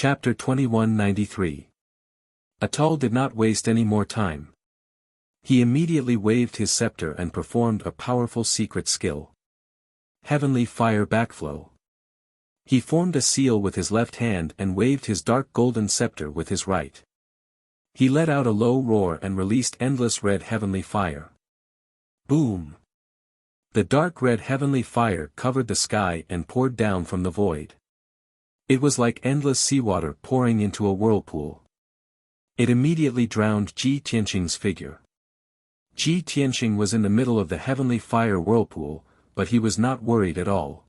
Chapter 2193. Atal did not waste any more time. He immediately waved his scepter and performed a powerful secret skill. Heavenly Fire Backflow. He formed a seal with his left hand and waved his dark golden scepter with his right. He let out a low roar and released endless red heavenly fire. Boom! The dark red heavenly fire covered the sky and poured down from the void. It was like endless seawater pouring into a whirlpool. It immediately drowned Ji Tianqing's figure. Ji Tianqing was in the middle of the heavenly fire whirlpool, but he was not worried at all.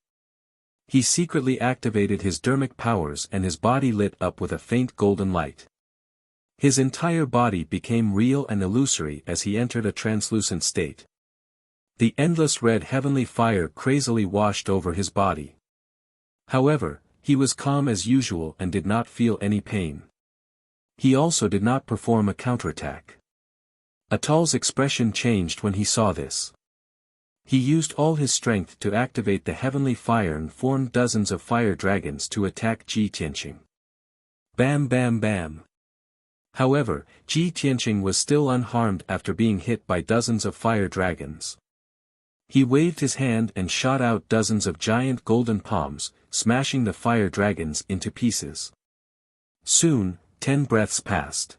He secretly activated his dermic powers and his body lit up with a faint golden light. His entire body became real and illusory as he entered a translucent state. The endless red heavenly fire crazily washed over his body. However, he was calm as usual and did not feel any pain. He also did not perform a counterattack. Atal's expression changed when he saw this. He used all his strength to activate the heavenly fire and formed dozens of fire dragons to attack Ji Tianqing. Bam bam bam. However, Ji Tianqing was still unharmed after being hit by dozens of fire dragons. He waved his hand and shot out dozens of giant golden palms, smashing the fire dragons into pieces. Soon, 10 breaths passed.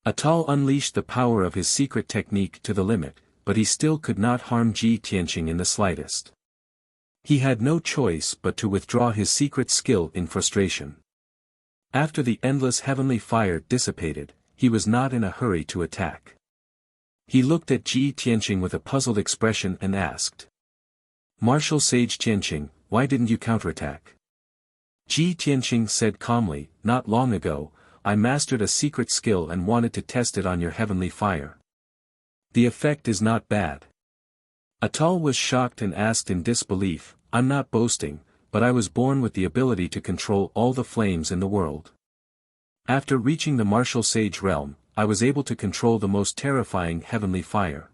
Atal unleashed the power of his secret technique to the limit, but he still could not harm Ji Tianqing in the slightest. He had no choice but to withdraw his secret skill in frustration. After the endless heavenly fire dissipated, he was not in a hurry to attack. He looked at Ji Tianqing with a puzzled expression and asked. Martial Sage Tianqing, why didn't you counterattack? Ji Tianqing said calmly, not long ago, I mastered a secret skill and wanted to test it on your heavenly fire. The effect is not bad. Atal was shocked and asked in disbelief, I'm not boasting, but I was born with the ability to control all the flames in the world. After reaching the martial sage realm, I was able to control the most terrifying heavenly fire.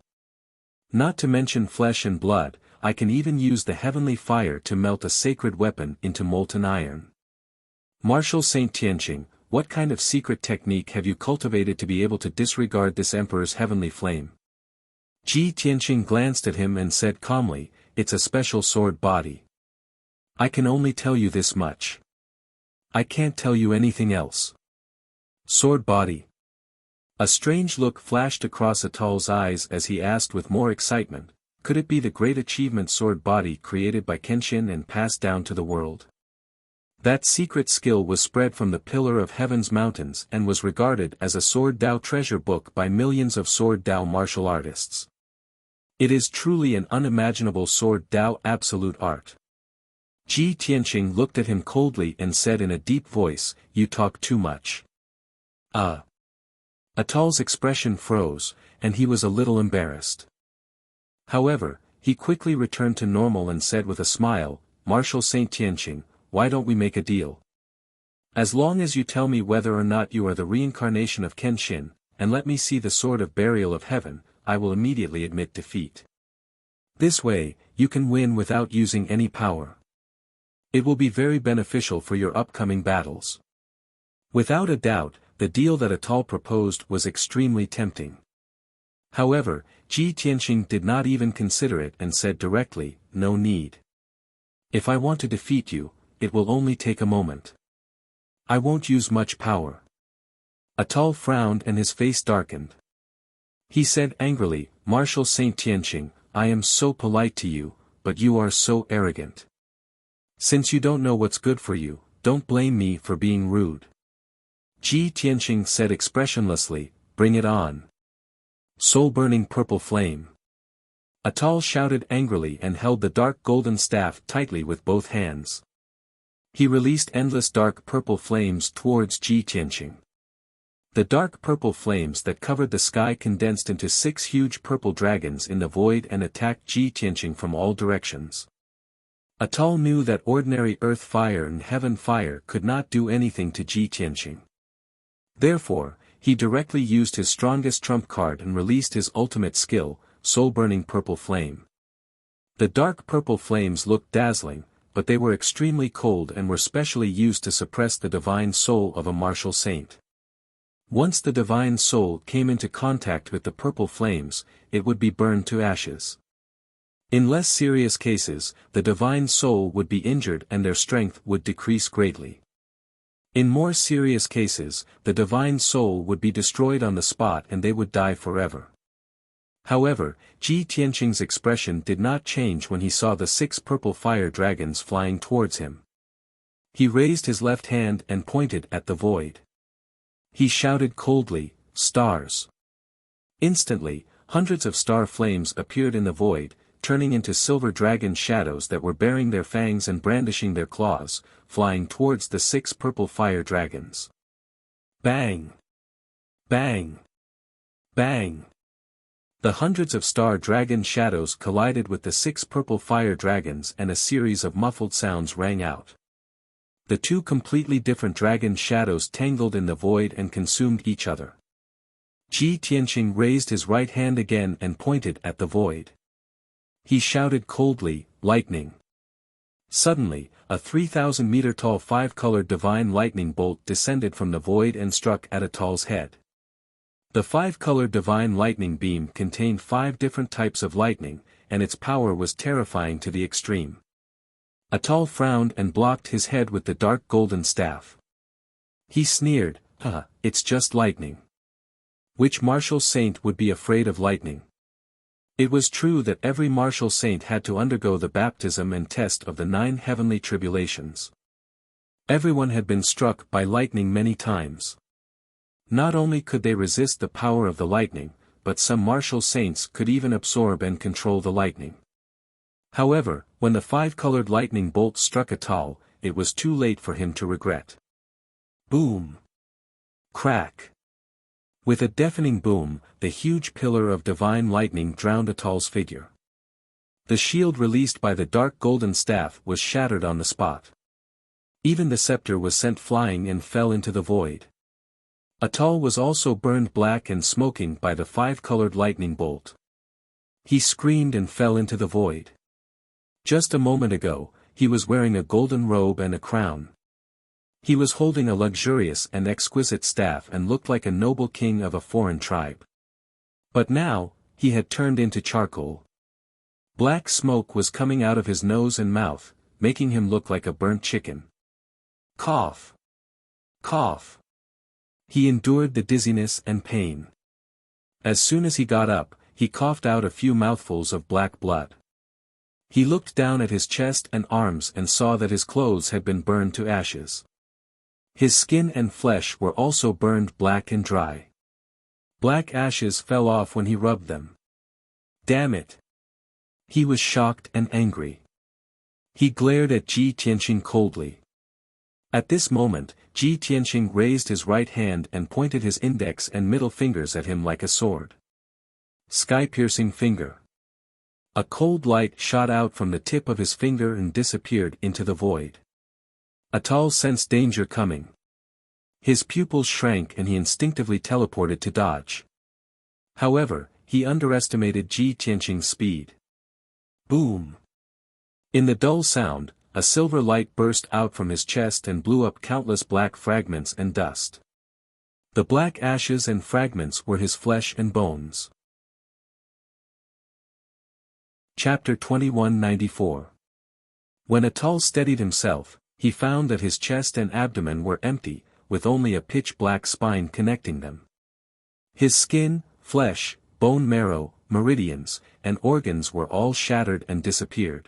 Not to mention flesh and blood, I can even use the heavenly fire to melt a sacred weapon into molten iron. Martial Saint Tianqing, what kind of secret technique have you cultivated to be able to disregard this emperor's heavenly flame? Ji Tianqing glanced at him and said calmly, it's a special sword body. I can only tell you this much. I can't tell you anything else. Sword body. A strange look flashed across Atal's eyes as he asked with more excitement, could it be the great achievement sword body created by Kenshin and passed down to the world? That secret skill was spread from the Pillar of Heaven's mountains and was regarded as a Sword Dao treasure book by millions of Sword Dao martial artists. It is truly an unimaginable Sword Dao absolute art. Ji Tianqing looked at him coldly and said in a deep voice, you talk too much. Atal's expression froze, and he was a little embarrassed. However, he quickly returned to normal and said with a smile, Martial Saint Tianqing, why don't we make a deal? As long as you tell me whether or not you are the reincarnation of Kenshin, and let me see the sword of burial of heaven, I will immediately admit defeat. This way, you can win without using any power. It will be very beneficial for your upcoming battles. Without a doubt, the deal that Atal proposed was extremely tempting. However, Ji Tianqing did not even consider it and said directly, no need. If I want to defeat you, it will only take a moment. I won't use much power. Atal frowned and his face darkened. He said angrily, Martial Saint Tianqing, I am so polite to you, but you are so arrogant. Since you don't know what's good for you, don't blame me for being rude. Ji Tianqing said expressionlessly, bring it on. Soul-burning purple flame. Atal shouted angrily and held the dark golden staff tightly with both hands. He released endless dark purple flames towards Ji Tianqing. The dark purple flames that covered the sky condensed into 6 huge purple dragons in the void and attacked Ji Tianqing from all directions. Atal knew that ordinary earth fire and heaven fire could not do anything to Ji Tianqing. Therefore, he directly used his strongest trump card and released his ultimate skill, soul-burning purple flame. The dark purple flames looked dazzling, but they were extremely cold and were specially used to suppress the divine soul of a martial saint. Once the divine soul came into contact with the purple flames, it would be burned to ashes. In less serious cases, the divine soul would be injured and their strength would decrease greatly. In more serious cases, the divine soul would be destroyed on the spot and they would die forever. However, Ji Tianqing's expression did not change when he saw the 6 purple fire dragons flying towards him. He raised his left hand and pointed at the void. He shouted coldly, "Stars!" Instantly, hundreds of star flames appeared in the void, turning into silver dragon shadows that were baring their fangs and brandishing their claws, flying towards the 6 purple fire dragons. Bang! Bang! Bang! The hundreds of star dragon shadows collided with the 6 purple fire dragons and a series of muffled sounds rang out. The 2 completely different dragon shadows tangled in the void and consumed each other. Ji Tianqing raised his right hand again and pointed at the void. He shouted coldly, "Lightning!" Suddenly, a 3,000-meter-tall 5-colored divine lightning bolt descended from the void and struck at Atal's head. The 5-colored divine lightning beam contained 5 different types of lightning, and its power was terrifying to the extreme. Atal frowned and blocked his head with the dark golden staff. He sneered, it's just lightning. Which martial saint would be afraid of lightning? It was true that every martial saint had to undergo the baptism and test of the 9 heavenly tribulations. Everyone had been struck by lightning many times. Not only could they resist the power of the lightning, but some martial saints could even absorb and control the lightning. However, when the 5-colored lightning bolt struck Atal, it was too late for him to regret. Boom! Crack! With a deafening boom, the huge pillar of divine lightning drowned Atal's figure. The shield released by the dark golden staff was shattered on the spot. Even the scepter was sent flying and fell into the void. Atal was also burned black and smoking by the 5-colored lightning bolt. He screamed and fell into the void. Just a moment ago, he was wearing a golden robe and a crown. He was holding a luxurious and exquisite staff and looked like a noble king of a foreign tribe. But now, he had turned into charcoal. Black smoke was coming out of his nose and mouth, making him look like a burnt chicken. Cough! Cough! He endured the dizziness and pain. As soon as he got up, he coughed out a few mouthfuls of black blood. He looked down at his chest and arms and saw that his clothes had been burned to ashes. His skin and flesh were also burned black and dry. Black ashes fell off when he rubbed them. Damn it! He was shocked and angry. He glared at Ji Tianqing coldly. At this moment, Ji Tianqing raised his right hand and pointed his index and middle fingers at him like a sword. Sky-piercing finger. A cold light shot out from the tip of his finger and disappeared into the void. Atal sensed danger coming. His pupils shrank and he instinctively teleported to dodge. However, he underestimated Ji Tianqing's speed. Boom! In the dull sound, a silver light burst out from his chest and blew up countless black fragments and dust. The black ashes and fragments were his flesh and bones. Chapter 2194. When Atal steadied himself, he found that his chest and abdomen were empty, with only a pitch-black spine connecting them. His skin, flesh, bone marrow, meridians, and organs were all shattered and disappeared.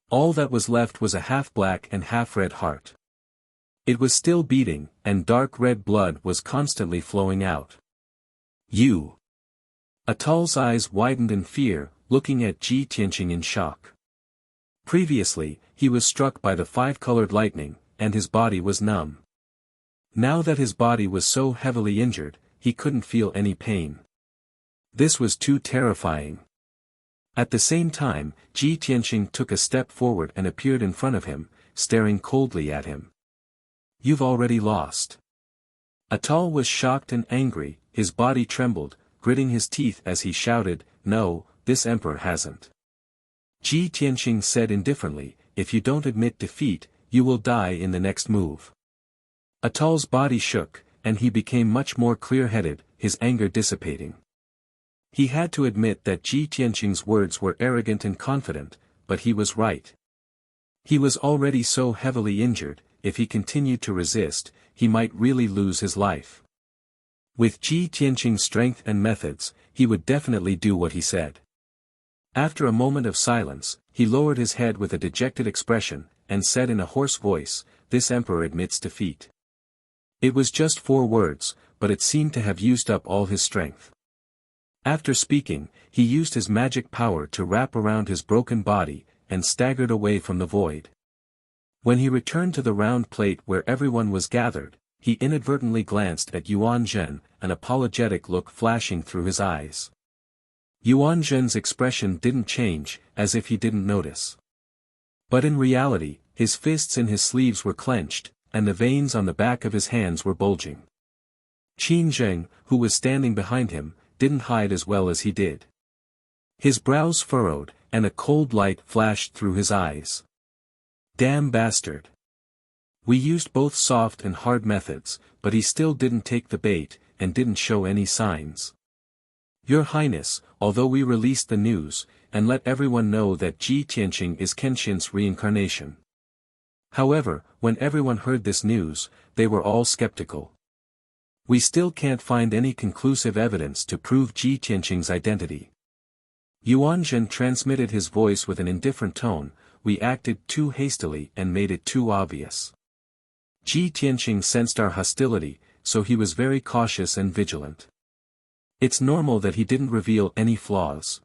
All that was left was a half-black and half-red heart. It was still beating, and dark red blood was constantly flowing out. You! Atal's eyes widened in fear, looking at Ji Tianqing in shock. Previously, he was struck by the 5-colored lightning, and his body was numb. Now that his body was so heavily injured, he couldn't feel any pain. This was too terrifying. At the same time, Ji Tianqing took a step forward and appeared in front of him, staring coldly at him. You've already lost. Atal was shocked and angry, his body trembled, gritting his teeth as he shouted, No, this emperor hasn't. Ji Tianqing said indifferently, if you don't admit defeat, you will die in the next move. Atal's body shook, and he became much more clear-headed, his anger dissipating. He had to admit that Ji Tianqing's words were arrogant and confident, but he was right. He was already so heavily injured, if he continued to resist, he might really lose his life. With Ji Tianqing's strength and methods, he would definitely do what he said. After a moment of silence, he lowered his head with a dejected expression, and said in a hoarse voice, "This emperor admits defeat." It was just 4 words, but it seemed to have used up all his strength. After speaking, he used his magic power to wrap around his broken body, and staggered away from the void. When he returned to the round plate where everyone was gathered, he inadvertently glanced at Yuan Zhen, an apologetic look flashing through his eyes. Yuan Zhen's expression didn't change, as if he didn't notice. But in reality, his fists in his sleeves were clenched, and the veins on the back of his hands were bulging. Qin Zheng, who was standing behind him, didn't hide as well as he did. His brows furrowed, and a cold light flashed through his eyes. "Damn bastard. We used both soft and hard methods, but he still didn't take the bait, and didn't show any signs. Your Highness, although we released the news, and let everyone know that Ji Tianqing is Kenshin's reincarnation. However, when everyone heard this news, they were all skeptical. We still can't find any conclusive evidence to prove Ji Tianqing's identity." Yuan Zhen transmitted his voice with an indifferent tone, "We acted too hastily and made it too obvious. Ji Tianqing sensed our hostility, so he was very cautious and vigilant. It's normal that he didn't reveal any flaws."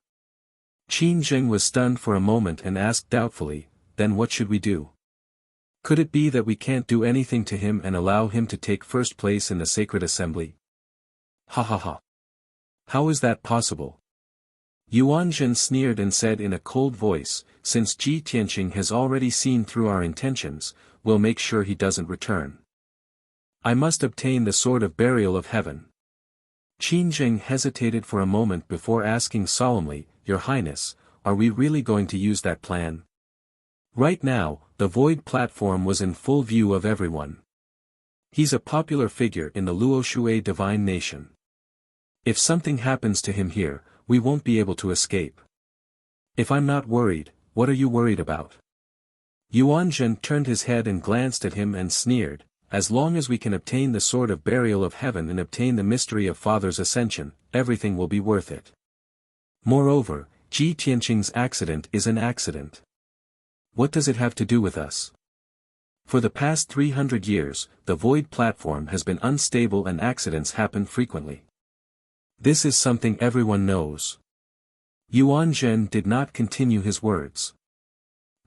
Qin Zheng was stunned for a moment and asked doubtfully, "Then what should we do? Could it be that we can't do anything to him and allow him to take first place in the sacred assembly?" "Ha ha ha. How is that possible?" Yuan Zhen sneered and said in a cold voice, "Since Ji Tianqing has already seen through our intentions, we'll make sure he doesn't return. I must obtain the sword of burial of heaven." Qin Zheng hesitated for a moment before asking solemnly, "Your Highness, are we really going to use that plan?" Right now, the void platform was in full view of everyone. He's a popular figure in the Luoshui divine nation. If something happens to him here, we won't be able to escape. If I'm not worried, what are you worried about? Yuan Zhen turned his head and glanced at him and sneered, "As long as we can obtain the sword of burial of heaven and obtain the mystery of Father's ascension, everything will be worth it. Moreover, Ji Tianqing's accident is an accident. What does it have to do with us? For the past 300 years, the void platform has been unstable and accidents happen frequently. This is something everyone knows." Yuan Zhen did not continue his words.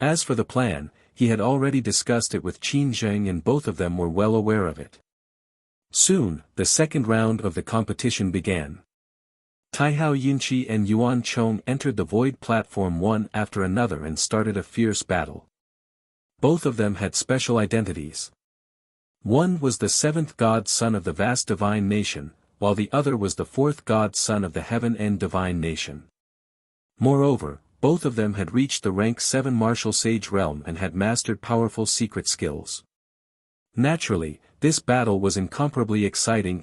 As for the plan, he had already discussed it with Qin Zheng and both of them were well aware of it. Soon, the second round of the competition began. Taihao Yinqi and Yuan Chong entered the void platform one after another and started a fierce battle. Both of them had special identities. One was the 7th god son of the vast divine nation, while the other was the 4th god son of the heaven-end divine nation. Moreover, both of them had reached the rank 7 martial sage realm and had mastered powerful secret skills. Naturally, this battle was incomparably exciting.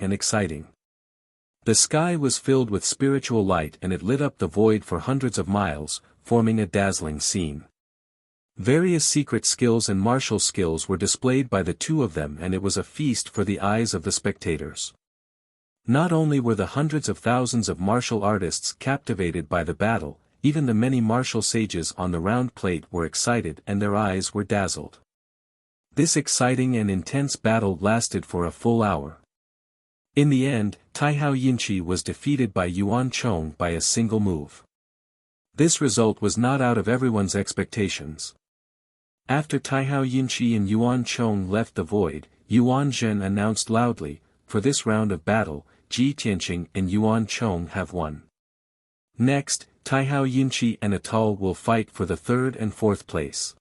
The sky was filled with spiritual light and it lit up the void for hundreds of miles, forming a dazzling scene. Various secret skills and martial skills were displayed by the two of them and it was a feast for the eyes of the spectators. Not only were the hundreds of thousands of martial artists captivated by the battle, even the many martial sages on the round plate were excited and their eyes were dazzled. This exciting and intense battle lasted for a full hour. In the end, Taihao Yinqi was defeated by Yuan Chong by a single move. This result was not out of everyone's expectations. After Taihao Yinqi and Yuan Chong left the void, Yuan Zhen announced loudly, "For this round of battle, Ji Tianqing and Yuan Chong have won. Next, Taihao Yinqi and Atal will fight for the 3rd and 4th place.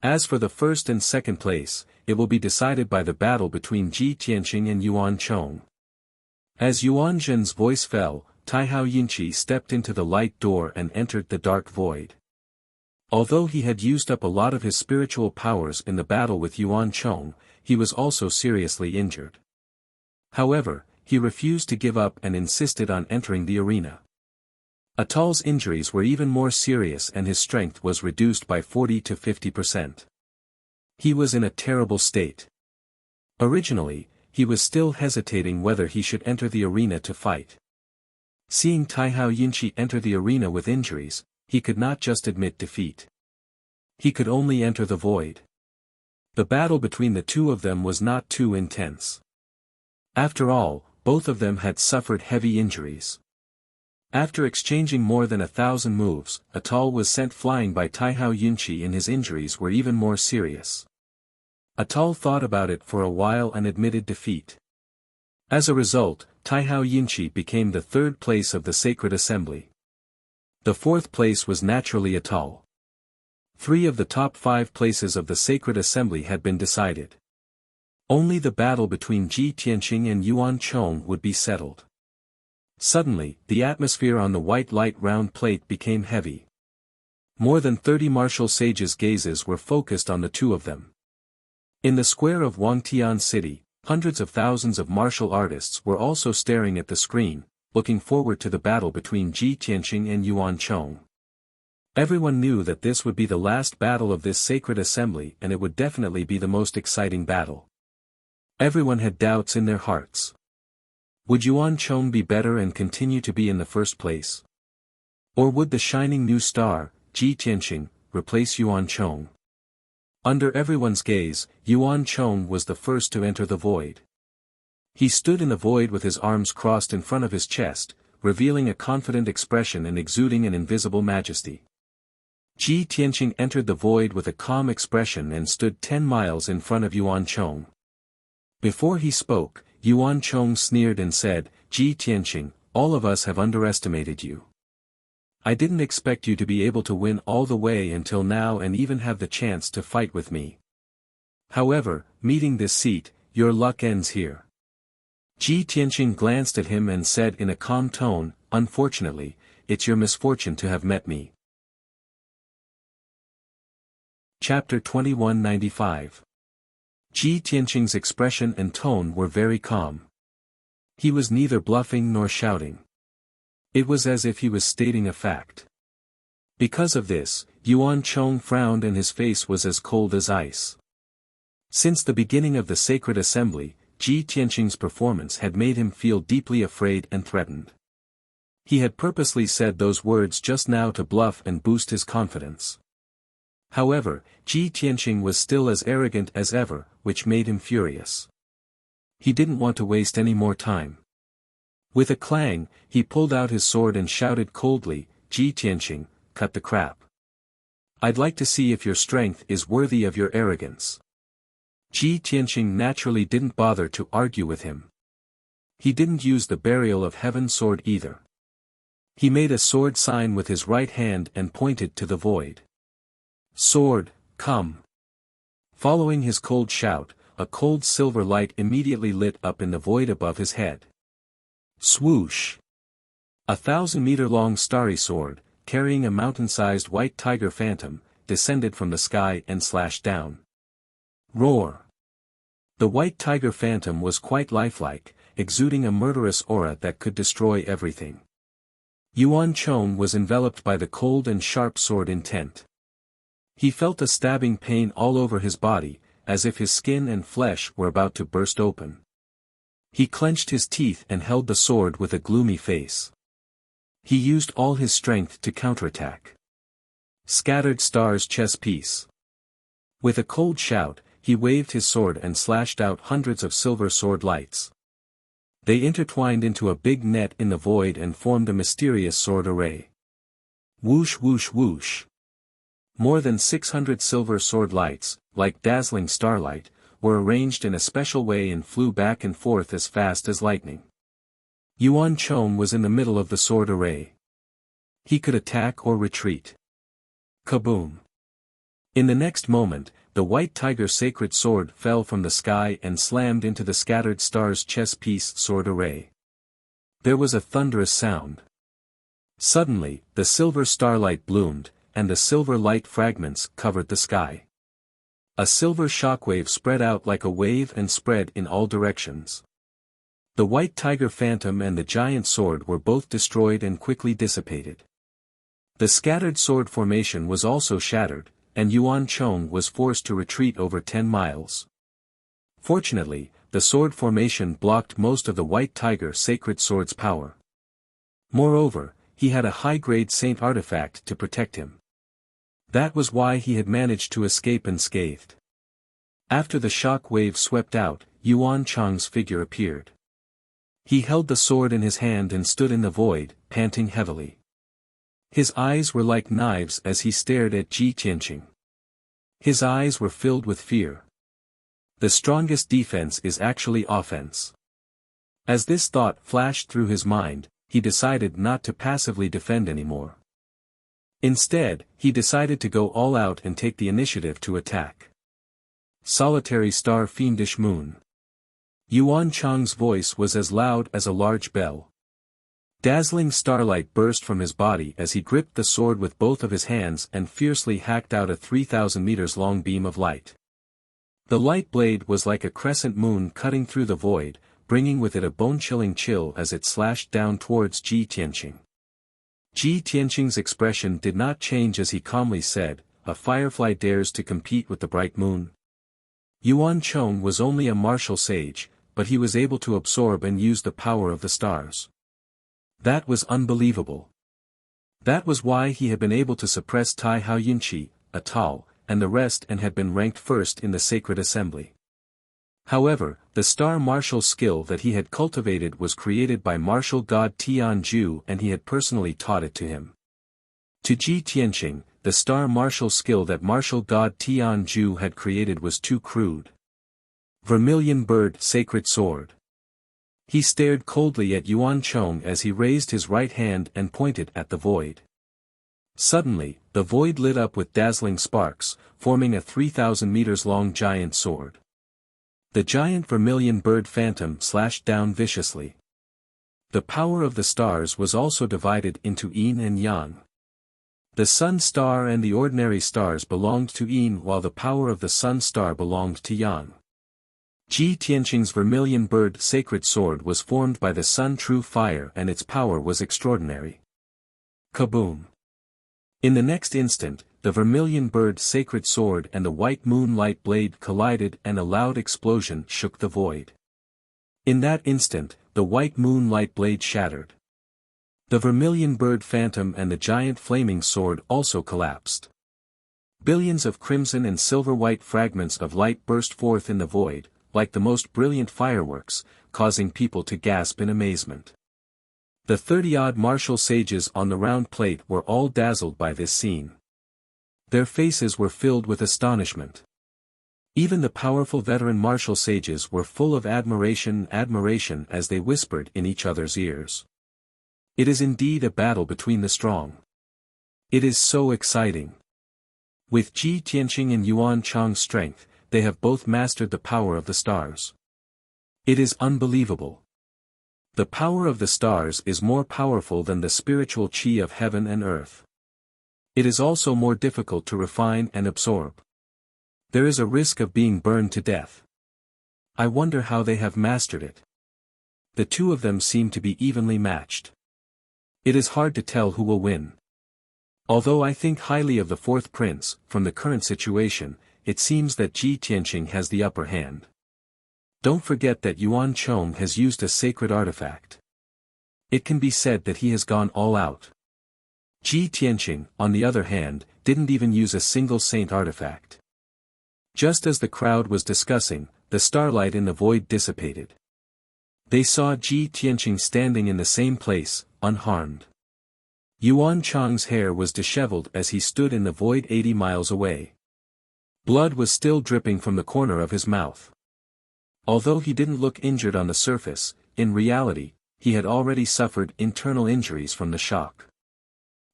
As for the 1st and 2nd place, it will be decided by the battle between Ji Tianqing and Yuan Chong." As Yuan Zhen's voice fell, Taihao Yinqi stepped into the light door and entered the dark void. Although he had used up a lot of his spiritual powers in the battle with Yuan Chong, he was also seriously injured. However, he refused to give up and insisted on entering the arena. Atal's injuries were even more serious and his strength was reduced by 40 to 50%. He was in a terrible state. Originally, he was still hesitating whether he should enter the arena to fight. Seeing Taihao Yunqi enter the arena with injuries, he could not just admit defeat. He could only enter the void. The battle between the two of them was not too intense. After all, both of them had suffered heavy injuries. After exchanging more than 1,000 moves, Atal was sent flying by Taihao Yunqi and his injuries were even more serious. Atal thought about it for a while and admitted defeat. As a result, Taihao Yunqi became the third place of the Sacred Assembly. The fourth place was naturally Atal. 3 of the top 5 places of the Sacred Assembly had been decided. Only the battle between Ji Tianqing and Yuan Chong would be settled. Suddenly, the atmosphere on the white light round plate became heavy. More than 30 martial sages' gazes were focused on the two of them. In the square of Wangtian City, hundreds of thousands of martial artists were also staring at the screen, looking forward to the battle between Ji Tianqing and Yuan Chong. Everyone knew that this would be the last battle of this sacred assembly and it would definitely be the most exciting battle. Everyone had doubts in their hearts. Would Yuan Chong be better and continue to be in the first place? Or would the shining new star, Ji Tianqing, replace Yuan Chong? Under everyone's gaze, Yuan Chong was the first to enter the void. He stood in the void with his arms crossed in front of his chest, revealing a confident expression and exuding an invisible majesty. Ji Tianqing entered the void with a calm expression and stood 10 miles in front of Yuan Chong. Before he spoke, Yuan Chong sneered and said, "Ji Tianqing, all of us have underestimated you. I didn't expect you to be able to win all the way until now and even have the chance to fight with me. However, meeting this seat, your luck ends here." Ji Tianqing glanced at him and said in a calm tone, "Unfortunately, it's your misfortune to have met me." Chapter 2195. Ji Tianqing's expression and tone were very calm. He was neither bluffing nor shouting. It was as if he was stating a fact. Because of this, Yuan Chong frowned and his face was as cold as ice. Since the beginning of the sacred assembly, Ji Tianqing's performance had made him feel deeply afraid and threatened. He had purposely said those words just now to bluff and boost his confidence. However, Ji Tianqing was still as arrogant as ever, which made him furious. He didn't want to waste any more time. With a clang, he pulled out his sword and shouted coldly, "Ji Tianqing, cut the crap. I'd like to see if your strength is worthy of your arrogance." Ji Tianqing naturally didn't bother to argue with him. He didn't use the burial of heaven sword either. He made a sword sign with his right hand and pointed to the void. "Sword, come." Following his cold shout, a cold silver light immediately lit up in the void above his head. Swoosh! 1,000-meter-long starry sword, carrying a mountain-sized white tiger phantom, descended from the sky and slashed down. Roar! The white tiger phantom was quite lifelike, exuding a murderous aura that could destroy everything. Yuan Chong was enveloped by the cold and sharp sword intent. He felt a stabbing pain all over his body, as if his skin and flesh were about to burst open. He clenched his teeth and held the sword with a gloomy face. He used all his strength to counterattack. Scattered stars chess piece. With a cold shout, he waved his sword and slashed out hundreds of silver sword lights. They intertwined into a big net in the void and formed a mysterious sword array. Whoosh whoosh whoosh. More than 600 silver sword lights, like dazzling starlight, were arranged in a special way and flew back and forth as fast as lightning. Yuan Chong was in the middle of the sword array. He could attack or retreat. Kaboom! In the next moment, the white tiger sacred sword fell from the sky and slammed into the scattered stars chess piece sword array. There was a thunderous sound. Suddenly, the silver starlight bloomed, and the silver light fragments covered the sky. A silver shockwave spread out like a wave and spread in all directions. The white tiger phantom and the giant sword were both destroyed and quickly dissipated. The scattered sword formation was also shattered, and Yuan Chong was forced to retreat over 10 miles. Fortunately, the sword formation blocked most of the white tiger sacred sword's power. Moreover, he had a high-grade saint artifact to protect him. That was why he had managed to escape unscathed. After the shock wave swept out, Yuan Chang's figure appeared. He held the sword in his hand and stood in the void, panting heavily. His eyes were like knives as he stared at Ji Tianqing. His eyes were filled with fear. The strongest defense is actually offense. As this thought flashed through his mind, he decided not to passively defend anymore. Instead, he decided to go all out and take the initiative to attack. Solitary star fiendish moon. Yuan Chang's voice was as loud as a large bell. Dazzling starlight burst from his body as he gripped the sword with both of his hands and fiercely hacked out a 3,000 meters long beam of light. The light blade was like a crescent moon cutting through the void, bringing with it a bone-chilling chill as it slashed down towards Ji Tianqing. Ji Tianqing's expression did not change as he calmly said, "A firefly dares to compete with the bright moon." Yuan Chong was only a martial sage, but he was able to absorb and use the power of the stars. That was unbelievable. That was why he had been able to suppress Tai Hao Yunqi, Atal, and the rest and had been ranked first in the sacred assembly. However, the star martial skill that he had cultivated was created by martial god Tianju and he had personally taught it to him. To Ji Tianqing, the star martial skill that martial god Tianju had created was too crude. Vermilion bird sacred sword. He stared coldly at Yuan Chong as he raised his right hand and pointed at the void. Suddenly, the void lit up with dazzling sparks, forming a 3,000 meters long giant sword. The giant vermilion bird phantom slashed down viciously. The power of the stars was also divided into yin and yang. The sun star and the ordinary stars belonged to yin while the power of the sun star belonged to yang. Ji Tianqing's vermilion bird sacred sword was formed by the sun true fire and its power was extraordinary. Kaboom! In the next instant, the vermilion bird sacred sword and the white moonlight blade collided and a loud explosion shook the void. In that instant, the white moonlight blade shattered. The vermilion bird phantom and the giant flaming sword also collapsed. Billions of crimson and silver-white fragments of light burst forth in the void, like the most brilliant fireworks, causing people to gasp in amazement. The 30-odd martial sages on the round plate were all dazzled by this scene. Their faces were filled with astonishment. Even the powerful veteran martial sages were full of admiration as they whispered in each other's ears. It is indeed a battle between the strong. It is so exciting. With Ji Tianqing and Yuan Chang's strength, they have both mastered the power of the stars. It is unbelievable. The power of the stars is more powerful than the spiritual qi of heaven and earth. It is also more difficult to refine and absorb. There is a risk of being burned to death. I wonder how they have mastered it. The two of them seem to be evenly matched. It is hard to tell who will win. Although I think highly of the fourth prince, from the current situation, it seems that Ji Tianqing has the upper hand. Don't forget that Yuan Chong has used a sacred artifact. It can be said that he has gone all out. Ji Tianqing, on the other hand, didn't even use a single saint artifact. Just as the crowd was discussing, the starlight in the void dissipated. They saw Ji Tianqing standing in the same place, unharmed. Yuan Chang's hair was disheveled as he stood in the void 80 miles away. Blood was still dripping from the corner of his mouth. Although he didn't look injured on the surface, in reality, he had already suffered internal injuries from the shock.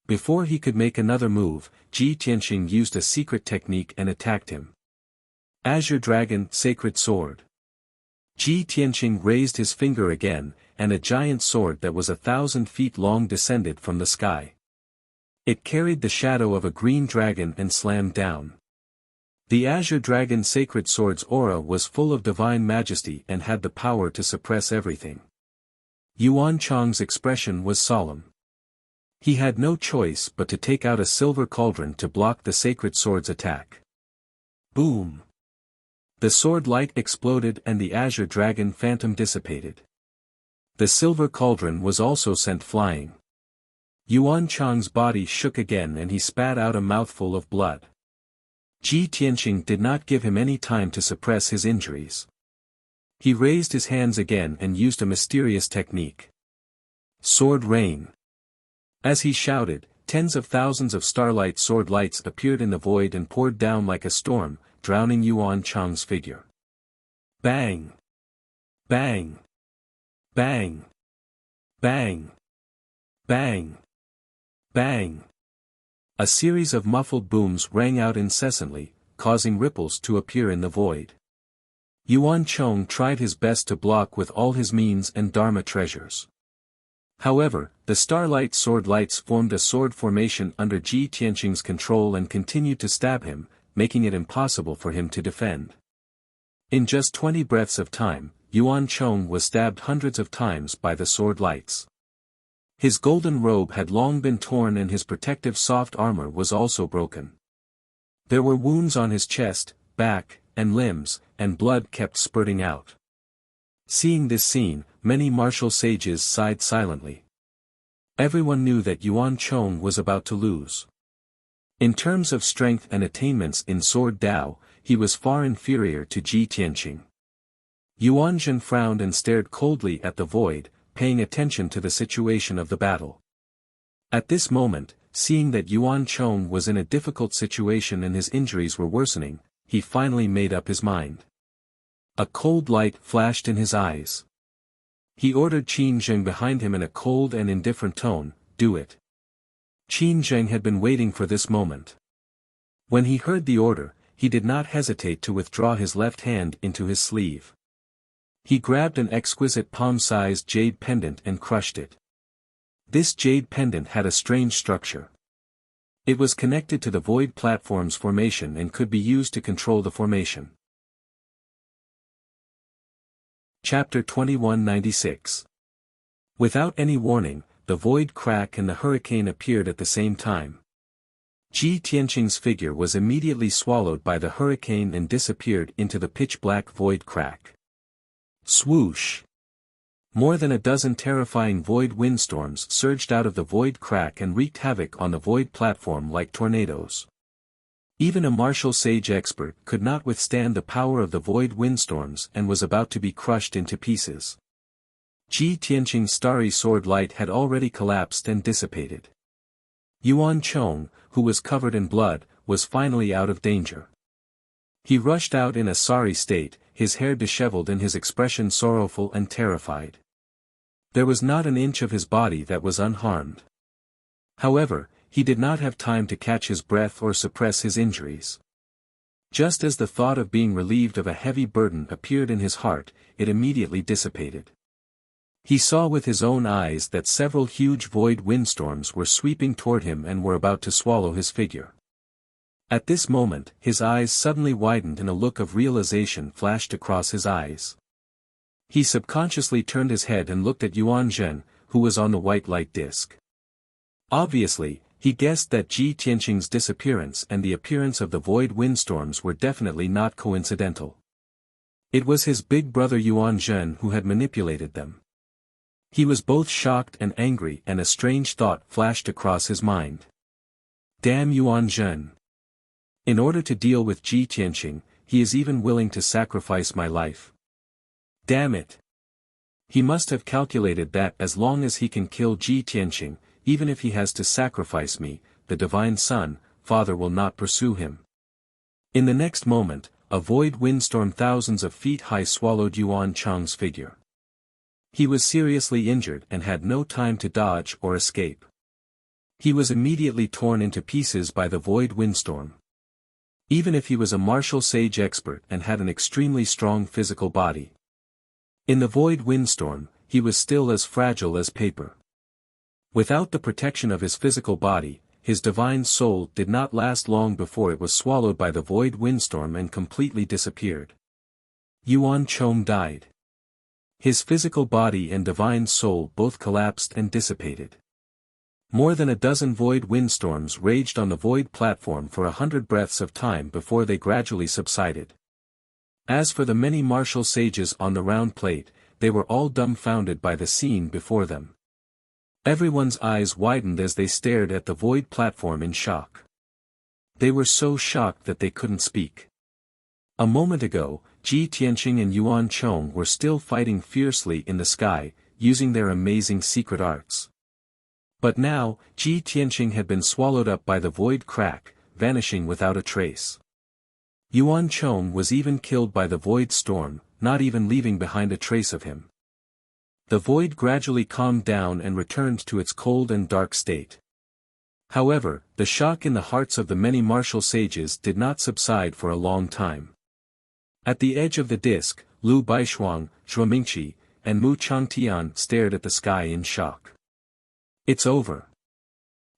Before he could make another move, Ji Tianqing used a secret technique and attacked him. Azure Dragon Sacred Sword. Ji Tianqing raised his finger again, and a giant sword that was 1,000 feet long descended from the sky. It carried the shadow of a green dragon and slammed down. The azure dragon's sacred sword's aura was full of divine majesty and had the power to suppress everything. Yuan Chang's expression was solemn. He had no choice but to take out a silver cauldron to block the sacred sword's attack. Boom! The sword light exploded and the azure dragon phantom dissipated. The silver cauldron was also sent flying. Yuan Chang's body shook again and he spat out a mouthful of blood. Ji Tianqing did not give him any time to suppress his injuries. He raised his hands again and used a mysterious technique. Sword rain. As he shouted, tens of thousands of starlight sword lights appeared in the void and poured down like a storm, drowning Yuan Chang's figure. Bang! Bang! Bang! Bang! Bang! Bang! A series of muffled booms rang out incessantly, causing ripples to appear in the void. Yuan Chang tried his best to block with all his means and dharma treasures. However, the starlight sword lights formed a sword formation under Ji Tianqing's control and continued to stab him, making it impossible for him to defend. In just 20 breaths of time, Yuan Chang was stabbed hundreds of times by the sword lights. His golden robe had long been torn and his protective soft armor was also broken. There were wounds on his chest, back, and limbs, and blood kept spurting out. Seeing this scene, many martial sages sighed silently. Everyone knew that Yuan Chang was about to lose. In terms of strength and attainments in sword Dao, he was far inferior to Ji Tianqing. Yuan Zhen frowned and stared coldly at the void, paying attention to the situation of the battle. At this moment, seeing that Yuan Chang was in a difficult situation and his injuries were worsening, he finally made up his mind. A cold light flashed in his eyes. He ordered Qin Zheng behind him in a cold and indifferent tone, "Do it." Qin Zheng had been waiting for this moment. When he heard the order, he did not hesitate to withdraw his left hand into his sleeve. He grabbed an exquisite palm-sized jade pendant and crushed it. This jade pendant had a strange structure. It was connected to the void platform's formation and could be used to control the formation. Chapter 2196. Without any warning, the void crack and the hurricane appeared at the same time. Ji Tianqing's figure was immediately swallowed by the hurricane and disappeared into the pitch-black void crack. Swoosh! More than a dozen terrifying void windstorms surged out of the void crack and wreaked havoc on the void platform like tornadoes. Even a martial sage expert could not withstand the power of the void windstorms and was about to be crushed into pieces. Ji Tianqing's starry sword light had already collapsed and dissipated. Yuan Chang, who was covered in blood, was finally out of danger. He rushed out in a sorry state, his hair disheveled and his expression sorrowful and terrified. There was not an inch of his body that was unharmed. However, he did not have time to catch his breath or suppress his injuries. Just as the thought of being relieved of a heavy burden appeared in his heart, it immediately dissipated. He saw with his own eyes that several huge void windstorms were sweeping toward him and were about to swallow his figure. At this moment, his eyes suddenly widened and a look of realization flashed across his eyes. He subconsciously turned his head and looked at Yuan Zhen, who was on the white light disk. Obviously, he guessed that Ji Tianqing's disappearance and the appearance of the void windstorms were definitely not coincidental. It was his big brother Yuan Zhen who had manipulated them. He was both shocked and angry and a strange thought flashed across his mind. Damn Yuan Zhen! In order to deal with Ji Tianqing, he is even willing to sacrifice my life. Damn it! He must have calculated that as long as he can kill Ji Tianqing, even if he has to sacrifice me, the divine son, father will not pursue him. In the next moment, a void windstorm thousands of feet high swallowed Yuan Chang's figure. He was seriously injured and had no time to dodge or escape. He was immediately torn into pieces by the void windstorm. Even if he was a martial sage expert and had an extremely strong physical body. In the void windstorm, he was still as fragile as paper. Without the protection of his physical body, his divine soul did not last long before it was swallowed by the void windstorm and completely disappeared. Yuan Chong died. His physical body and divine soul both collapsed and dissipated. More than a dozen void windstorms raged on the void platform for 100 breaths of time before they gradually subsided. As for the many martial sages on the round plate, they were all dumbfounded by the scene before them. Everyone's eyes widened as they stared at the void platform in shock. They were so shocked that they couldn't speak. A moment ago, Ji Tianqing and Yuan Chong were still fighting fiercely in the sky, using their amazing secret arts. But now, Ji Tianqing had been swallowed up by the void crack, vanishing without a trace. Yuan Chong was even killed by the void storm, not even leaving behind a trace of him. The void gradually calmed down and returned to its cold and dark state. However, the shock in the hearts of the many martial sages did not subside for a long time. At the edge of the disk, Lu Baishuang, Zhuo Mingqi, and Mu Changtian stared at the sky in shock. It's over.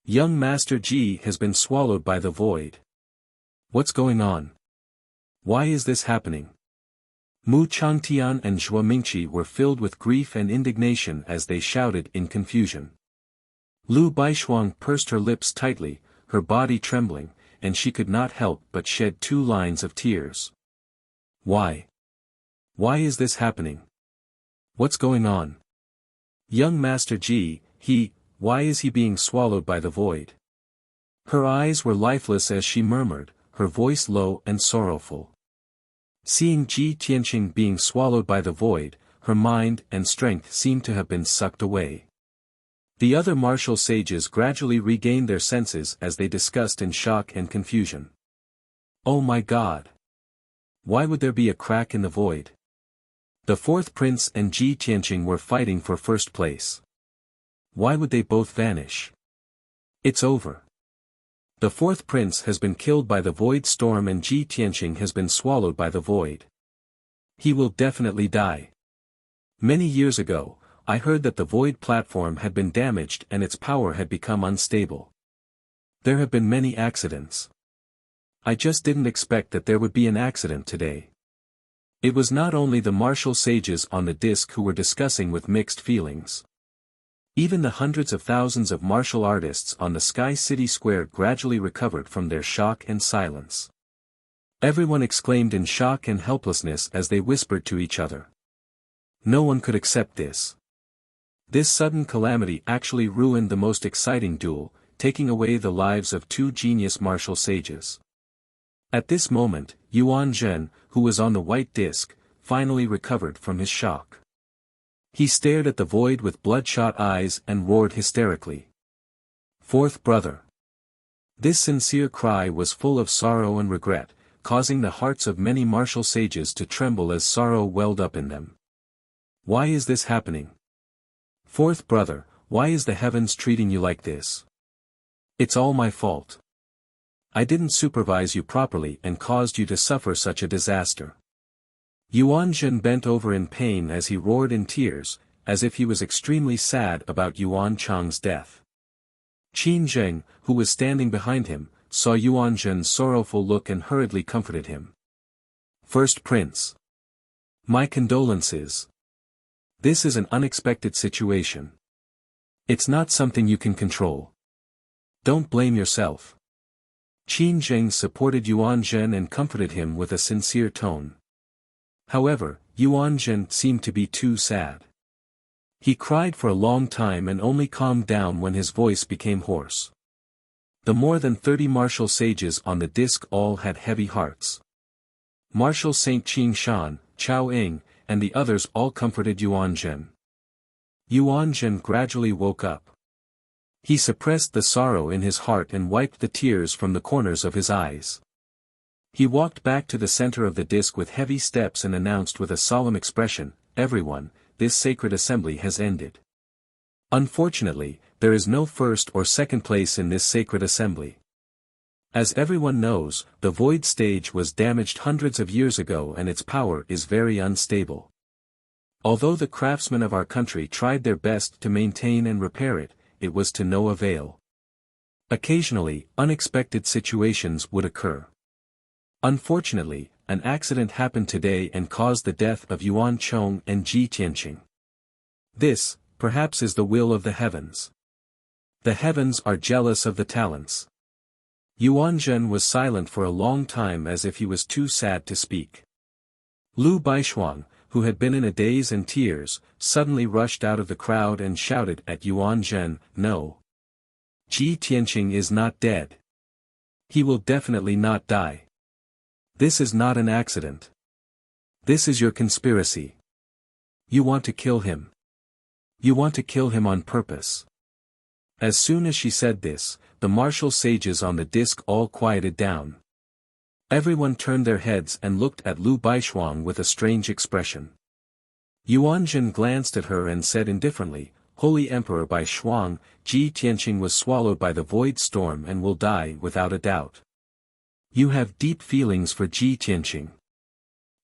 Young Master Ji has been swallowed by the void. What's going on? Why is this happening? Mu Changtian and Zhuo Mingqi were filled with grief and indignation as they shouted in confusion. Lu Baishuang pursed her lips tightly, her body trembling, and she could not help but shed 2 lines of tears. Why? Why is this happening? What's going on? Young Master Ji, why is he being swallowed by the void? Her eyes were lifeless as she murmured, her voice low and sorrowful. Seeing Ji Tianqing being swallowed by the void, her mind and strength seemed to have been sucked away. The other martial sages gradually regained their senses as they discussed in shock and confusion. Oh my God! Why would there be a crack in the void? The 4th prince and Ji Tianqing were fighting for first place. Why would they both vanish? It's over. The 4th prince has been killed by the void storm and Ji Tianqing has been swallowed by the void. He will definitely die. Many years ago, I heard that the void platform had been damaged and its power had become unstable. There have been many accidents. I just didn't expect that there would be an accident today. It was not only the martial sages on the disc who were discussing with mixed feelings. Even the hundreds of thousands of martial artists on the Sky City Square gradually recovered from their shock and silence. Everyone exclaimed in shock and helplessness as they whispered to each other. No one could accept this. This sudden calamity actually ruined the most exciting duel, taking away the lives of 2 genius martial sages. At this moment, Yuan Zhen, who was on the white disc, finally recovered from his shock. He stared at the void with bloodshot eyes and roared hysterically. 4th brother. This sincere cry was full of sorrow and regret, causing the hearts of many martial sages to tremble as sorrow welled up in them. Why is this happening? 4th brother, why is the heavens treating you like this? It's all my fault. I didn't supervise you properly and caused you to suffer such a disaster. Yuan Zhen bent over in pain as he roared in tears, as if he was extremely sad about Yuan Chang's death. Qin Zheng, who was standing behind him, saw Yuan Zhen's sorrowful look and hurriedly comforted him. 1st Prince. My condolences. This is an unexpected situation. It's not something you can control. Don't blame yourself. Qin Zheng supported Yuan Zhen and comforted him with a sincere tone. However, Yuan Zhen seemed to be too sad. He cried for a long time and only calmed down when his voice became hoarse. The more than 30 martial sages on the disc all had heavy hearts. Marshal Saint Qing Shan, Chao Ing, and the others all comforted Yuan Zhen. Yuan Zhen gradually woke up. He suppressed the sorrow in his heart and wiped the tears from the corners of his eyes. He walked back to the center of the disc with heavy steps and announced with a solemn expression, "Everyone, this sacred assembly has ended. Unfortunately, there is no 1st or 2nd place in this sacred assembly. As everyone knows, the void stage was damaged hundreds of years ago and its power is very unstable. Although the craftsmen of our country tried their best to maintain and repair it, it was to no avail. Occasionally, unexpected situations would occur. Unfortunately, an accident happened today and caused the death of Yuan Chong and Ji Tianqing. This, perhaps, is the will of the heavens. The heavens are jealous of the talents. Yuan Zhen was silent for a long time as if he was too sad to speak. Lu Baishuang, who had been in a daze and tears, suddenly rushed out of the crowd and shouted at Yuan Zhen, "No. Ji Tianqing is not dead. He will definitely not die. This is not an accident. This is your conspiracy. You want to kill him. You want to kill him on purpose." As soon as she said this, the martial sages on the disc all quieted down. Everyone turned their heads and looked at Lu Baishuang with a strange expression. Yuan Zhen glanced at her and said indifferently, "Holy Emperor Baishuang, Ji Tianqing was swallowed by the void storm and will die without a doubt. You have deep feelings for Ji Tianqing.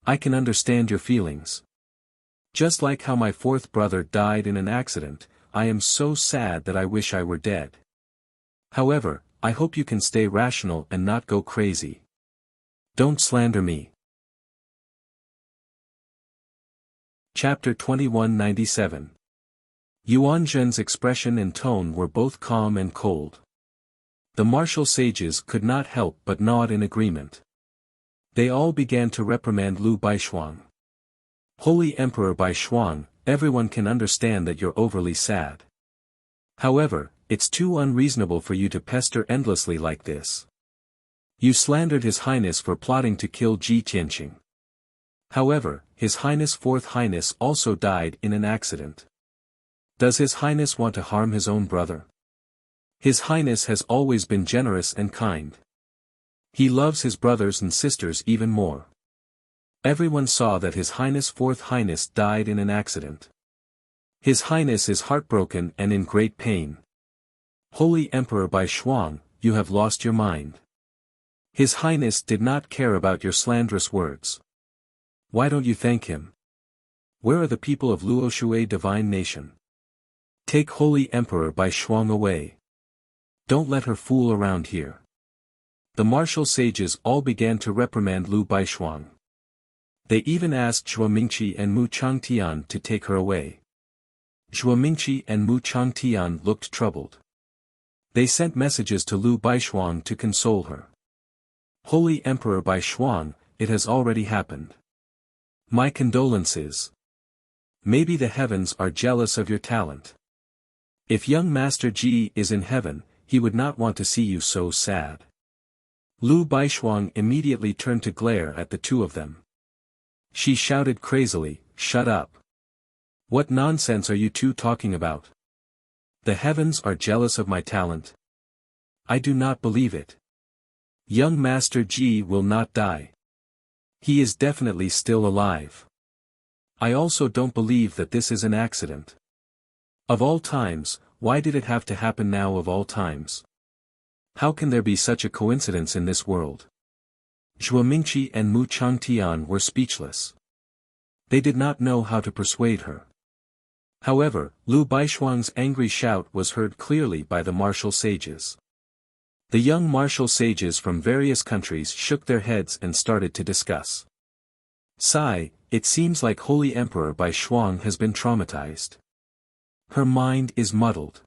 I can understand your feelings. Just like how my fourth brother died in an accident, I am so sad that I wish I were dead. However, I hope you can stay rational and not go crazy. Don't slander me." Chapter 2197. Yuan Zhen's expression and tone were both calm and cold. The martial sages could not help but nod in agreement. They all began to reprimand Lu Baishuang. "Holy Emperor Baishuang, everyone can understand that you're overly sad. However, it's too unreasonable for you to pester endlessly like this. You slandered His Highness for plotting to kill Ji Tianqing. However, His Highness Fourth Highness also died in an accident. Does His Highness want to harm his own brother? His Highness has always been generous and kind. He loves his brothers and sisters even more. Everyone saw that His Highness Fourth Highness died in an accident. His Highness is heartbroken and in great pain. Holy Emperor Baishuang, you have lost your mind. His Highness did not care about your slanderous words. Why don't you thank him? Where are the people of Luoshui divine nation? Take Holy Emperor Baishuang away. Don't let her fool around here." The martial sages all began to reprimand Lu Baishuang. They even asked Zhuo Mingqi and Mu Changtian to take her away. Zhuo Mingqi and Mu Changtian looked troubled. They sent messages to Lu Baishuang to console her. "Holy Emperor Baishuang, it has already happened. My condolences. Maybe the heavens are jealous of your talent. If young Master Ji is in heaven, he would not want to see you so sad." Lu Baishuang immediately turned to glare at the two of them. She shouted crazily, "Shut up! What nonsense are you two talking about? The heavens are jealous of my talent? I do not believe it. Young Master Ji will not die. He is definitely still alive. I also don't believe that this is an accident. Of all times, why did it have to happen now of all times? How can there be such a coincidence in this world?" Zhuo Mingqi and Mu Changtian were speechless. They did not know how to persuade her. However, Lu Baishuang's angry shout was heard clearly by the martial sages. The young martial sages from various countries shook their heads and started to discuss. "Sigh, it seems like Holy Emperor Baishuang has been traumatized. Her mind is muddled.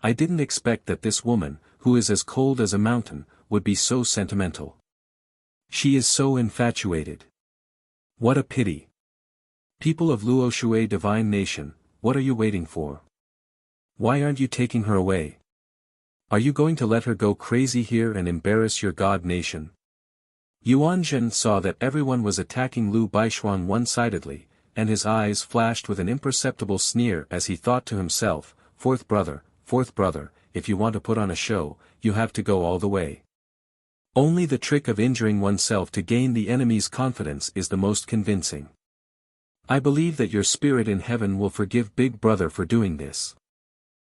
I didn't expect that this woman, who is as cold as a mountain, would be so sentimental. She is so infatuated. What a pity. People of Luoshui divine nation, what are you waiting for? Why aren't you taking her away? Are you going to let her go crazy here and embarrass your god nation?" Yuan Zhen saw that everyone was attacking Lu Baishuang one-sidedly, and his eyes flashed with an imperceptible sneer as he thought to himself, fourth brother, if you want to put on a show, you have to go all the way. Only the trick of injuring oneself to gain the enemy's confidence is the most convincing. I believe that your spirit in heaven will forgive Big Brother for doing this.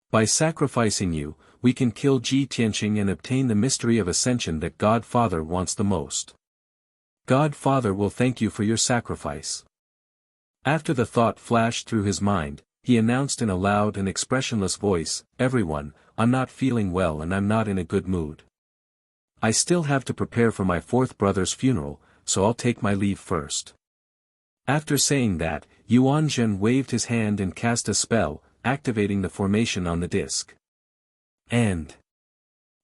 By sacrificing you, we can kill Ji Tianqing and obtain the mystery of ascension that God Father wants the most. God Father will thank you for your sacrifice. After the thought flashed through his mind, he announced in a loud and expressionless voice, "Everyone, I'm not feeling well and I'm not in a good mood. I still have to prepare for my fourth brother's funeral, so I'll take my leave first." After saying that, Yuan Zhen waved his hand and cast a spell, activating the formation on the disc. And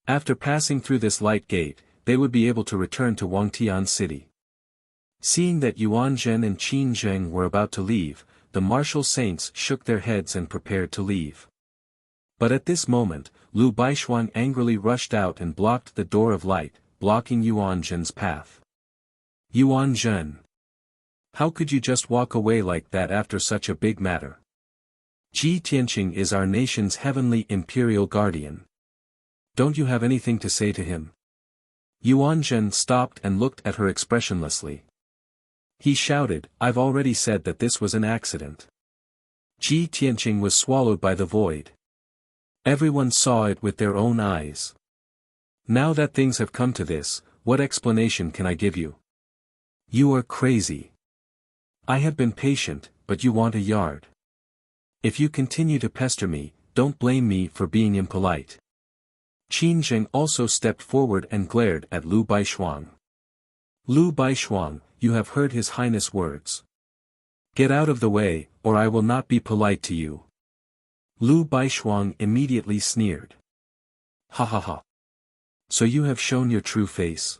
after passing through this light gate, they would be able to return to Wangtian City. Seeing that Yuan Zhen and Qin Zheng were about to leave, the martial saints shook their heads and prepared to leave. But at this moment, Lu Baishuang angrily rushed out and blocked the door of light, blocking Yuan Zhen's path. "Yuan Zhen! How could you just walk away like that after such a big matter? Ji Tianqing is our nation's heavenly imperial guardian. Don't you have anything to say to him?" Yuan Zhen stopped and looked at her expressionlessly. He shouted, "I've already said that this was an accident." Ji Tianqing was swallowed by the void. Everyone saw it with their own eyes. Now that things have come to this, what explanation can I give you? You are crazy. I have been patient, but you want a yard. If you continue to pester me, don't blame me for being impolite. Qin Zheng also stepped forward and glared at Lu Baishuang. "Lu Baishuang, you have heard His Highness' words. Get out of the way, or I will not be polite to you." Lu Baishuang immediately sneered. "Ha ha ha. So you have shown your true face.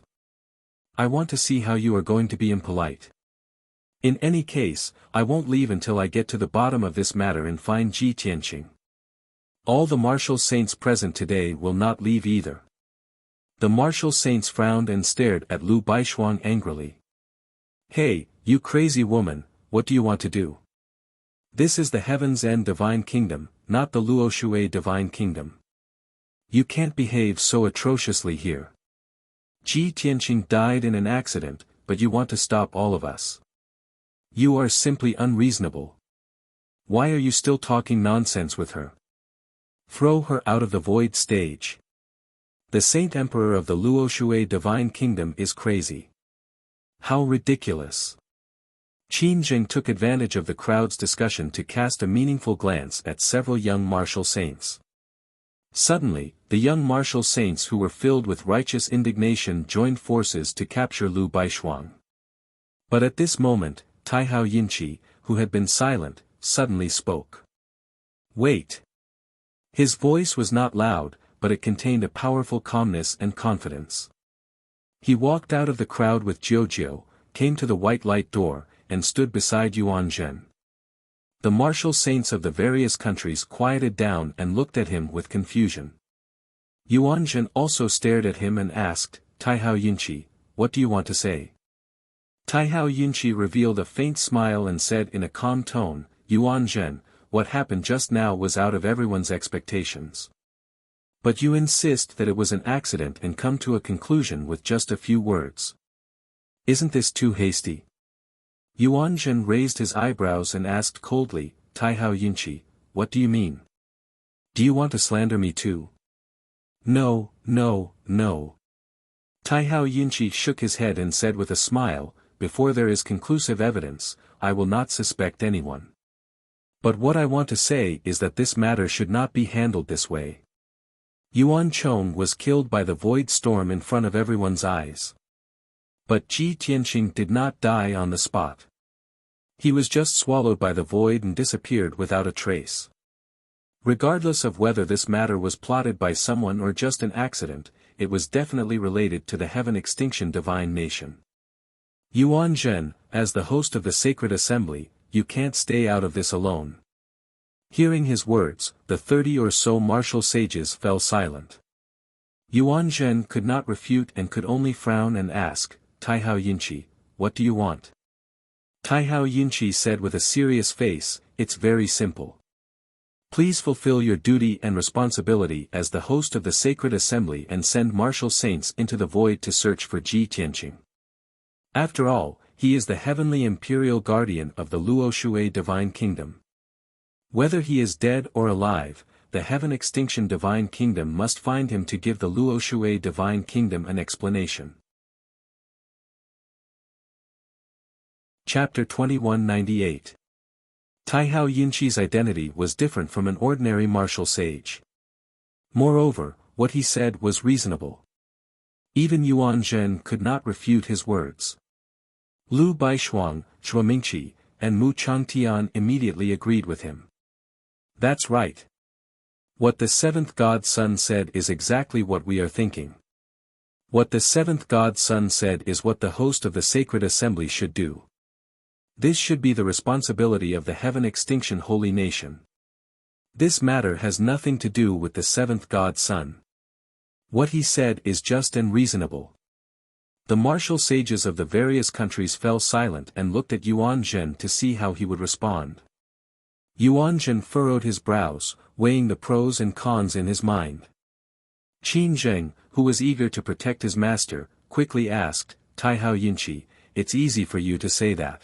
I want to see how you are going to be impolite. In any case, I won't leave until I get to the bottom of this matter and find Ji Tianqing. All the martial saints present today will not leave either." The martial saints frowned and stared at Lu Baishuang angrily. "Hey, you crazy woman, what do you want to do? This is the Heaven's End Divine Kingdom, not the Luoshui Divine Kingdom. You can't behave so atrociously here. Ji Tianqing died in an accident, but you want to stop all of us. You are simply unreasonable. Why are you still talking nonsense with her? Throw her out of the void stage. The Saint Emperor of the Luoshui Divine Kingdom is crazy. How ridiculous." Qin Zheng took advantage of the crowd's discussion to cast a meaningful glance at several young martial saints. Suddenly, the young martial saints who were filled with righteous indignation joined forces to capture Lu Baishuang. But at this moment, Taihao Yinqi, who had been silent, suddenly spoke. "Wait." His voice was not loud, but it contained a powerful calmness and confidence. He walked out of the crowd with Jiujiu, came to the white light door, and stood beside Yuan Zhen. The martial saints of the various countries quieted down and looked at him with confusion. Yuan Zhen also stared at him and asked, "Taihao Yinqi, what do you want to say?" Taihao Yinqi revealed a faint smile and said in a calm tone, "Yuan Zhen, what happened just now was out of everyone's expectations. But you insist that it was an accident and come to a conclusion with just a few words. Isn't this too hasty?" Yuan Zhen raised his eyebrows and asked coldly, "Taihao Yinqi, what do you mean? Do you want to slander me too?" "No, no, no." Taihao Yinqi shook his head and said with a smile, "Before there is conclusive evidence, I will not suspect anyone. But what I want to say is that this matter should not be handled this way. Yuan Chong was killed by the void storm in front of everyone's eyes. But Ji Tianqing did not die on the spot. He was just swallowed by the void and disappeared without a trace. Regardless of whether this matter was plotted by someone or just an accident, it was definitely related to the Heaven Extinction Divine Nation. Yuan Zhen, as the host of the Sacred Assembly, you can't stay out of this alone." Hearing his words, the 30 or so martial sages fell silent. Yuan Zhen could not refute and could only frown and ask, "Taihao Yinqi, what do you want?" Taihao Yinqi said with a serious face, "It's very simple. Please fulfill your duty and responsibility as the host of the Sacred Assembly and send martial saints into the void to search for Ji Tianqing. After all, he is the heavenly imperial guardian of the Luoshui Divine Kingdom. Whether he is dead or alive, the Heaven Extinction Divine Kingdom must find him to give the Luoshui Divine Kingdom an explanation." Chapter 2198. Taihao Yinqi's identity was different from an ordinary martial sage. Moreover, what he said was reasonable. Even Yuan Zhen could not refute his words. Lu Baishuang, Shuamingqi, and Mu Changtian immediately agreed with him. That's right. What the seventh god Sun said is exactly what we are thinking. What the seventh god Sun said is what the host of the sacred assembly should do. This should be the responsibility of the Heaven Extinction Holy Nation. This matter has nothing to do with the seventh god Sun. What he said is just and reasonable. The martial sages of the various countries fell silent and looked at Yuan Zhen to see how he would respond. Yuan Zhen furrowed his brows, weighing the pros and cons in his mind. Qin Zheng, who was eager to protect his master, quickly asked, "Taihao Yinqi, it's easy for you to say that.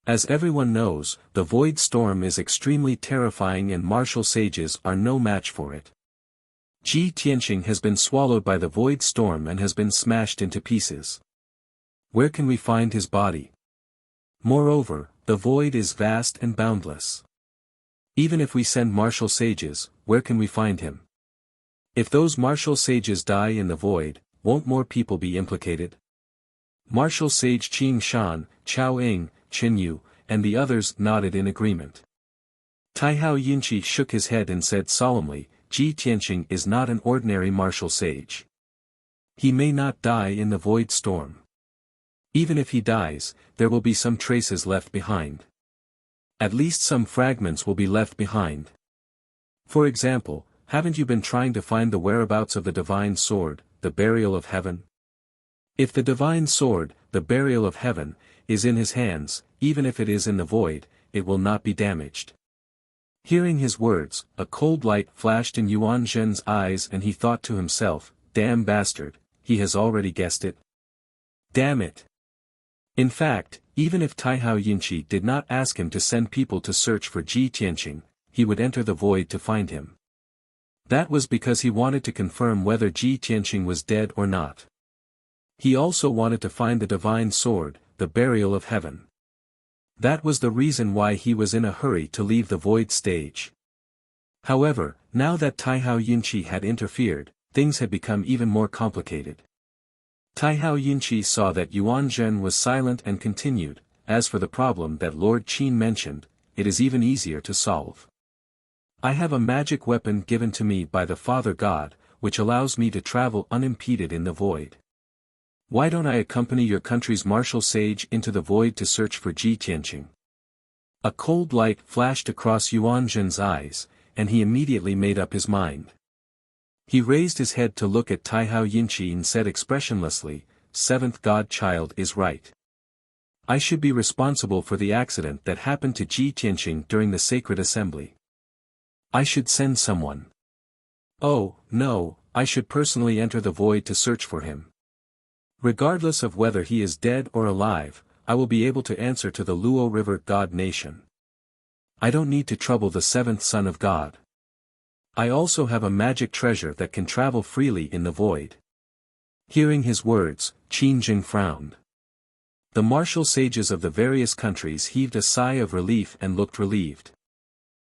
As everyone knows, the void storm is extremely terrifying and martial sages are no match for it. Ji Tianqing has been swallowed by the void storm and has been smashed into pieces. Where can we find his body? Moreover, the void is vast and boundless. Even if we send martial sages, where can we find him? If those martial sages die in the void, won't more people be implicated?" Martial sage Qing Shan, Chao Ing, Qin Yu, and the others nodded in agreement. Taihao Yinqi shook his head and said solemnly, "Ji Tianqing is not an ordinary martial sage. He may not die in the void storm. Even if he dies, there will be some traces left behind. At least some fragments will be left behind. For example, haven't you been trying to find the whereabouts of the divine sword, the burial of heaven? If the divine sword, the burial of heaven, is in his hands, even if it is in the void, it will not be damaged." Hearing his words, a cold light flashed in Yuan Zhen's eyes and he thought to himself, "Damn bastard, he has already guessed it. Damn it." In fact, even if Taihao Yinqi did not ask him to send people to search for Ji Tianqing, he would enter the void to find him. That was because he wanted to confirm whether Ji Tianqing was dead or not. He also wanted to find the divine sword, the burial of heaven. That was the reason why he was in a hurry to leave the void stage. However, now that Taihao Yinqi had interfered, things had become even more complicated. Taihao Yinqi saw that Yuan Zhen was silent and continued, "As for the problem that Lord Qin mentioned, it is even easier to solve. I have a magic weapon given to me by the Father God, which allows me to travel unimpeded in the void. Why don't I accompany your country's martial sage into the void to search for Ji Tianqing?" A cold light flashed across Yuan Zhen's eyes, and he immediately made up his mind. He raised his head to look at Taihao Yinqi and said expressionlessly, "Seventh god child is right. I should be responsible for the accident that happened to Ji Tianqing during the sacred assembly. I should send someone. Oh, no, I should personally enter the void to search for him. Regardless of whether he is dead or alive, I will be able to answer to the Luo River God Nation. I don't need to trouble the seventh son of God. I also have a magic treasure that can travel freely in the void." Hearing his words, Qin Jing frowned. The martial sages of the various countries heaved a sigh of relief and looked relieved.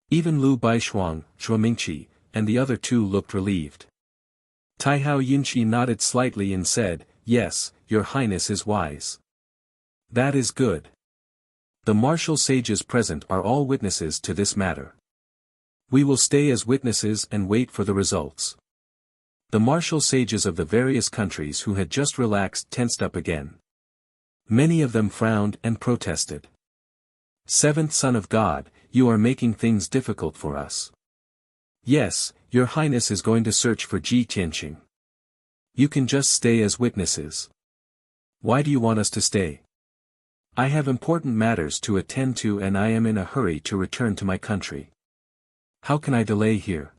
Even Lu Baishuang, Shuamingqi, and the other two looked relieved. Taihao Yinqi nodded slightly and said, "Yes, your highness is wise. That is good. The martial sages present are all witnesses to this matter. We will stay as witnesses and wait for the results." The martial sages of the various countries who had just relaxed tensed up again. Many of them frowned and protested. "Seventh Son of God, you are making things difficult for us. Yes, your highness is going to search for Ji Tianqing. You can just stay as witnesses. Why do you want us to stay? I have important matters to attend to and I am in a hurry to return to my country. How can I delay here?"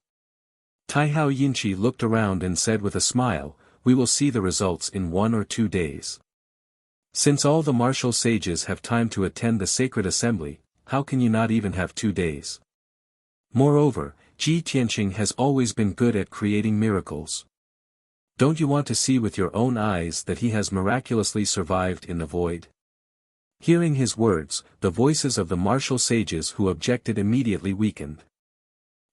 Taihao Yinqi looked around and said with a smile, "We will see the results in 1 or 2 days. Since all the martial sages have time to attend the sacred assembly, how can you not even have 2 days? Moreover, Ji Tianqing has always been good at creating miracles. Don't you want to see with your own eyes that he has miraculously survived in the void?" Hearing his words, the voices of the martial sages who objected immediately weakened.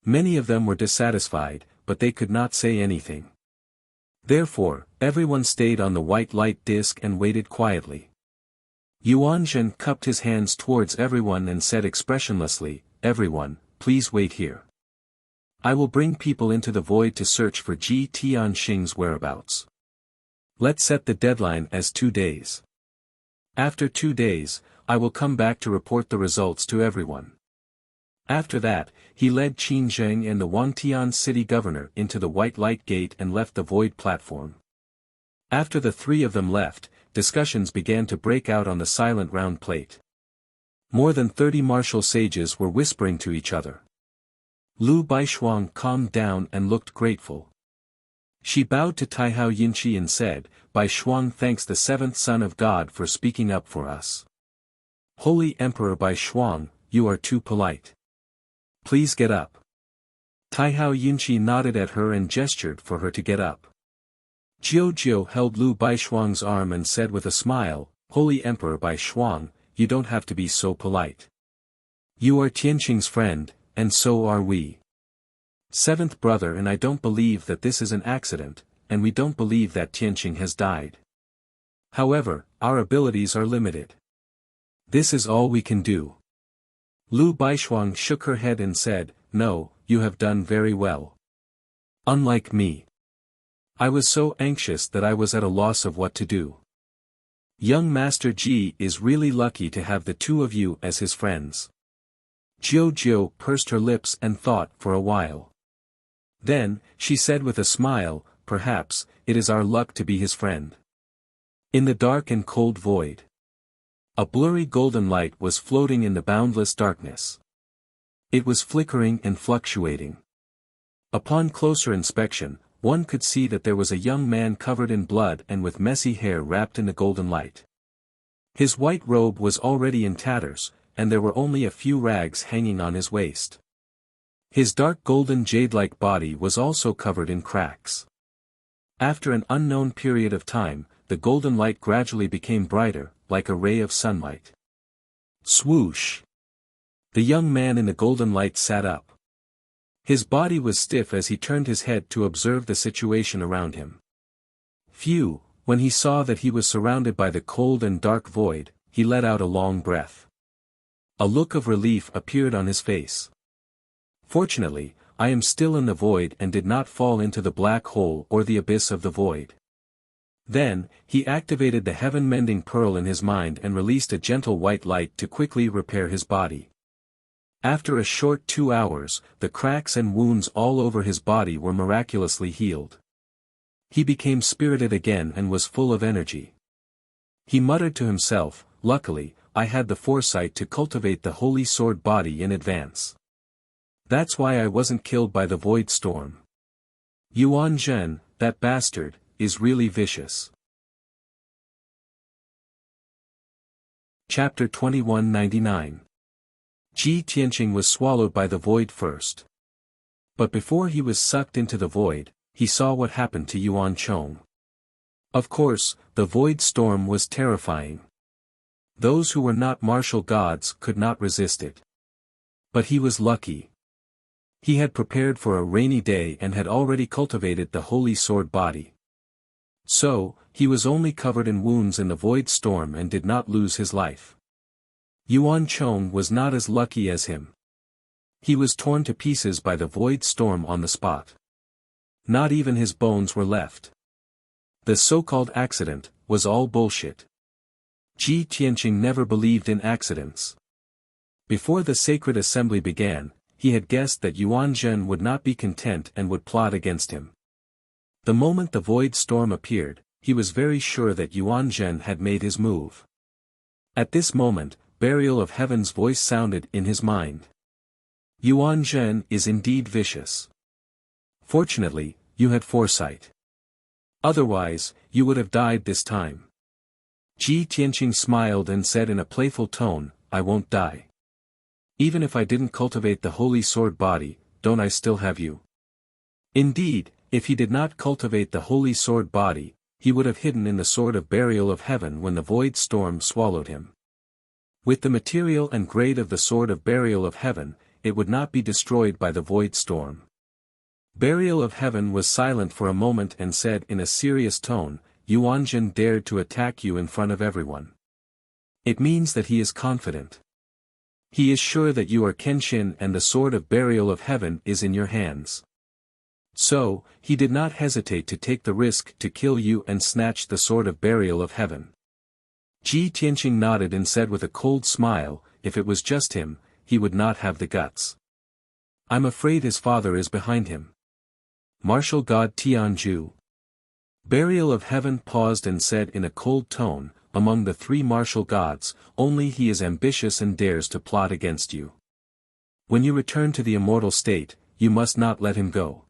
Many of them were dissatisfied, but they could not say anything. Therefore, everyone stayed on the white light disk and waited quietly. Yuanzhen cupped his hands towards everyone and said expressionlessly, "Everyone, please wait here. I will bring people into the void to search for Ji Tianxing's whereabouts. Let's set the deadline as 2 days. After 2 days, I will come back to report the results to everyone." After that, he led Qin Zheng and the Wangtian city governor into the white light gate and left the void platform. After the three of them left, discussions began to break out on the silent round plate. More than 30 martial sages were whispering to each other. Lu Baishuang calmed down and looked grateful. She bowed to Taihao Yinchi and said, "Baishuang thanks the seventh son of God for speaking up for us. Holy Emperor Baishuang, you are too polite. Please get up." Taihao Yinchi nodded at her and gestured for her to get up. Jiu held Lu Baishuang's arm and said with a smile, "Holy Emperor Baishuang, you don't have to be so polite. You are Tianqing's friend, and so are we. Seventh brother, and I don't believe that this is an accident, and we don't believe that Tianqing has died. However, our abilities are limited. This is all we can do." Lu Baishuang shook her head and said, "No, you have done very well. Unlike me. I was so anxious that I was at a loss of what to do. Young Master Ji is really lucky to have the two of you as his friends." Jiu pursed her lips and thought for a while. Then, she said with a smile, "Perhaps, it is our luck to be his friend." In the dark and cold void, a blurry golden light was floating in the boundless darkness. It was flickering and fluctuating. Upon closer inspection, one could see that there was a young man covered in blood and with messy hair wrapped in the golden light. His white robe was already in tatters, and there were only a few rags hanging on his waist. His dark golden jade-like body was also covered in cracks. After an unknown period of time, the golden light gradually became brighter, like a ray of sunlight. Swoosh! The young man in the golden light sat up. His body was stiff as he turned his head to observe the situation around him. Phew, when he saw that he was surrounded by the cold and dark void, he let out a long breath. A look of relief appeared on his face. "Fortunately, I am still in the void and did not fall into the black hole or the abyss of the void." Then, he activated the heaven-mending pearl in his mind and released a gentle white light to quickly repair his body. After a short 2 hours, the cracks and wounds all over his body were miraculously healed. He became spirited again and was full of energy. He muttered to himself, "Luckily, I had the foresight to cultivate the holy sword body in advance. That's why I wasn't killed by the void storm. Yuanzhen, that bastard, is really vicious." Chapter 2199. Ji Tianqing was swallowed by the void first. But before he was sucked into the void, he saw what happened to Yuan Chong. Of course, the void storm was terrifying. Those who were not martial gods could not resist it. But he was lucky. He had prepared for a rainy day and had already cultivated the holy sword body. So, he was only covered in wounds in the void storm and did not lose his life. Yuan Chong was not as lucky as him. He was torn to pieces by the void storm on the spot. Not even his bones were left. The so-called accident was all bullshit. Ji Tianqing never believed in accidents. Before the sacred assembly began, he had guessed that Yuanzhen would not be content and would plot against him. The moment the void storm appeared, he was very sure that Yuanzhen had made his move. At this moment, Burial of Heaven's voice sounded in his mind. "Yuanzhen is indeed vicious. Fortunately, you had foresight. Otherwise, you would have died this time." Ji Tianqing smiled and said in a playful tone, "I won't die. Even if I didn't cultivate the holy sword body, don't I still have you?" Indeed, if he did not cultivate the holy sword body, he would have hidden in the sword of Burial of Heaven when the void storm swallowed him. With the material and grade of the sword of Burial of Heaven, it would not be destroyed by the void storm. Burial of Heaven was silent for a moment and said in a serious tone, Yuanjun dared to attack you in front of everyone. It means that he is confident. He is sure that you are Kenshin and the sword of Burial of Heaven is in your hands. So, he did not hesitate to take the risk to kill you and snatch the sword of Burial of Heaven. Ji Tianqing nodded and said with a cold smile, if it was just him, he would not have the guts. I'm afraid his father is behind him. Martial God Tianju. Burial of Heaven paused and said in a cold tone, among the three martial gods, only he is ambitious and dares to plot against you. When you return to the immortal state, you must not let him go.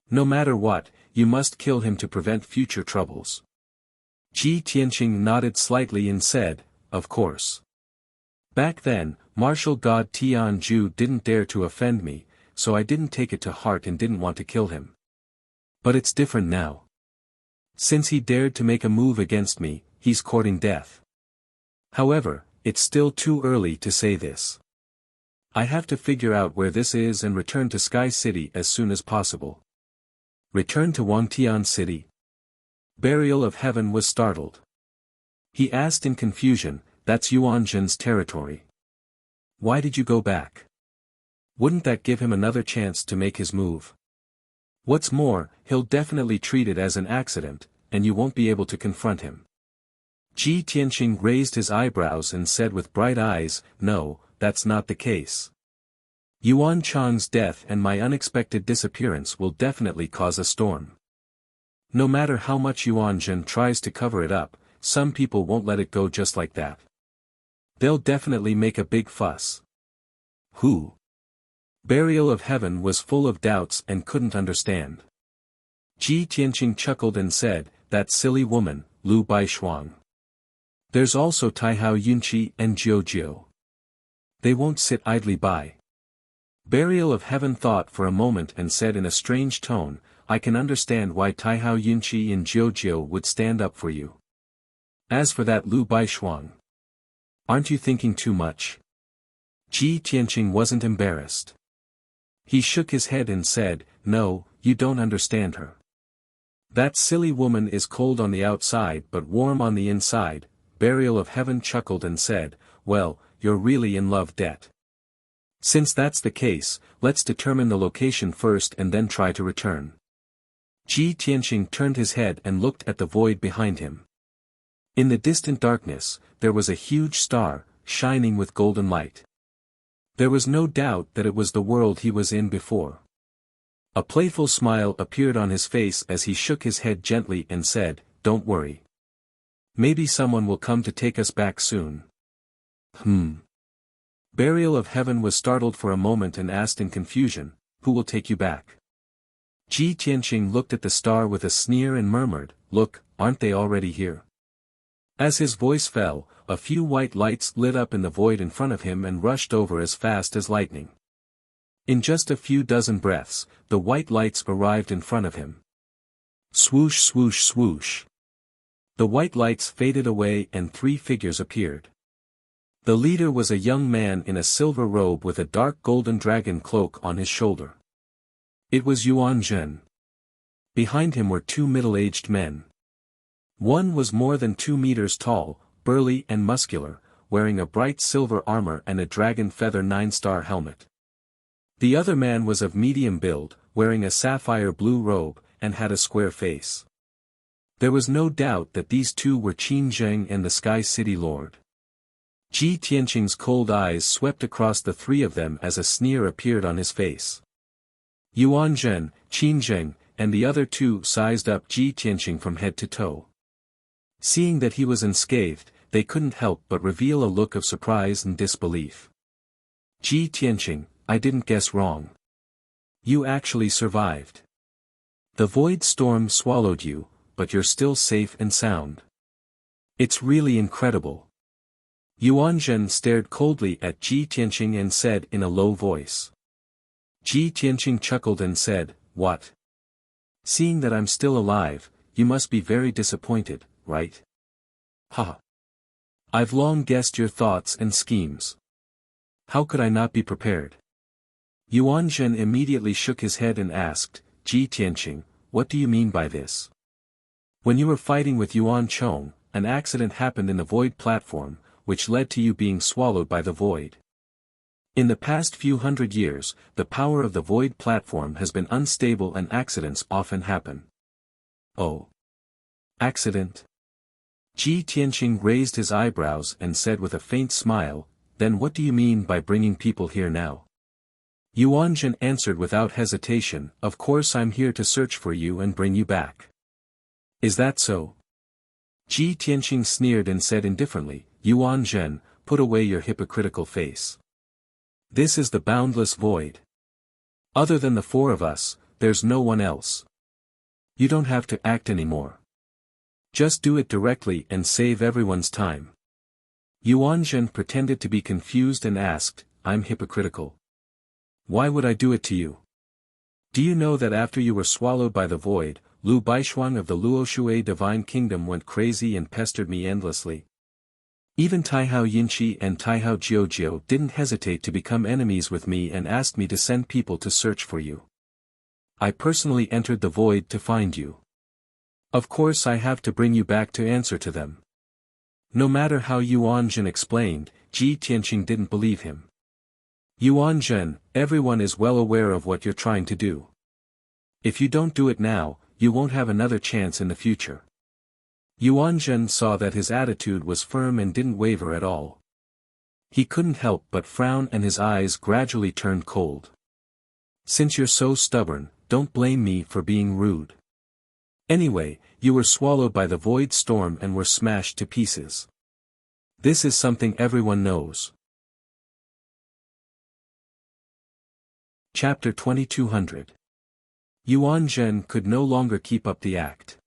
No matter what, you must kill him to prevent future troubles. Ji Tianqing nodded slightly and said, of course. Back then, martial god Tianju didn't dare to offend me, so I didn't take it to heart and didn't want to kill him. But it's different now. Since he dared to make a move against me, he's courting death. However, it's still too early to say this. I have to figure out where this is and return to Sky City as soon as possible. Return to Wangtian City? Burial of Heaven was startled. He asked in confusion, that's Yuanjun's territory. Why did you go back? Wouldn't that give him another chance to make his move? What's more, he'll definitely treat it as an accident, and you won't be able to confront him. Ji Tianqing raised his eyebrows and said with bright eyes, no, that's not the case. Yuan Chang's death and my unexpected disappearance will definitely cause a storm. No matter how much Yuanjun tries to cover it up, some people won't let it go just like that. They'll definitely make a big fuss. Who? Burial of Heaven was full of doubts and couldn't understand. Ji Tianqing chuckled and said, that silly woman, Lu Baishuang. There's also Taihao Yunqi and Jiujiu. They won't sit idly by. Burial of Heaven thought for a moment and said in a strange tone, I can understand why Taihao Yunqi and Jiujiu would stand up for you. As for that Lu Baishuang. Aren't you thinking too much? Ji Tianqing wasn't embarrassed. He shook his head and said, no, you don't understand her. That silly woman is cold on the outside but warm on the inside. Burial of Heaven chuckled and said, well, you're really in love, Det. Since that's the case, let's determine the location first and then try to return. Ji Tianqing turned his head and looked at the void behind him. In the distant darkness, there was a huge star, shining with golden light. There was no doubt that it was the world he was in before. A playful smile appeared on his face as he shook his head gently and said, don't worry. Maybe someone will come to take us back soon. Burial of Heaven was startled for a moment and asked in confusion, who will take you back? Ji Tianqing looked at the star with a sneer and murmured, look, aren't they already here? As his voice fell, a few white lights lit up in the void in front of him and rushed over as fast as lightning. In just a few dozen breaths, the white lights arrived in front of him. Swoosh swoosh swoosh. The white lights faded away and three figures appeared. The leader was a young man in a silver robe with a dark golden dragon cloak on his shoulder. It was Yuan Zhen. Behind him were two middle-aged men. One was more than 2 meters tall, burly and muscular, wearing a bright silver armor and a dragon feather 9-star helmet. The other man was of medium build, wearing a sapphire blue robe, and had a square face. There was no doubt that these two were Qin Zheng and the Sky City Lord. Ji Tianqing's cold eyes swept across the three of them as a sneer appeared on his face. Yuan Zhen, Qin Zheng, and the other two sized up Ji Tianqing from head to toe. Seeing that he was unscathed, they couldn't help but reveal a look of surprise and disbelief. Ji Tianqing, I didn't guess wrong. You actually survived. The void storm swallowed you, but you're still safe and sound. It's really incredible. Yuan Zhen stared coldly at Ji Tianqing and said in a low voice. Ji Tianqing chuckled and said, what? Seeing that I'm still alive, you must be very disappointed, right? Ha! I've long guessed your thoughts and schemes. How could I not be prepared? Yuan Zhen immediately shook his head and asked, Ji Tianqing, what do you mean by this? When you were fighting with Yuan Chong, an accident happened in the void platform, which led to you being swallowed by the void. In the past few hundred years, the power of the void platform has been unstable and accidents often happen. Oh. Accident? Ji Tianqing raised his eyebrows and said with a faint smile, then what do you mean by bringing people here now? Yuan Zhen answered without hesitation, of course I'm here to search for you and bring you back. Is that so? Ji Tianqing sneered and said indifferently, Yuan Zhen, put away your hypocritical face. This is the boundless void. Other than the four of us, there's no one else. You don't have to act anymore. Just do it directly and save everyone's time. Yuan Zhen pretended to be confused and asked, I'm hypocritical. Why would I do it to you? Do you know that after you were swallowed by the void, Lu Baishuang of the Luoshui divine kingdom went crazy and pestered me endlessly? Even Taihao Yinchi and Taihao Jiujiu didn't hesitate to become enemies with me and asked me to send people to search for you. I personally entered the void to find you. Of course I have to bring you back to answer to them. No matter how Yuan Zhen explained, Ji Tianqing didn't believe him. Yuan Zhen, everyone is well aware of what you're trying to do. If you don't do it now, you won't have another chance in the future. Yuan Zhen saw that his attitude was firm and didn't waver at all. He couldn't help but frown and his eyes gradually turned cold. Since you're so stubborn, don't blame me for being rude. Anyway, you were swallowed by the void storm and were smashed to pieces. This is something everyone knows. Chapter 2200. Yuan Zhen could no longer keep up the act.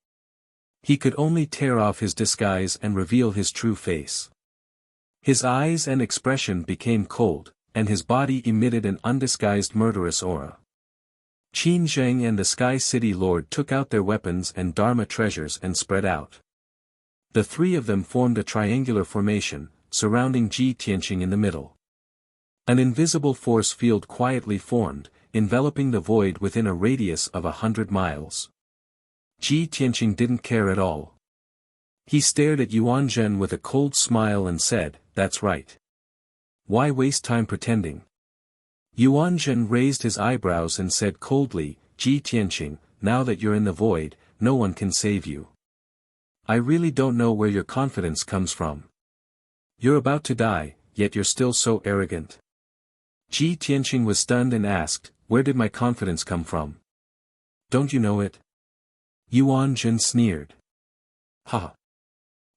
He could only tear off his disguise and reveal his true face. His eyes and expression became cold, and his body emitted an undisguised murderous aura. Qin Zheng and the Sky City Lord took out their weapons and Dharma treasures and spread out. The three of them formed a triangular formation, surrounding Ji Tianqing in the middle. An invisible force field quietly formed, enveloping the void within a radius of 100 miles. Ji Tianqing didn't care at all. He stared at Yuan Zhen with a cold smile and said, that's right. Why waste time pretending? Yuan Zhen raised his eyebrows and said coldly, Ji Tianqing, now that you're in the void, no one can save you. I really don't know where your confidence comes from. You're about to die, yet you're still so arrogant. Ji Tianqing was stunned and asked, where did my confidence come from? Don't you know it? Yuan Zhen sneered. Ha!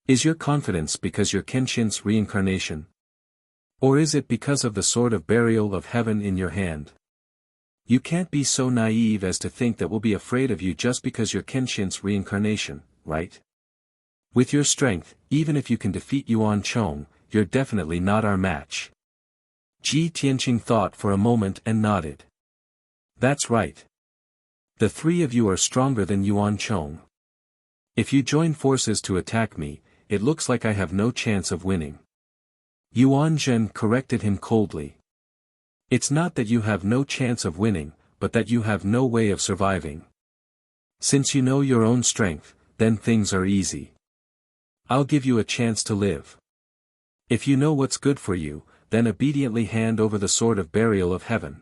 Is your confidence because you're Kenshin's reincarnation? Or is it because of the sword of burial of heaven in your hand? You can't be so naive as to think that we'll be afraid of you just because you're Kenshin's reincarnation, right? With your strength, even if you can defeat Yuan Chong, you're definitely not our match. Ji Tianqing thought for a moment and nodded. That's right. The three of you are stronger than Yuan Chong. If you join forces to attack me, it looks like I have no chance of winning. Yuan Zhen corrected him coldly. It's not that you have no chance of winning, but that you have no way of surviving. Since you know your own strength, then things are easy. I'll give you a chance to live. If you know what's good for you, then obediently hand over the sword of burial of heaven.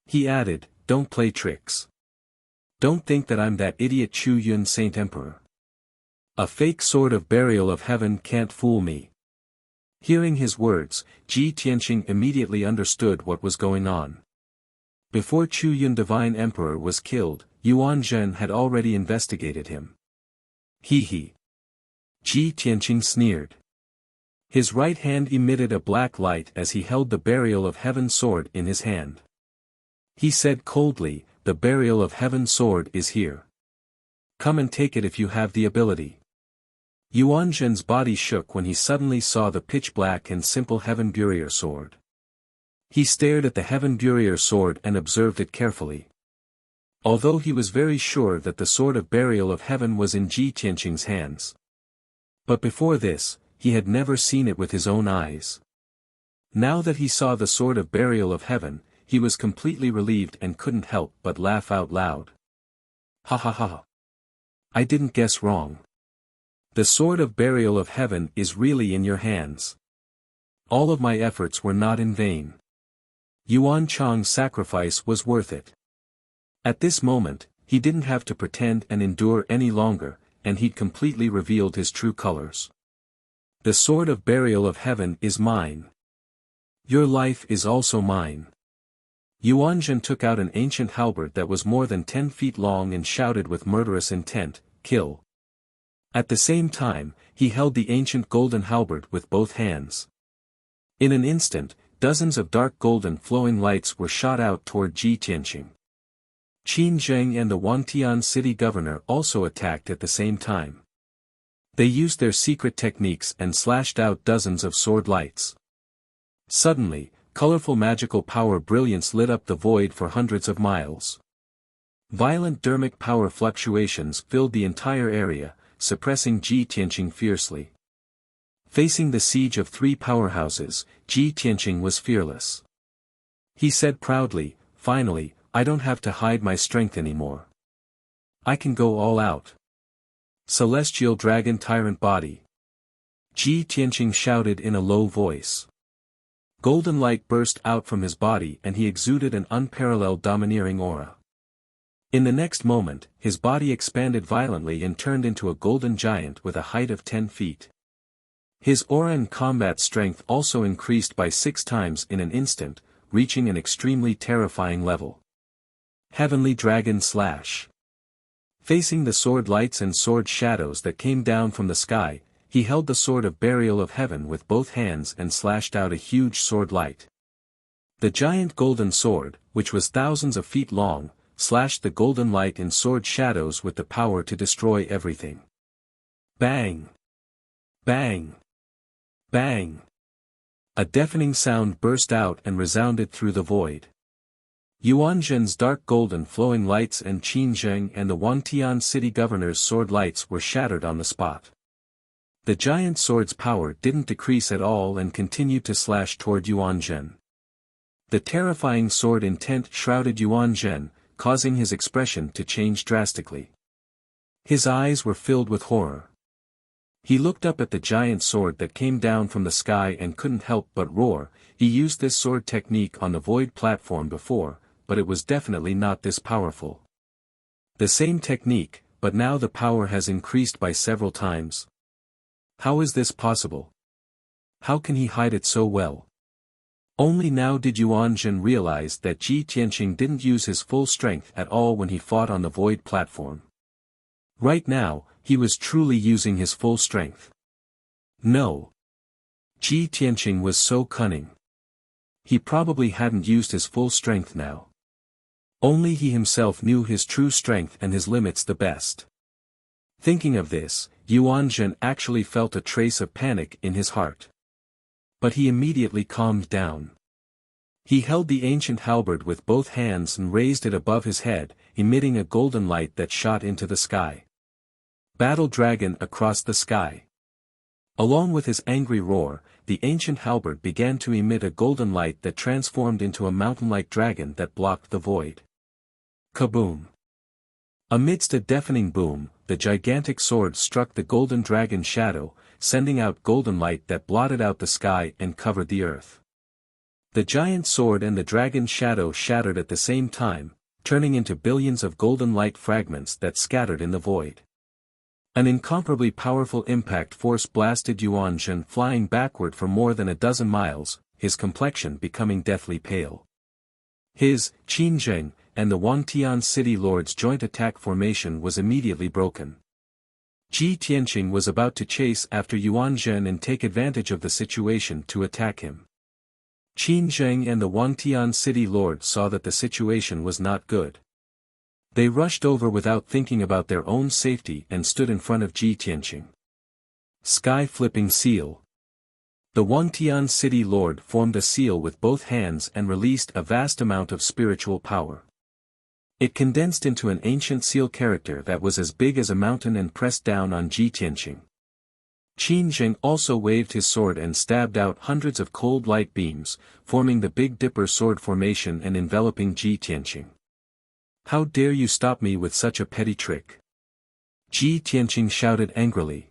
He added, don't play tricks. Don't think that I'm that idiot Chu Yun Saint Emperor. A fake sword of burial of heaven can't fool me. Hearing his words, Ji Tianqing immediately understood what was going on. Before Chu Yun Divine Emperor was killed, Yuan Zhen had already investigated him. He. Ji Tianqing sneered. His right hand emitted a black light as he held the burial of heaven sword in his hand. He said coldly, the burial of heaven sword is here. Come and take it if you have the ability. Yuan Zhen's body shook when he suddenly saw the pitch-black and simple Heaven Burier sword. He stared at the Heaven Burier sword and observed it carefully. Although he was very sure that the sword of burial of heaven was in Ji Tianqing's hands. But before this, he had never seen it with his own eyes. Now that he saw the sword of burial of heaven, he was completely relieved and couldn't help but laugh out loud. Ha ha ha. I didn't guess wrong. The sword of burial of heaven is really in your hands. All of my efforts were not in vain. Yuan Chang's sacrifice was worth it. At this moment, he didn't have to pretend and endure any longer, and he'd completely revealed his true colors. The sword of burial of heaven is mine. Your life is also mine. Yuanzhen took out an ancient halberd that was more than 10 feet long and shouted with murderous intent, "Kill." At the same time, he held the ancient golden halberd with both hands. In an instant, dozens of dark golden flowing lights were shot out toward Ji Tianqing. Qin Zheng and the Wantian city governor also attacked at the same time. They used their secret techniques and slashed out dozens of sword lights. Suddenly, colorful magical power brilliance lit up the void for hundreds of miles. Violent dermic power fluctuations filled the entire area, suppressing Ji Tianqing fiercely. Facing the siege of 3 powerhouses, Ji Tianqing was fearless. He said proudly, "Finally, I don't have to hide my strength anymore. I can go all out." Celestial Dragon Tyrant Body. Ji Tianqing shouted in a low voice. Golden light burst out from his body and he exuded an unparalleled domineering aura. In the next moment, his body expanded violently and turned into a golden giant with a height of 10 feet. His aura and combat strength also increased by 6 times in an instant, reaching an extremely terrifying level. Heavenly Dragon Slash. Facing the sword lights and sword shadows that came down from the sky, he held the sword of burial of heaven with both hands and slashed out a huge sword light. The giant golden sword, which was thousands of feet long, slashed the golden light in sword shadows with the power to destroy everything. Bang! Bang! Bang! A deafening sound burst out and resounded through the void. Yuanzhen's dark golden flowing lights and Qin Zheng and the Wantian city governor's sword lights were shattered on the spot. The giant sword's power didn't decrease at all and continued to slash toward Yuanzhen. The terrifying sword intent shrouded Yuanzhen, causing his expression to change drastically. His eyes were filled with horror. He looked up at the giant sword that came down from the sky and couldn't help but roar. He used this sword technique on the void platform before, but it was definitely not this powerful. The same technique, but now the power has increased by several times. How is this possible? How can he hide it so well? Only now did Yuanzhen realize that Ji Tianqing didn't use his full strength at all when he fought on the void platform. Right now, he was truly using his full strength. No. Ji Tianqing was so cunning. He probably hadn't used his full strength now. Only he himself knew his true strength and his limits the best. Thinking of this, Yuanzhen actually felt a trace of panic in his heart. But he immediately calmed down. He held the ancient halberd with both hands and raised it above his head, emitting a golden light that shot into the sky. Battle Dragon across the sky. Along with his angry roar, the ancient halberd began to emit a golden light that transformed into a mountain-like dragon that blocked the void. Kaboom! Amidst a deafening boom, the gigantic sword struck the golden dragon shadow, sending out golden light that blotted out the sky and covered the earth. The giant sword and the dragon shadow shattered at the same time, turning into billions of golden light fragments that scattered in the void. An incomparably powerful impact force blasted Yuanzhen flying backward for more than a dozen miles, his complexion becoming deathly pale. His, Qin Zheng, and the Wantian city lord's joint attack formation was immediately broken. Ji Tianqing was about to chase after Yuanzhen and take advantage of the situation to attack him. Qin Zheng and the Wantian city lord saw that the situation was not good. They rushed over without thinking about their own safety and stood in front of Ji Tianqing. Sky-flipping seal. The Wantian city lord formed a seal with both hands and released a vast amount of spiritual power. It condensed into an ancient seal character that was as big as a mountain and pressed down on Ji Tianqing. Qin Zheng also waved his sword and stabbed out hundreds of cold light beams, forming the Big Dipper sword formation and enveloping Ji Tianqing. How dare you stop me with such a petty trick? Ji Tianqing shouted angrily.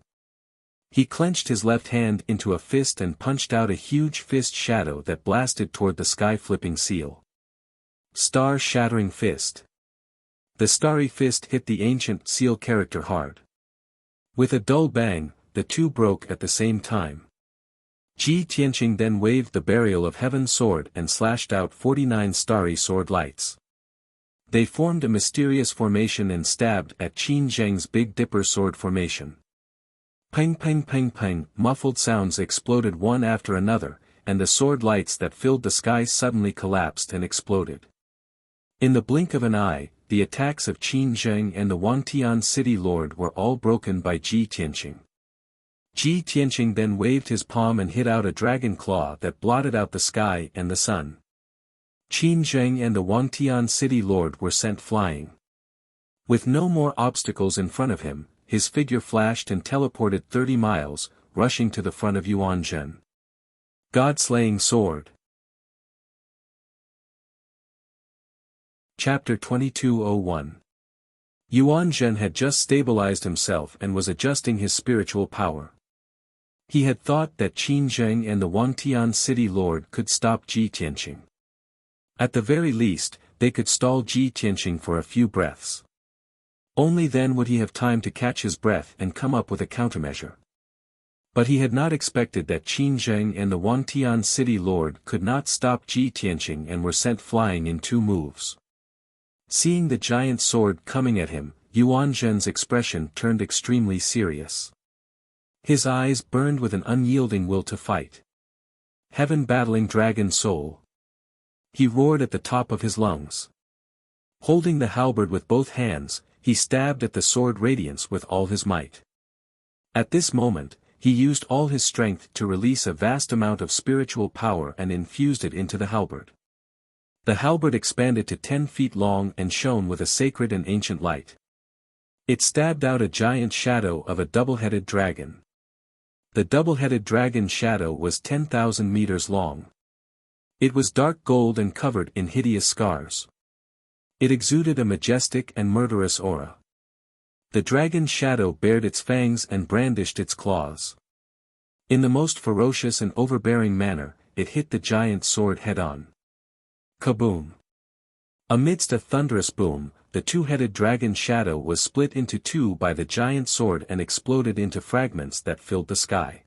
He clenched his left hand into a fist and punched out a huge fist shadow that blasted toward the sky-flipping seal. Star-shattering fist. The starry fist hit the ancient seal character hard. With a dull bang, the two broke at the same time. Ji Tianqing then waved the Burial of Heaven sword and slashed out 49 starry sword lights. They formed a mysterious formation and stabbed at Qin Zheng's Big Dipper sword formation. Ping ping ping ping, muffled sounds exploded one after another, and the sword lights that filled the sky suddenly collapsed and exploded. In the blink of an eye, the attacks of Qin Zheng and the Wangtian city lord were all broken by Ji Tianqing. Ji Tianqing then waved his palm and hit out a dragon claw that blotted out the sky and the sun. Qin Zheng and the Wangtian city lord were sent flying. With no more obstacles in front of him, his figure flashed and teleported 30 miles, rushing to the front of Yuanzhen. God-slaying sword. Chapter 2201. Yuanzhen had just stabilized himself and was adjusting his spiritual power. He had thought that Qin Zheng and the Wangtian city lord could stop Ji Tianqing. At the very least, they could stall Ji Tianqing for a few breaths. Only then would he have time to catch his breath and come up with a countermeasure. But he had not expected that Qin Zheng and the Wangtian city lord could not stop Ji Tianqing and were sent flying in 2 moves. Seeing the giant sword coming at him, Yuanzhen's expression turned extremely serious. His eyes burned with an unyielding will to fight. Heaven battling dragon soul. He roared at the top of his lungs. Holding the halberd with both hands, he stabbed at the sword radiance with all his might. At this moment, he used all his strength to release a vast amount of spiritual power and infused it into the halberd. The halberd expanded to 10 feet long and shone with a sacred and ancient light. It stabbed out a giant shadow of a double-headed dragon. The double-headed dragon shadow was 10,000 meters long. It was dark gold and covered in hideous scars. It exuded a majestic and murderous aura. The dragon shadow bared its fangs and brandished its claws. In the most ferocious and overbearing manner, it hit the giant sword head-on. Kaboom! Amidst a thunderous boom, the 2-headed dragon shadow was split into 2 by the giant sword and exploded into fragments that filled the sky.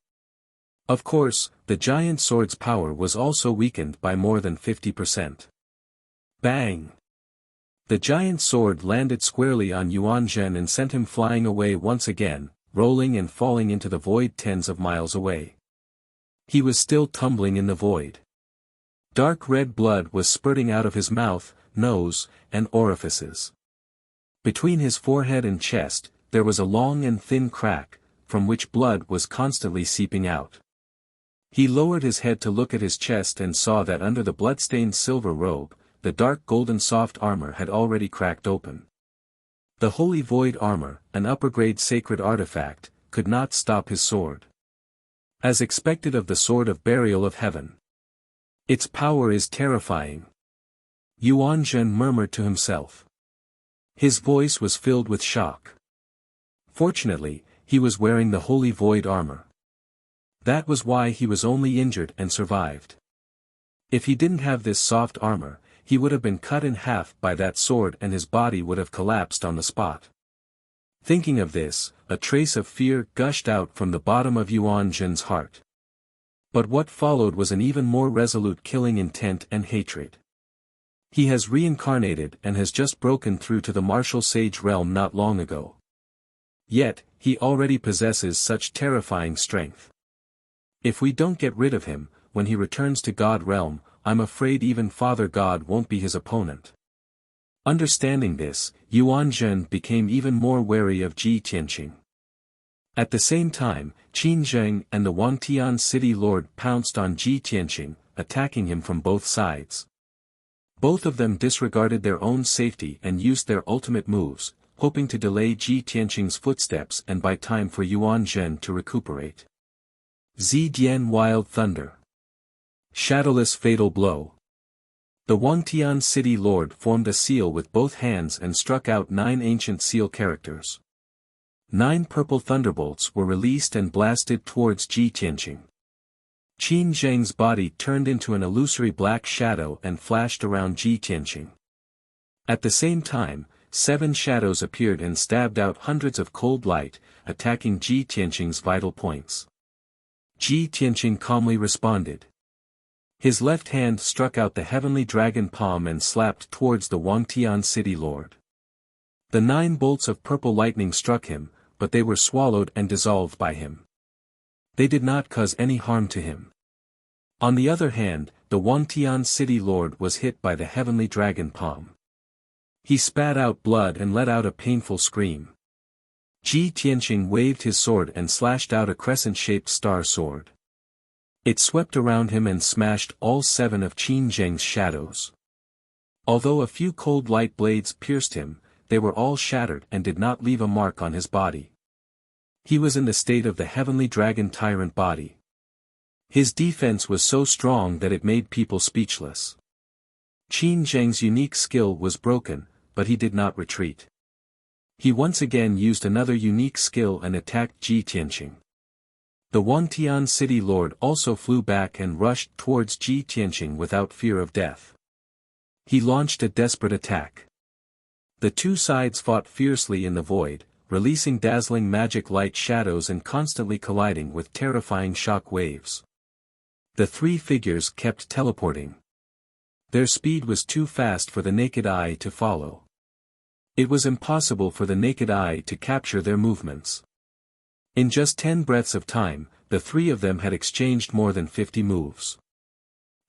Of course, the giant sword's power was also weakened by more than 50%. Bang! The giant sword landed squarely on Yuanzhen and sent him flying away once again, rolling and falling into the void tens of miles away. He was still tumbling in the void. Dark red blood was spurting out of his mouth, nose, and orifices. Between his forehead and chest, there was a long and thin crack, from which blood was constantly seeping out. He lowered his head to look at his chest and saw that under the blood-stained silver robe, the dark golden soft armor had already cracked open. The holy void armor, an upper-grade sacred artifact, could not stop his sword. As expected of the sword of Burial of Heaven. Its power is terrifying. Yuanzhen murmured to himself. His voice was filled with shock. Fortunately, he was wearing the holy void armor. That was why he was only injured and survived. If he didn't have this soft armor, he would have been cut in half by that sword and his body would have collapsed on the spot. Thinking of this, a trace of fear gushed out from the bottom of Yuanzhen's heart. But what followed was an even more resolute killing intent and hatred. He has reincarnated and has just broken through to the martial sage realm not long ago. Yet, he already possesses such terrifying strength. If we don't get rid of him, when he returns to God realm, I'm afraid even Father God won't be his opponent. Understanding this, Yuanzhen became even more wary of Ji Tianqing. At the same time, Qin Zheng and the Wangtian city lord pounced on Ji Tianqing, attacking him from both sides. Both of them disregarded their own safety and used their ultimate moves, hoping to delay Ji Tianqing's footsteps and buy time for Yuanzhen to recuperate. Zedian Wild Thunder. Shadowless Fatal Blow. The Wangtian city lord formed a seal with both hands and struck out 9 ancient seal characters. 9 purple thunderbolts were released and blasted towards Ji Tianqing. Qin Zheng's body turned into an illusory black shadow and flashed around Ji Tianqing. At the same time, 7 shadows appeared and stabbed out hundreds of cold light, attacking Ji Tianqing's vital points. Ji Tianqing calmly responded. His left hand struck out the heavenly dragon palm and slapped towards the Wangtian city lord. The 9 bolts of purple lightning struck him, but they were swallowed and dissolved by him. They did not cause any harm to him. On the other hand, the Wangtian city lord was hit by the heavenly dragon palm. He spat out blood and let out a painful scream. Ji Tianqing waved his sword and slashed out a crescent-shaped star sword. It swept around him and smashed all 7 of Qin Zheng's shadows. Although a few cold light blades pierced him, they were all shattered and did not leave a mark on his body. He was in the state of the heavenly dragon tyrant body. His defense was so strong that it made people speechless. Qin Zheng's unique skill was broken, but he did not retreat. He once again used another unique skill and attacked Ji Tianqing. The Wangtian city lord also flew back and rushed towards Ji Tianqing without fear of death. He launched a desperate attack. The 2 sides fought fiercely in the void, releasing dazzling magic light shadows and constantly colliding with terrifying shock waves. The 3 figures kept teleporting. Their speed was too fast for the naked eye to follow. It was impossible for the naked eye to capture their movements. In just 10 breaths of time, the 3 of them had exchanged more than 50 moves.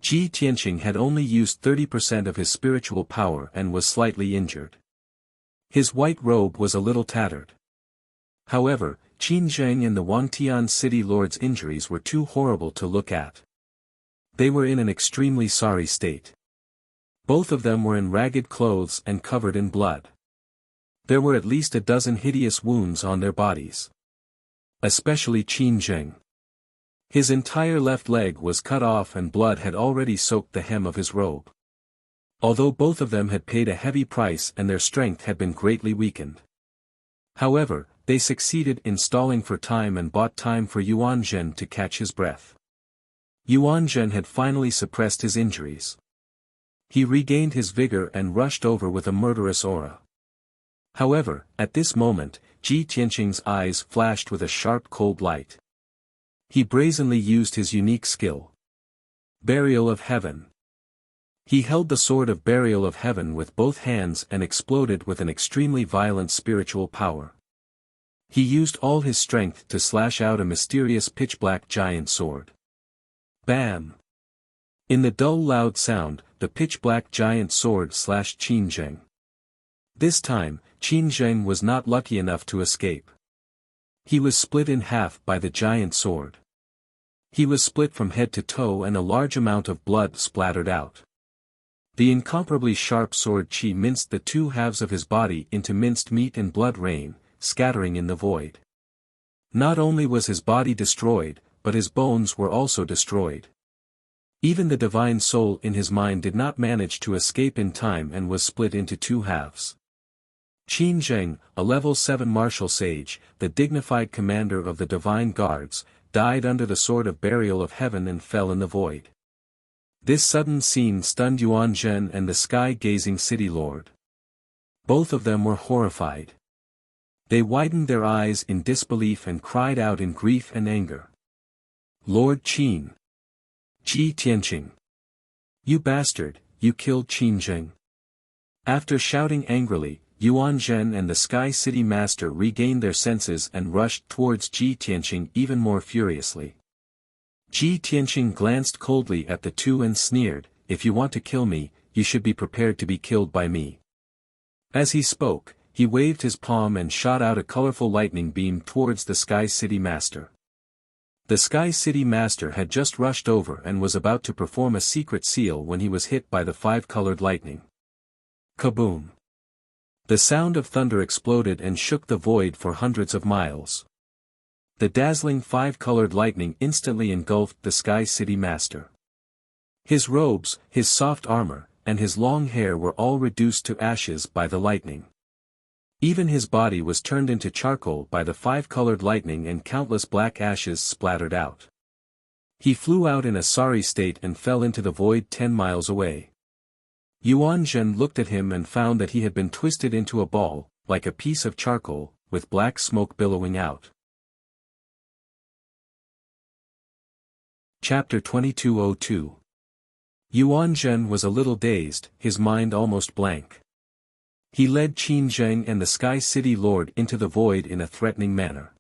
Ji Tianqing had only used 30% of his spiritual power and was slightly injured. His white robe was a little tattered. However, Qin Zheng and the Wangtian city lord's injuries were too horrible to look at. They were in an extremely sorry state. Both of them were in ragged clothes and covered in blood. There were at least a dozen hideous wounds on their bodies. Especially Qin Zheng. His entire left leg was cut off and blood had already soaked the hem of his robe. Although both of them had paid a heavy price and their strength had been greatly weakened. However, they succeeded in stalling for time and bought time for Yuan Zhen to catch his breath. Yuan Zhen had finally suppressed his injuries. He regained his vigor and rushed over with a murderous aura. However, at this moment, Ji Tianqing's eyes flashed with a sharp cold light. He brazenly used his unique skill. Burial of Heaven. He held the sword of Burial of Heaven with both hands and exploded with an extremely violent spiritual power. He used all his strength to slash out a mysterious pitch-black giant sword. Bam! In the dull loud sound, the pitch-black giant sword slashed Qin Zheng. This time, Qin Zheng was not lucky enough to escape. He was split in half by the giant sword. He was split from head to toe and a large amount of blood splattered out. The incomparably sharp sword Qi minced the 2 halves of his body into minced meat and blood rain, scattering in the void. Not only was his body destroyed, but his bones were also destroyed. Even the divine soul in his mind did not manage to escape in time and was split into 2 halves. Qin Zheng, a level 7 martial sage, the dignified commander of the divine guards, died under the sword of Burial of Heaven and fell in the void. This sudden scene stunned Yuan Zhen and the sky-gazing city lord. Both of them were horrified. They widened their eyes in disbelief and cried out in grief and anger. Lord Qin! Ji Tianqing! You bastard, you killed Qin Zheng! After shouting angrily, Yuan Zhen and the Sky City Master regained their senses and rushed towards Ji Tianqing even more furiously. Ji Tianqing glanced coldly at the 2 and sneered, "If you want to kill me, you should be prepared to be killed by me." As he spoke, he waved his palm and shot out a colorful lightning beam towards the Sky City Master. The Sky City Master had just rushed over and was about to perform a secret seal when he was hit by the 5-colored lightning. Kaboom! The sound of thunder exploded and shook the void for hundreds of miles. The dazzling five-colored lightning instantly engulfed the Sky City Master. His robes, his soft armor, and his long hair were all reduced to ashes by the lightning. Even his body was turned into charcoal by the five-colored lightning and countless black ashes splattered out. He flew out in a sorry state and fell into the void 10 miles away. Yuan Zhen looked at him and found that he had been twisted into a ball, like a piece of charcoal, with black smoke billowing out. Chapter 2202. Yuan Zhen was a little dazed, his mind almost blank. He led Qin Zheng and the Sky City Lord into the void in a threatening manner.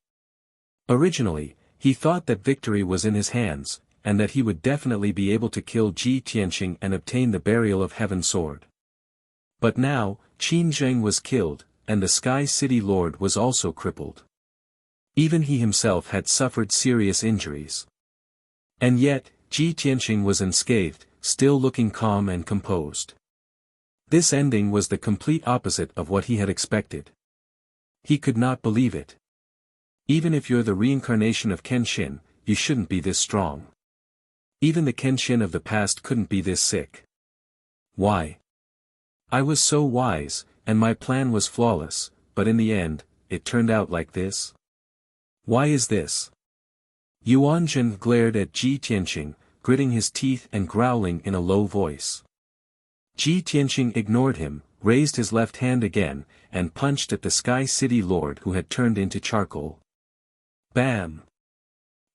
Originally, he thought that victory was in his hands, and that he would definitely be able to kill Ji Tianqing and obtain the Burial of Heaven sword. But now, Qin Zheng was killed, and the Sky City Lord was also crippled. Even he himself had suffered serious injuries. And yet, Ji Tianqing was unscathed, still looking calm and composed. This ending was the complete opposite of what he had expected. He could not believe it. Even if you're the reincarnation of Kenshin, you shouldn't be this strong. Even the Kenshin of the past couldn't be this sick. Why? I was so wise, and my plan was flawless, but in the end, it turned out like this? Why is this? Yuan Zhen glared at Ji Tianqing, gritting his teeth and growling in a low voice. Ji Tianqing ignored him, raised his left hand again, and punched at the Sky City Lord who had turned into charcoal. Bam!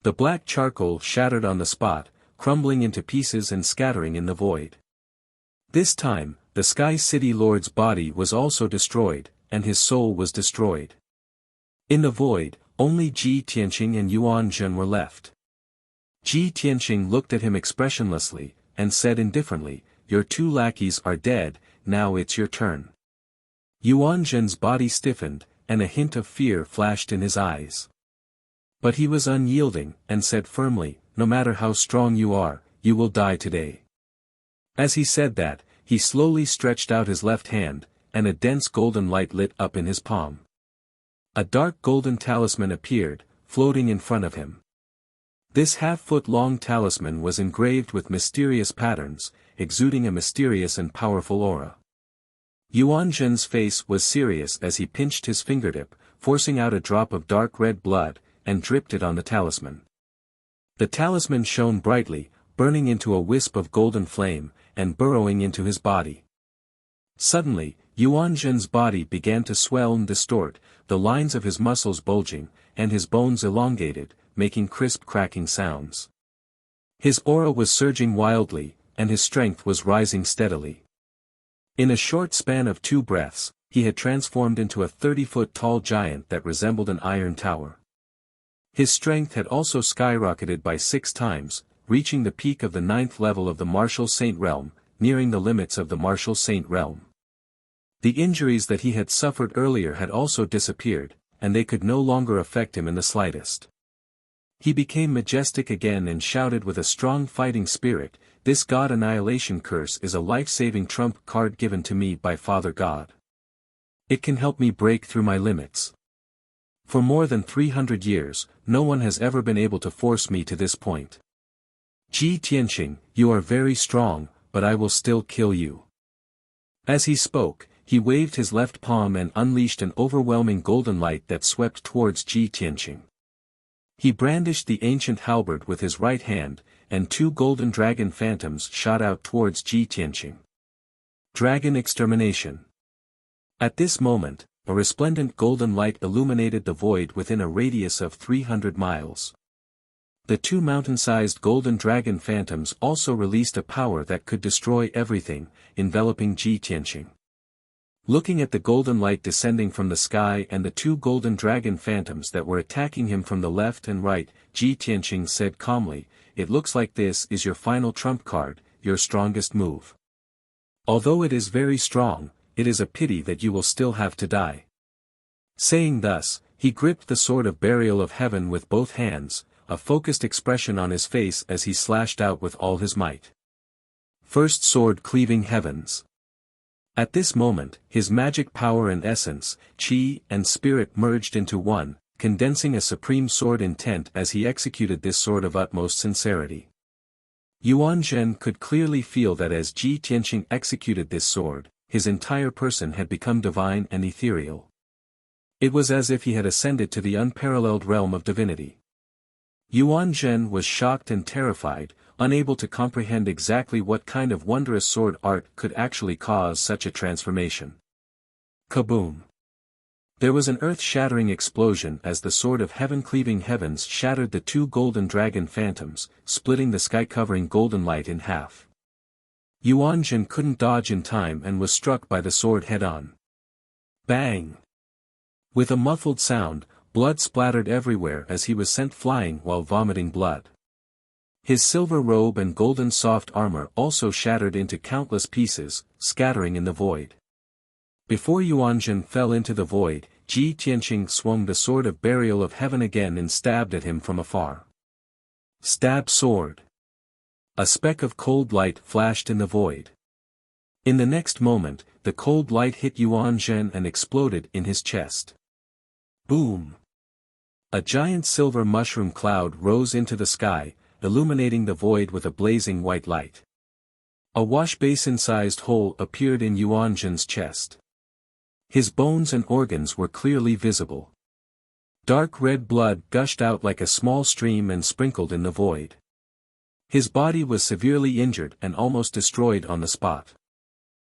The black charcoal shattered on the spot, crumbling into pieces and scattering in the void. This time, the Sky City Lord's body was also destroyed, and his soul was destroyed. In the void, only Ji Tianqing and Yuan Zhen were left. Ji Tianqing looked at him expressionlessly, and said indifferently, "Your two lackeys are dead, now it's your turn." Yuan Zhen's body stiffened, and a hint of fear flashed in his eyes. But he was unyielding, and said firmly, "No matter how strong you are, you will die today." As he said that, he slowly stretched out his left hand, and a dense golden light lit up in his palm. A dark golden talisman appeared, floating in front of him. This half-foot-long talisman was engraved with mysterious patterns, exuding a mysterious and powerful aura. Yuan Zhen's face was serious as he pinched his fingertip, forcing out a drop of dark red blood, and dripped it on the talisman. The talisman shone brightly, burning into a wisp of golden flame, and burrowing into his body. Suddenly, Yuan Zhen's body began to swell and distort, the lines of his muscles bulging, and his bones elongated, making crisp cracking sounds. His aura was surging wildly, and his strength was rising steadily. In a short span of 2 breaths, he had transformed into a 30-foot-tall giant that resembled an iron tower. His strength had also skyrocketed by 6 times, reaching the peak of the 9th level of the Martial Saint Realm, nearing the limits of the Martial Saint Realm. The injuries that he had suffered earlier had also disappeared, and they could no longer affect him in the slightest. He became majestic again and shouted with a strong fighting spirit, "This God Annihilation Curse is a life-saving trump card given to me by Father God. It can help me break through my limits. For more than 300 years, no one has ever been able to force me to this point. Ji Tianqing, you are very strong, but I will still kill you." As he spoke, he waved his left palm and unleashed an overwhelming golden light that swept towards Ji Tianqing. He brandished the ancient halberd with his right hand, and 2 golden dragon phantoms shot out towards Ji Tianqing. Dragon Extermination. At this moment, a resplendent golden light illuminated the void within a radius of 300 miles. The 2 mountain-sized golden dragon phantoms also released a power that could destroy everything, enveloping Ji Tianqing. Looking at the golden light descending from the sky and the 2 golden dragon phantoms that were attacking him from the left and right, Ji Tianqing said calmly, "It looks like this is your final trump card, your strongest move. Although it is very strong, it is a pity that you will still have to die." Saying thus, he gripped the sword of Burial of Heaven with both hands, a focused expression on his face as he slashed out with all his might. First sword cleaving heavens. At this moment, his magic power and essence, chi and spirit merged into one, condensing a supreme sword intent as he executed this sword of utmost sincerity. Yuan Zhen could clearly feel that as Ji Tianqing executed this sword, his entire person had become divine and ethereal. It was as if he had ascended to the unparalleled realm of divinity. Yuan Zhen was shocked and terrified, unable to comprehend exactly what kind of wondrous sword art could actually cause such a transformation. Kaboom! There was an earth-shattering explosion as the sword of heaven cleaving heavens shattered the two golden dragon phantoms, splitting the sky-covering golden light in half. Yuan Zhen couldn't dodge in time and was struck by the sword head-on. Bang! With a muffled sound, blood splattered everywhere as he was sent flying while vomiting blood. His silver robe and golden soft armor also shattered into countless pieces, scattering in the void. Before Yuan Zhen fell into the void, Ji Tianqing swung the sword of burial of heaven again and stabbed at him from afar. Stab sword! A speck of cold light flashed in the void. In the next moment, the cold light hit Yuan Zhen and exploded in his chest. Boom! A giant silver mushroom cloud rose into the sky, illuminating the void with a blazing white light. A wash-basin-sized hole appeared in Yuan Zhen's chest. His bones and organs were clearly visible. Dark red blood gushed out like a small stream and sprinkled in the void. His body was severely injured and almost destroyed on the spot.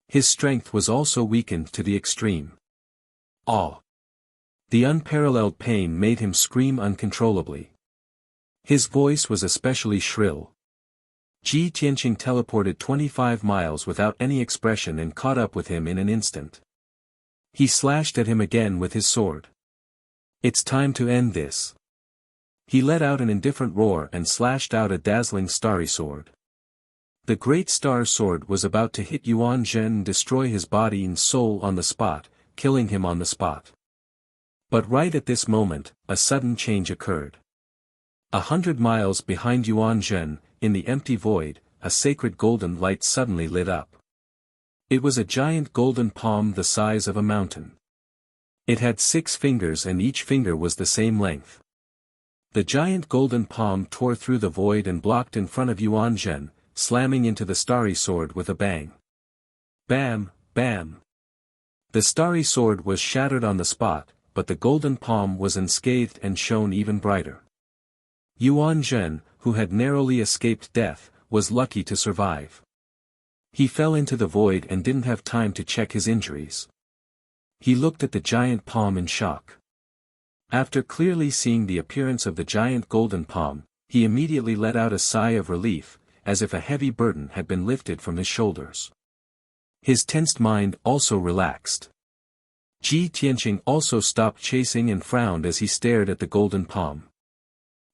His strength was also weakened to the extreme. Awe! The unparalleled pain made him scream uncontrollably. His voice was especially shrill. Ji Tianqing teleported 25 miles without any expression and caught up with him in an instant. He slashed at him again with his sword. It's time to end this. He let out an indifferent roar and slashed out a dazzling starry sword. The great star sword was about to hit Yuan Zhen and destroy his body and soul on the spot, killing him on the spot. But right at this moment, a sudden change occurred. 100 miles behind Yuan Zhen, in the empty void, a sacred golden light suddenly lit up. It was a giant golden palm the size of a mountain. It had 6 fingers and each finger was the same length. The giant golden palm tore through the void and blocked in front of Yuan Zhen, slamming into the starry sword with a bang. Bam, bam. The starry sword was shattered on the spot, but the golden palm was unscathed and shone even brighter. Yuan Zhen, who had narrowly escaped death, was lucky to survive. He fell into the void and didn't have time to check his injuries. He looked at the giant palm in shock. After clearly seeing the appearance of the giant golden palm, he immediately let out a sigh of relief, as if a heavy burden had been lifted from his shoulders. His tensed mind also relaxed. Ji Tianqing also stopped chasing and frowned as he stared at the golden palm.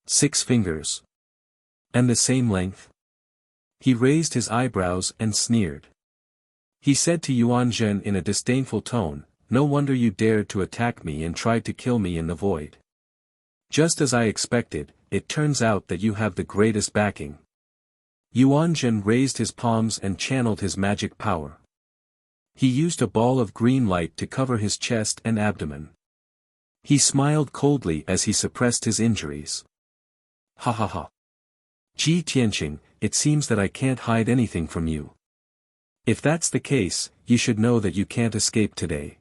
6 fingers. And the same length? He raised his eyebrows and sneered. He said to Yuan Zhen in a disdainful tone, "No wonder you dared to attack me and tried to kill me in the void. Just as I expected, it turns out that you have the greatest backing." Yuan Zhen raised his palms and channeled his magic power. He used a ball of green light to cover his chest and abdomen. He smiled coldly as he suppressed his injuries. Ha ha ha. Ji Tianqing, it seems that I can't hide anything from you. If that's the case, you should know that you can't escape today.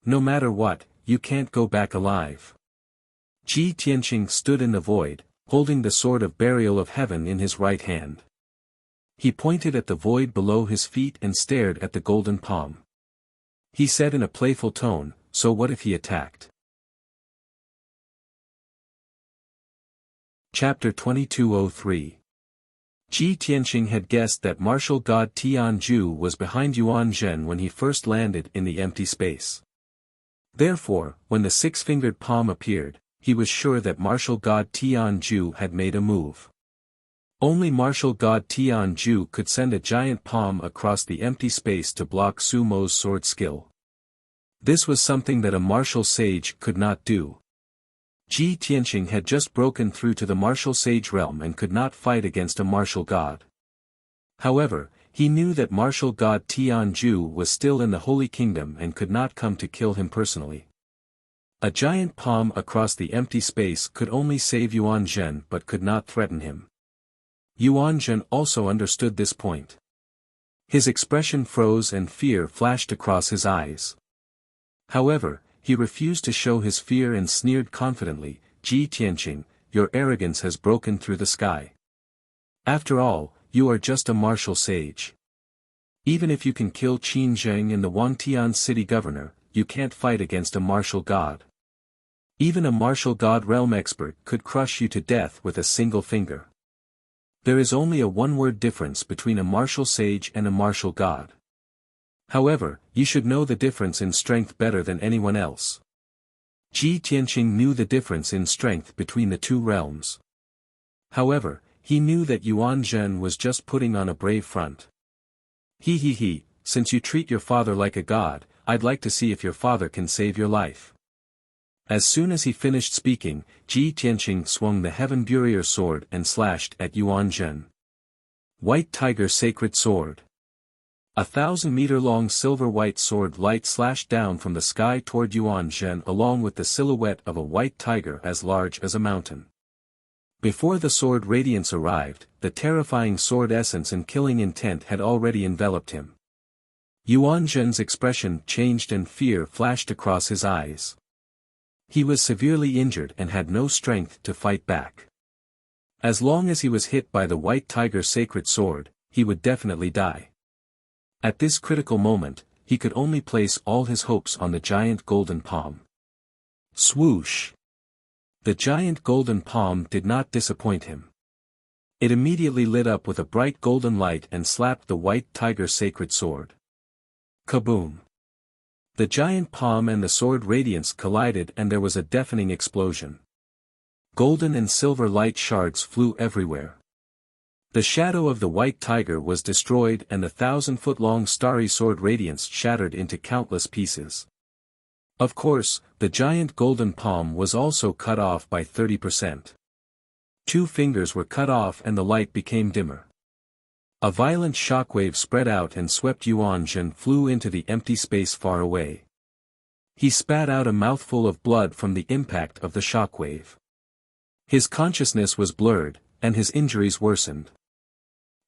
No matter what, you can't go back alive. Ji Tianqing stood in the void, holding the sword of burial of heaven in his right hand. He pointed at the void below his feet and stared at the golden palm. He said in a playful tone, "So what if he attacked?" Chapter 2203. Ji Tianqing had guessed that martial god Tianju was behind Yuan Zhen when he first landed in the empty space. Therefore, when the 6-fingered palm appeared, he was sure that martial god Tianju had made a move. Only martial god Tianju could send a giant palm across the empty space to block Su Mo's sword skill. This was something that a martial sage could not do. Ji Tianqing had just broken through to the martial sage realm and could not fight against a martial god. However, he knew that martial god Tianju was still in the Holy Kingdom and could not come to kill him personally. A giant palm across the empty space could only save Yuan Zhen but could not threaten him. Yuan Zhen also understood this point. His expression froze and fear flashed across his eyes. However, he refused to show his fear and sneered confidently, "Ji Tianqing, your arrogance has broken through the sky. After all, you are just a martial sage. Even if you can kill Qin Zheng and the Wangtian city governor, you can't fight against a martial god. Even a martial god realm expert could crush you to death with a single finger. There is only a one-word difference between a martial sage and a martial god. However, you should know the difference in strength better than anyone else." Ji Tianqing knew the difference in strength between the two realms. However, he knew that Yuan Zhen was just putting on a brave front. He, since you treat your father like a god, I'd like to see if your father can save your life." As soon as he finished speaking, Ji Tianqing swung the Heaven Burier sword and slashed at Yuan Zhen. White Tiger Sacred Sword. 1,000-meter-long silver-white sword light slashed down from the sky toward Yuan Zhen along with the silhouette of a white tiger as large as a mountain. Before the sword radiance arrived, the terrifying sword essence and killing intent had already enveloped him. Yuan Zhen's expression changed and fear flashed across his eyes. He was severely injured and had no strength to fight back. As long as he was hit by the White Tiger Sacred Sword, he would definitely die. At this critical moment, he could only place all his hopes on the giant golden palm. Swoosh! The giant golden palm did not disappoint him. It immediately lit up with a bright golden light and slapped the White Tiger Sacred Sword. Kaboom! The giant palm and the sword radiance collided and there was a deafening explosion. Golden and silver light shards flew everywhere. The shadow of the white tiger was destroyed and the 1,000-foot-long starry sword radiance shattered into countless pieces. Of course, the giant golden palm was also cut off by 30%. 2 fingers were cut off and the light became dimmer. A violent shockwave spread out and swept Yuan Zhen flew into the empty space far away. He spat out a mouthful of blood from the impact of the shockwave. His consciousness was blurred, and his injuries worsened.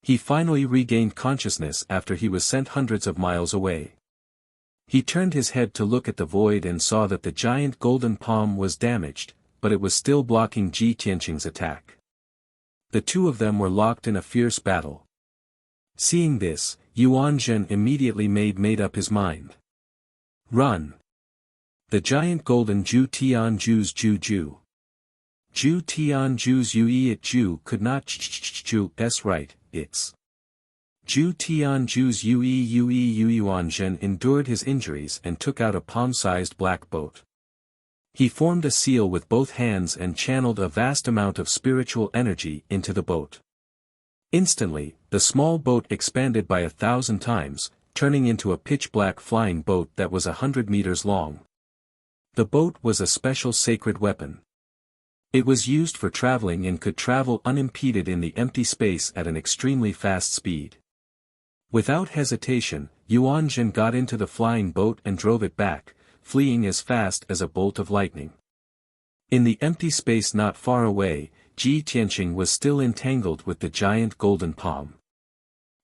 He finally regained consciousness after he was sent hundreds of miles away. He turned his head to look at the void and saw that the giant golden palm was damaged, but it was still blocking Ji Tianqing's attack. The two of them were locked in a fierce battle. Seeing this, Yuan Zhen immediately made up his mind. Run! The giant golden Ju Tian Ju's Ju. Ju Tian Ju's Ue at Ju could not Ju s right, it's. Ju Tian Ju's Ue Yuan Zhen endured his injuries and took out a palm-sized black boat. He formed a seal with both hands and channeled a vast amount of spiritual energy into the boat. Instantly, the small boat expanded by 1,000 times, turning into a pitch-black flying boat that was 100 meters long. The boat was a special sacred weapon. It was used for traveling and could travel unimpeded in the empty space at an extremely fast speed. Without hesitation, Yuan Zhen got into the flying boat and drove it back, fleeing as fast as a bolt of lightning. In the empty space not far away, Ji Tianqing was still entangled with the giant golden palm.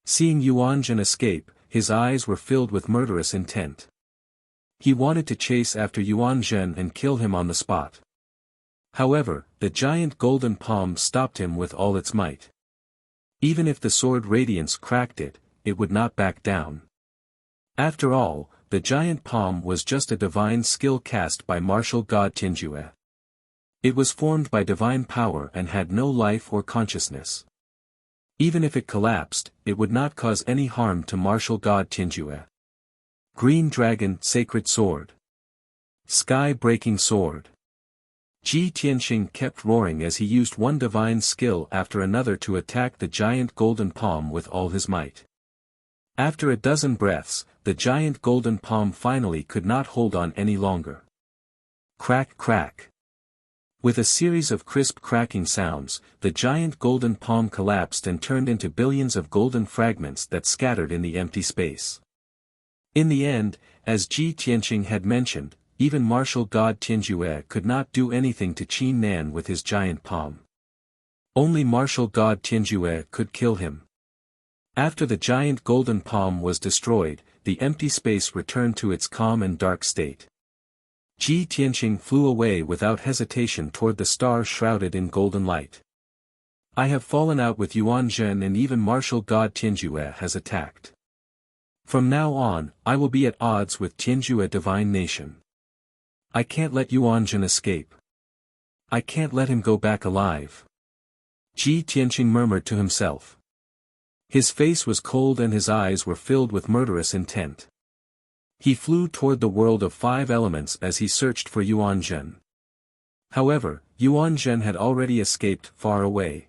Seeing Yuan Zhen escape, his eyes were filled with murderous intent. He wanted to chase after Yuan Zhen and kill him on the spot. However, the giant golden palm stopped him with all its might. Even if the sword radiance cracked it, it would not back down. After all, the giant palm was just a divine skill cast by martial god Tianjue. It was formed by divine power and had no life or consciousness. Even if it collapsed, it would not cause any harm to martial god Tianjue. Green Dragon Sacred Sword. Sky-breaking sword. Ji Tianqing kept roaring as he used one divine skill after another to attack the giant golden palm with all his might. After a dozen breaths, the giant golden palm finally could not hold on any longer. Crack crack. With a series of crisp cracking sounds, the giant golden palm collapsed and turned into billions of golden fragments that scattered in the empty space. In the end, as Ji Tianqing had mentioned, even martial god Tianjue could not do anything to Qin Nan with his giant palm. Only martial god Tianjue could kill him. After the giant golden palm was destroyed, the empty space returned to its calm and dark state. Ji Tianqing flew away without hesitation toward the star shrouded in golden light. I have fallen out with Yuan Zhen, and even martial god Tianjue has attacked. From now on, I will be at odds with Tianjue divine nation. I can't let Yuan Zhen escape. I can't let him go back alive. Ji Tianqing murmured to himself. His face was cold and his eyes were filled with murderous intent. He flew toward the world of 5 elements as he searched for Yuan Zhen. However, Yuan Zhen had already escaped far away.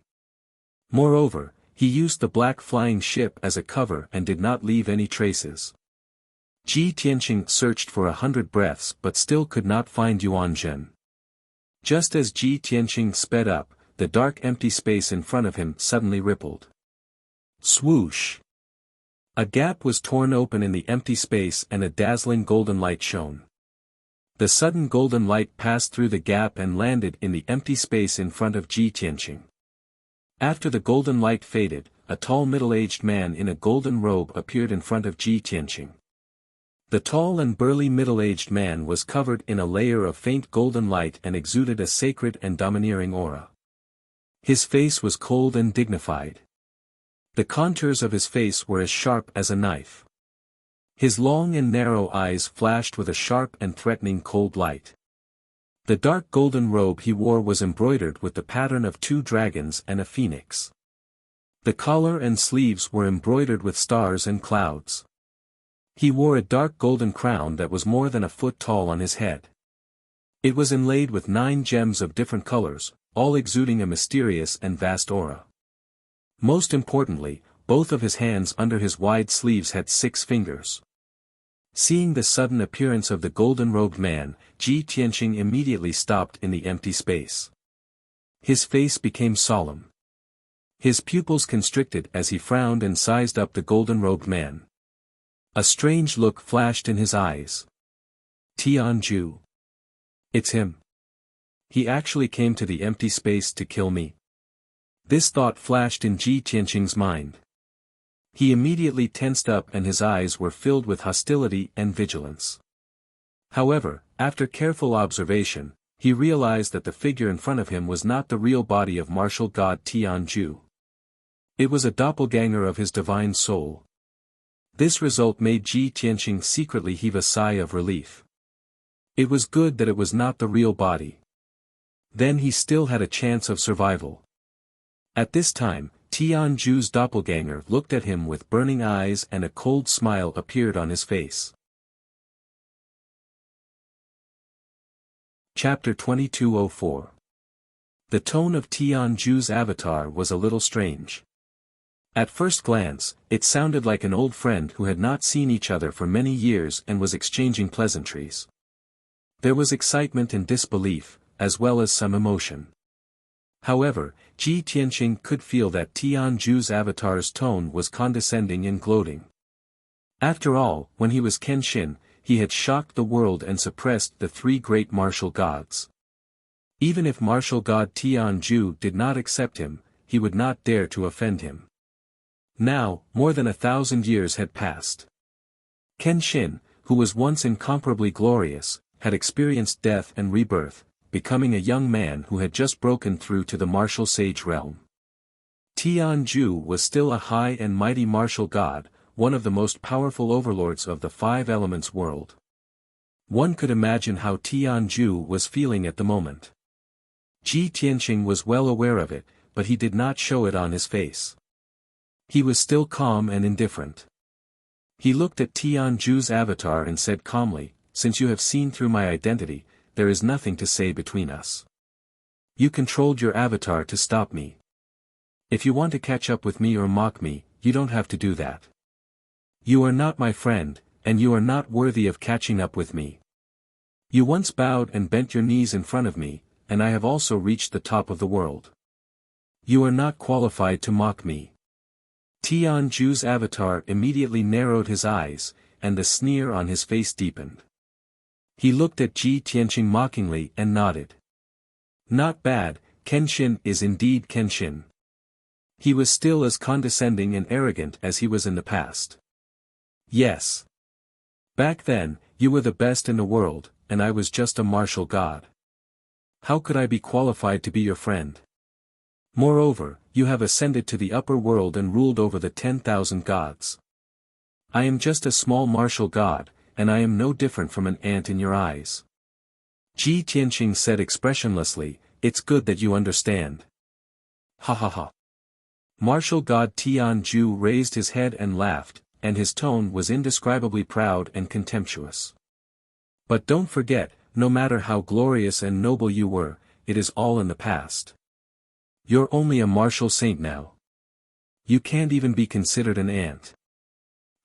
Moreover, he used the black flying ship as a cover and did not leave any traces. Ji Tianqing searched for 100 breaths but still could not find Yuan Zhen. Just as Ji Tianqing sped up, the dark empty space in front of him suddenly rippled. Swoosh! A gap was torn open in the empty space and a dazzling golden light shone. The sudden golden light passed through the gap and landed in the empty space in front of Ji Tianqing. After the golden light faded, a tall middle-aged man in a golden robe appeared in front of Ji Tianqing. The tall and burly middle-aged man was covered in a layer of faint golden light and exuded a sacred and domineering aura. His face was cold and dignified. The contours of his face were as sharp as a knife. His long and narrow eyes flashed with a sharp and threatening cold light. The dark golden robe he wore was embroidered with the pattern of 2 dragons and a phoenix. The collar and sleeves were embroidered with stars and clouds. He wore a dark golden crown that was more than a foot tall on his head. It was inlaid with 9 gems of different colors, all exuding a mysterious and vast aura. Most importantly, both of his hands under his wide sleeves had 6 fingers. Seeing the sudden appearance of the golden-robed man, Ji Tianqing immediately stopped in the empty space. His face became solemn. His pupils constricted as he frowned and sized up the golden-robed man. A strange look flashed in his eyes. Tianju. It's him. He actually came to the empty space to kill me. This thought flashed in Ji Tianqing's mind. He immediately tensed up and his eyes were filled with hostility and vigilance. However, after careful observation, he realized that the figure in front of him was not the real body of martial god Tianju. It was a doppelganger of his divine soul. This result made Ji Tianqing secretly heave a sigh of relief. It was good that it was not the real body. Then he still had a chance of survival. At this time, Tianju's doppelganger looked at him with burning eyes and a cold smile appeared on his face. Chapter 2204. The tone of Tianju's avatar was a little strange. At first glance, it sounded like an old friend who had not seen each other for many years and was exchanging pleasantries. There was excitement and disbelief, as well as some emotion. However, Ji Tianqing could feel that Tianju's avatar's tone was condescending and gloating. After all, when he was Kenshin, he had shocked the world and suppressed the 3 great martial gods. Even if martial god Tianju did not accept him, he would not dare to offend him. Now, more than 1,000 years had passed. Kenshin, who was once incomparably glorious, had experienced death and rebirth, becoming a young man who had just broken through to the martial sage realm. Tianju was still a high and mighty martial god, one of the most powerful overlords of the 5 elements world. One could imagine how Tianju was feeling at the moment. Ji Tianqing was well aware of it, but he did not show it on his face. He was still calm and indifferent. He looked at Tianju's avatar and said calmly, "Since you have seen through my identity, there is nothing to say between us. You controlled your avatar to stop me. If you want to catch up with me or mock me, you don't have to do that. You are not my friend, and you are not worthy of catching up with me. You once bowed and bent your knees in front of me, and I have also reached the top of the world. You are not qualified to mock me." Tianju's avatar immediately narrowed his eyes, and the sneer on his face deepened. He looked at Ji Tianqing mockingly and nodded. Not bad, Kenshin is indeed Kenshin. He was still as condescending and arrogant as he was in the past. Yes. Back then, you were the best in the world, and I was just a martial god. How could I be qualified to be your friend? Moreover, you have ascended to the upper world and ruled over the 10,000 gods. I am just a small martial god, and I am no different from an ant in your eyes. Ji Tianqing said expressionlessly, it's good that you understand. Ha ha ha. Martial god Tianju raised his head and laughed, and his tone was indescribably proud and contemptuous. But don't forget, no matter how glorious and noble you were, it is all in the past. You're only a martial saint now. You can't even be considered an ant.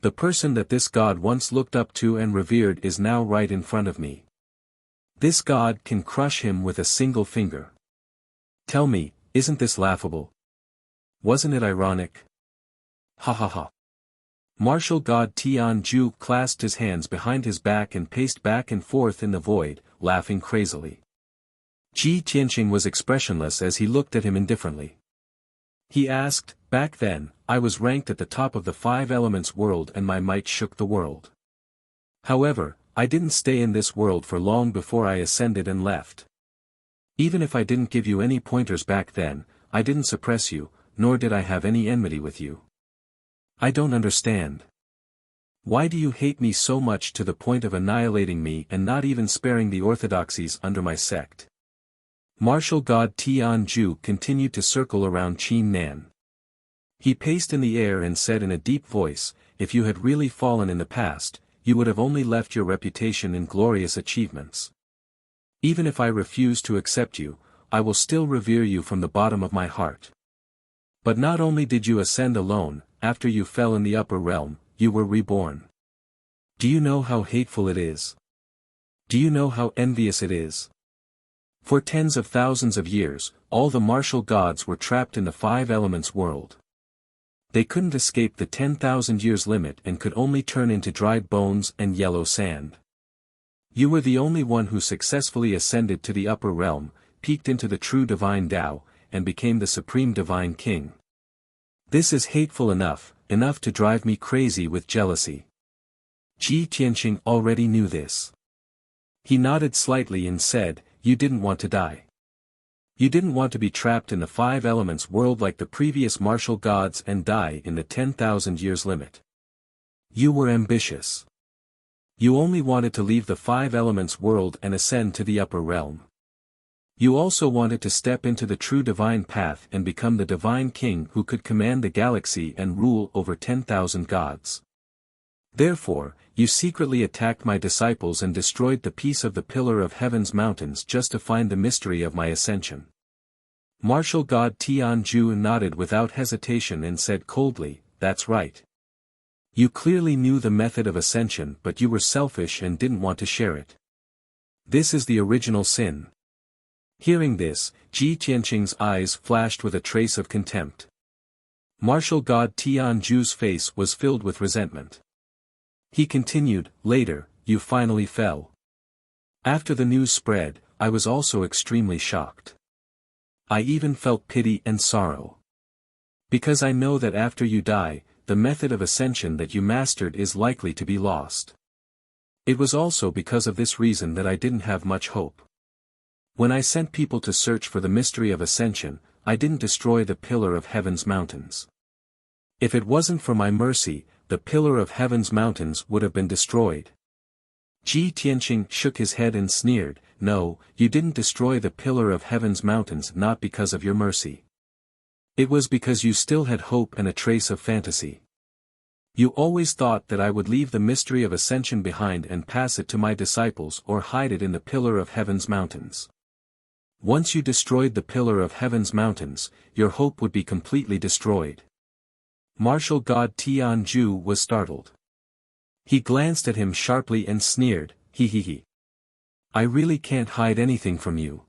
The person that this god once looked up to and revered is now right in front of me. This god can crush him with a single finger. Tell me, isn't this laughable? Wasn't it ironic? Ha ha ha. Martial god Tianju clasped his hands behind his back and paced back and forth in the void, laughing crazily. Ji Tianqing was expressionless as he looked at him indifferently. He asked, back then, I was ranked at the top of the 5 elements world and my might shook the world. However, I didn't stay in this world for long before I ascended and left. Even if I didn't give you any pointers back then, I didn't suppress you, nor did I have any enmity with you. I don't understand. Why do you hate me so much to the point of annihilating me and not even sparing the orthodoxies under my sect? Martial god Tianju continued to circle around Qin Nan. He paced in the air and said in a deep voice, if you had really fallen in the past, you would have only left your reputation in glorious achievements. Even if I refuse to accept you, I will still revere you from the bottom of my heart. But not only did you ascend alone, after you fell in the upper realm, you were reborn. Do you know how hateful it is? Do you know how envious it is? For tens of thousands of years, all the martial gods were trapped in the 5 elements world. They couldn't escape the 10,000 years limit and could only turn into dried bones and yellow sand. You were the only one who successfully ascended to the upper realm, peeked into the true divine Tao, and became the supreme divine king. This is hateful enough to drive me crazy with jealousy. Ji Tianqing already knew this. He nodded slightly and said, you didn't want to die. You didn't want to be trapped in the 5 elements world like the previous martial gods and die in the 10,000 years limit. You were ambitious. You only wanted to leave the 5 elements world and ascend to the upper realm. You also wanted to step into the true divine path and become the divine king who could command the galaxy and rule over 10,000 gods. Therefore, you secretly attacked my disciples and destroyed the piece of the pillar of heaven's mountains just to find the mystery of my ascension. Martial god Tianju nodded without hesitation and said coldly, that's right. You clearly knew the method of ascension but you were selfish and didn't want to share it. This is the original sin. Hearing this, Ji Tianqing's eyes flashed with a trace of contempt. Martial god Tianju's face was filled with resentment. He continued, later, you finally fell. After the news spread, I was also extremely shocked. I even felt pity and sorrow. Because I know that after you die, the method of ascension that you mastered is likely to be lost. It was also because of this reason that I didn't have much hope. When I sent people to search for the mystery of ascension, I didn't destroy the pillar of heaven's mountains. If it wasn't for my mercy, the pillar of heaven's mountains would have been destroyed. Ji Tianqing shook his head and sneered, no, you didn't destroy the pillar of heaven's mountains not because of your mercy. It was because you still had hope and a trace of fantasy. You always thought that I would leave the mystery of ascension behind and pass it to my disciples or hide it in the pillar of heaven's mountains. Once you destroyed the pillar of heaven's mountains, your hope would be completely destroyed. Martial god Tianju was startled. He glanced at him sharply and sneered, he. I really can't hide anything from you.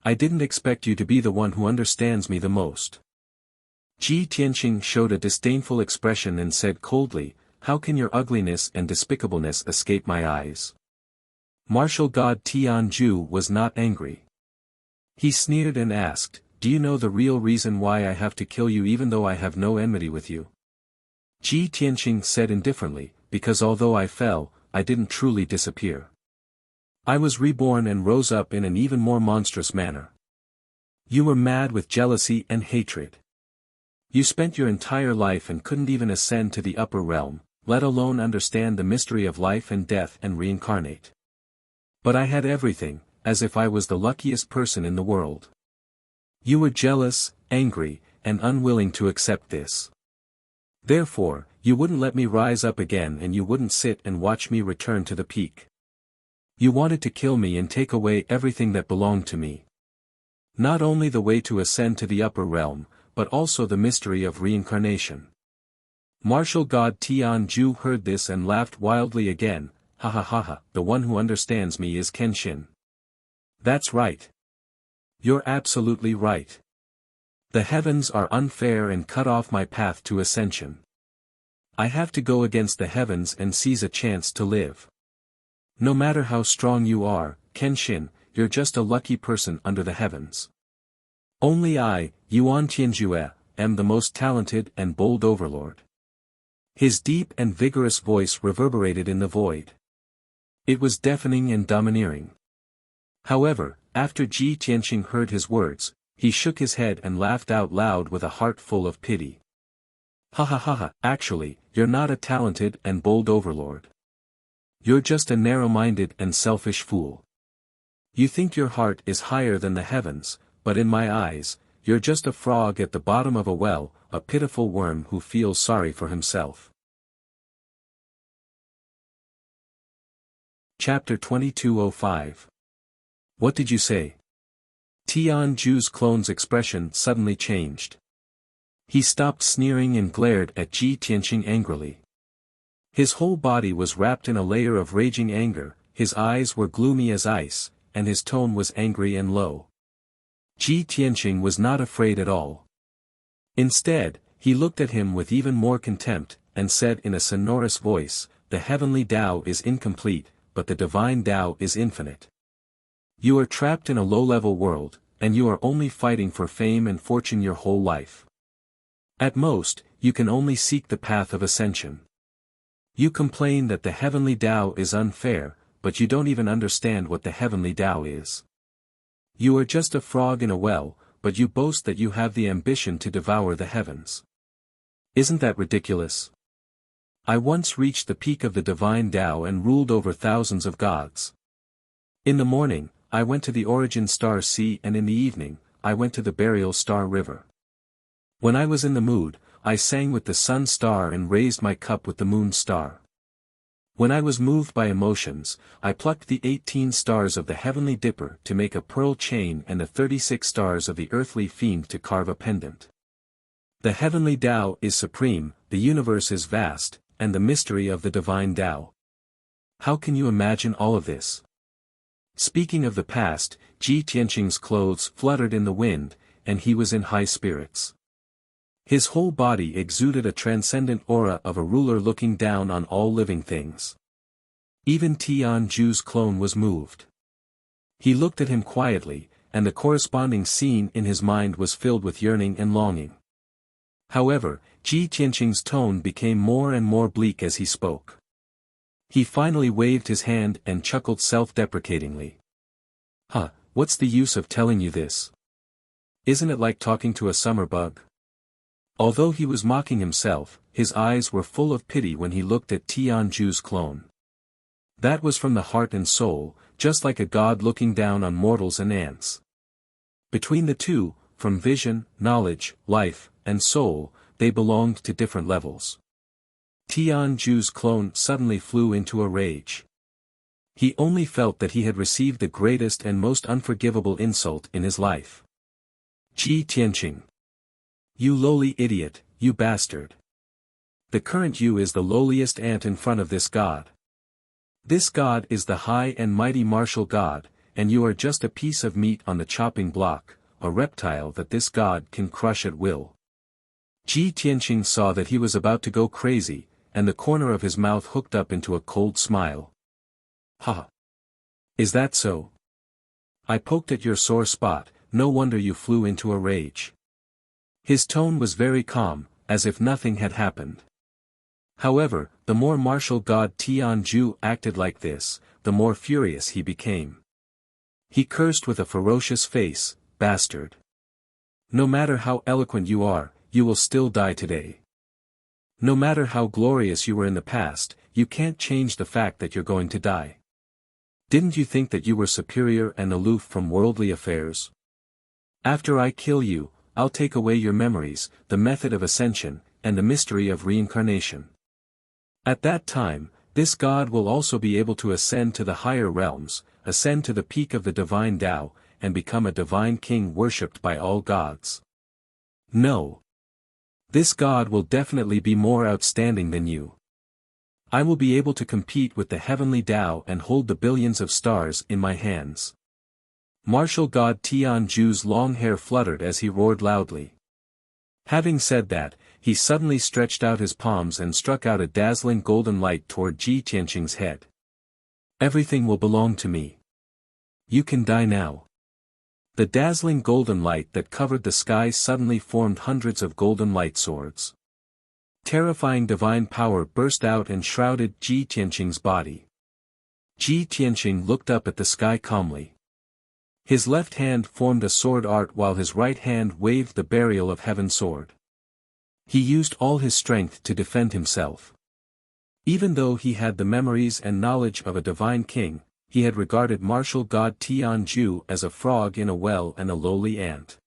I didn't expect you to be the one who understands me the most. Ji Tianqing showed a disdainful expression and said coldly, how can your ugliness and despicableness escape my eyes? Martial god Tianju was not angry. He sneered and asked, "Do you know the real reason why I have to kill you even though I have no enmity with you?" Ji Tianqing said indifferently, "Because although I fell, I didn't truly disappear. I was reborn and rose up in an even more monstrous manner. You were mad with jealousy and hatred. You spent your entire life and couldn't even ascend to the upper realm, let alone understand the mystery of life and death and reincarnate. But I had everything, as if I was the luckiest person in the world. You were jealous, angry, and unwilling to accept this. Therefore, you wouldn't let me rise up again and you wouldn't sit and watch me return to the peak. You wanted to kill me and take away everything that belonged to me. Not only the way to ascend to the upper realm, but also the mystery of reincarnation." Martial god Tianju heard this and laughed wildly again. "Ha ha ha ha, the one who understands me is Kenshin." "That's right. You're absolutely right. The heavens are unfair and cut off my path to ascension. I have to go against the heavens and seize a chance to live. No matter how strong you are, Kenshin, you're just a lucky person under the heavens. Only I, Yuan Tianjue, am the most talented and bold overlord." His deep and vigorous voice reverberated in the void. It was deafening and domineering. However, after Ji Tianqing heard his words, he shook his head and laughed out loud with a heart full of pity. "Ha ha ha ha, actually, you're not a talented and bold overlord. You're just a narrow-minded and selfish fool. You think your heart is higher than the heavens, but in my eyes, you're just a frog at the bottom of a well, a pitiful worm who feels sorry for himself." Chapter 2205. What did you say? Tianju's clone's expression suddenly changed. He stopped sneering and glared at Ji Tianqing angrily. His whole body was wrapped in a layer of raging anger, his eyes were gloomy as ice, and his tone was angry and low. Ji Tianqing was not afraid at all. Instead, he looked at him with even more contempt, and said in a sonorous voice, "The heavenly Tao is incomplete, but the divine Tao is infinite. You are trapped in a low-level world, and you are only fighting for fame and fortune your whole life. At most, you can only seek the path of ascension. You complain that the heavenly Tao is unfair, but you don't even understand what the heavenly Tao is. You are just a frog in a well, but you boast that you have the ambition to devour the heavens. Isn't that ridiculous? I once reached the peak of the divine Tao and ruled over thousands of gods. In the morning, I went to the origin star sea, and in the evening, I went to the burial star river. When I was in the mood, I sang with the sun star and raised my cup with the moon star. When I was moved by emotions, I plucked the 18 stars of the heavenly dipper to make a pearl chain and the 36 stars of the earthly fiend to carve a pendant. The heavenly Tao is supreme, the universe is vast, and the mystery of the divine Tao. How can you imagine all of this?" Speaking of the past, Ji Tianqing's clothes fluttered in the wind, and he was in high spirits. His whole body exuded a transcendent aura of a ruler looking down on all living things. Even Tianju's clone was moved. He looked at him quietly, and the corresponding scene in his mind was filled with yearning and longing. However, Ji Tianqing's tone became more and more bleak as he spoke. He finally waved his hand and chuckled self-deprecatingly. "Huh, what's the use of telling you this? Isn't it like talking to a summer bug?" Although he was mocking himself, his eyes were full of pity when he looked at Tianju's clone. That was from the heart and soul, just like a god looking down on mortals and ants. Between the two, from vision, knowledge, life, and soul, they belonged to different levels. Tianju's clone suddenly flew into a rage. He only felt that he had received the greatest and most unforgivable insult in his life. "Ji Tianqing. You lowly idiot, you bastard. The current you is the lowliest ant in front of this god. This god is the high and mighty martial god, and you are just a piece of meat on the chopping block, a reptile that this god can crush at will." Ji Tianqing saw that he was about to go crazy, and the corner of his mouth hooked up into a cold smile. "Ha! Is that so? I poked at your sore spot, no wonder you flew into a rage. His tone was very calm, as if nothing had happened. However, the more martial god Tianju acted like this, the more furious he became. He cursed with a ferocious face, "Bastard. No matter how eloquent you are, you will still die today. No matter how glorious you were in the past, you can't change the fact that you're going to die. Didn't you think that you were superior and aloof from worldly affairs? After I kill you, I'll take away your memories, the method of ascension, and the mystery of reincarnation. At that time, this god will also be able to ascend to the higher realms, ascend to the peak of the divine Tao, and become a divine king worshipped by all gods. No. This god will definitely be more outstanding than you. I will be able to compete with the heavenly Tao and hold the billions of stars in my hands." Martial god Tianju's long hair fluttered as he roared loudly. Having said that, he suddenly stretched out his palms and struck out a dazzling golden light toward Ji Tianqing's head. "Everything will belong to me. You can die now." The dazzling golden light that covered the sky suddenly formed hundreds of golden light swords. Terrifying divine power burst out and shrouded Ji Tianqing's body. Ji Tianqing looked up at the sky calmly. His left hand formed a sword art while his right hand waved the burial of heaven sword. He used all his strength to defend himself. Even though he had the memories and knowledge of a divine king, he had regarded martial god Tianju as a frog in a well and a lowly ant.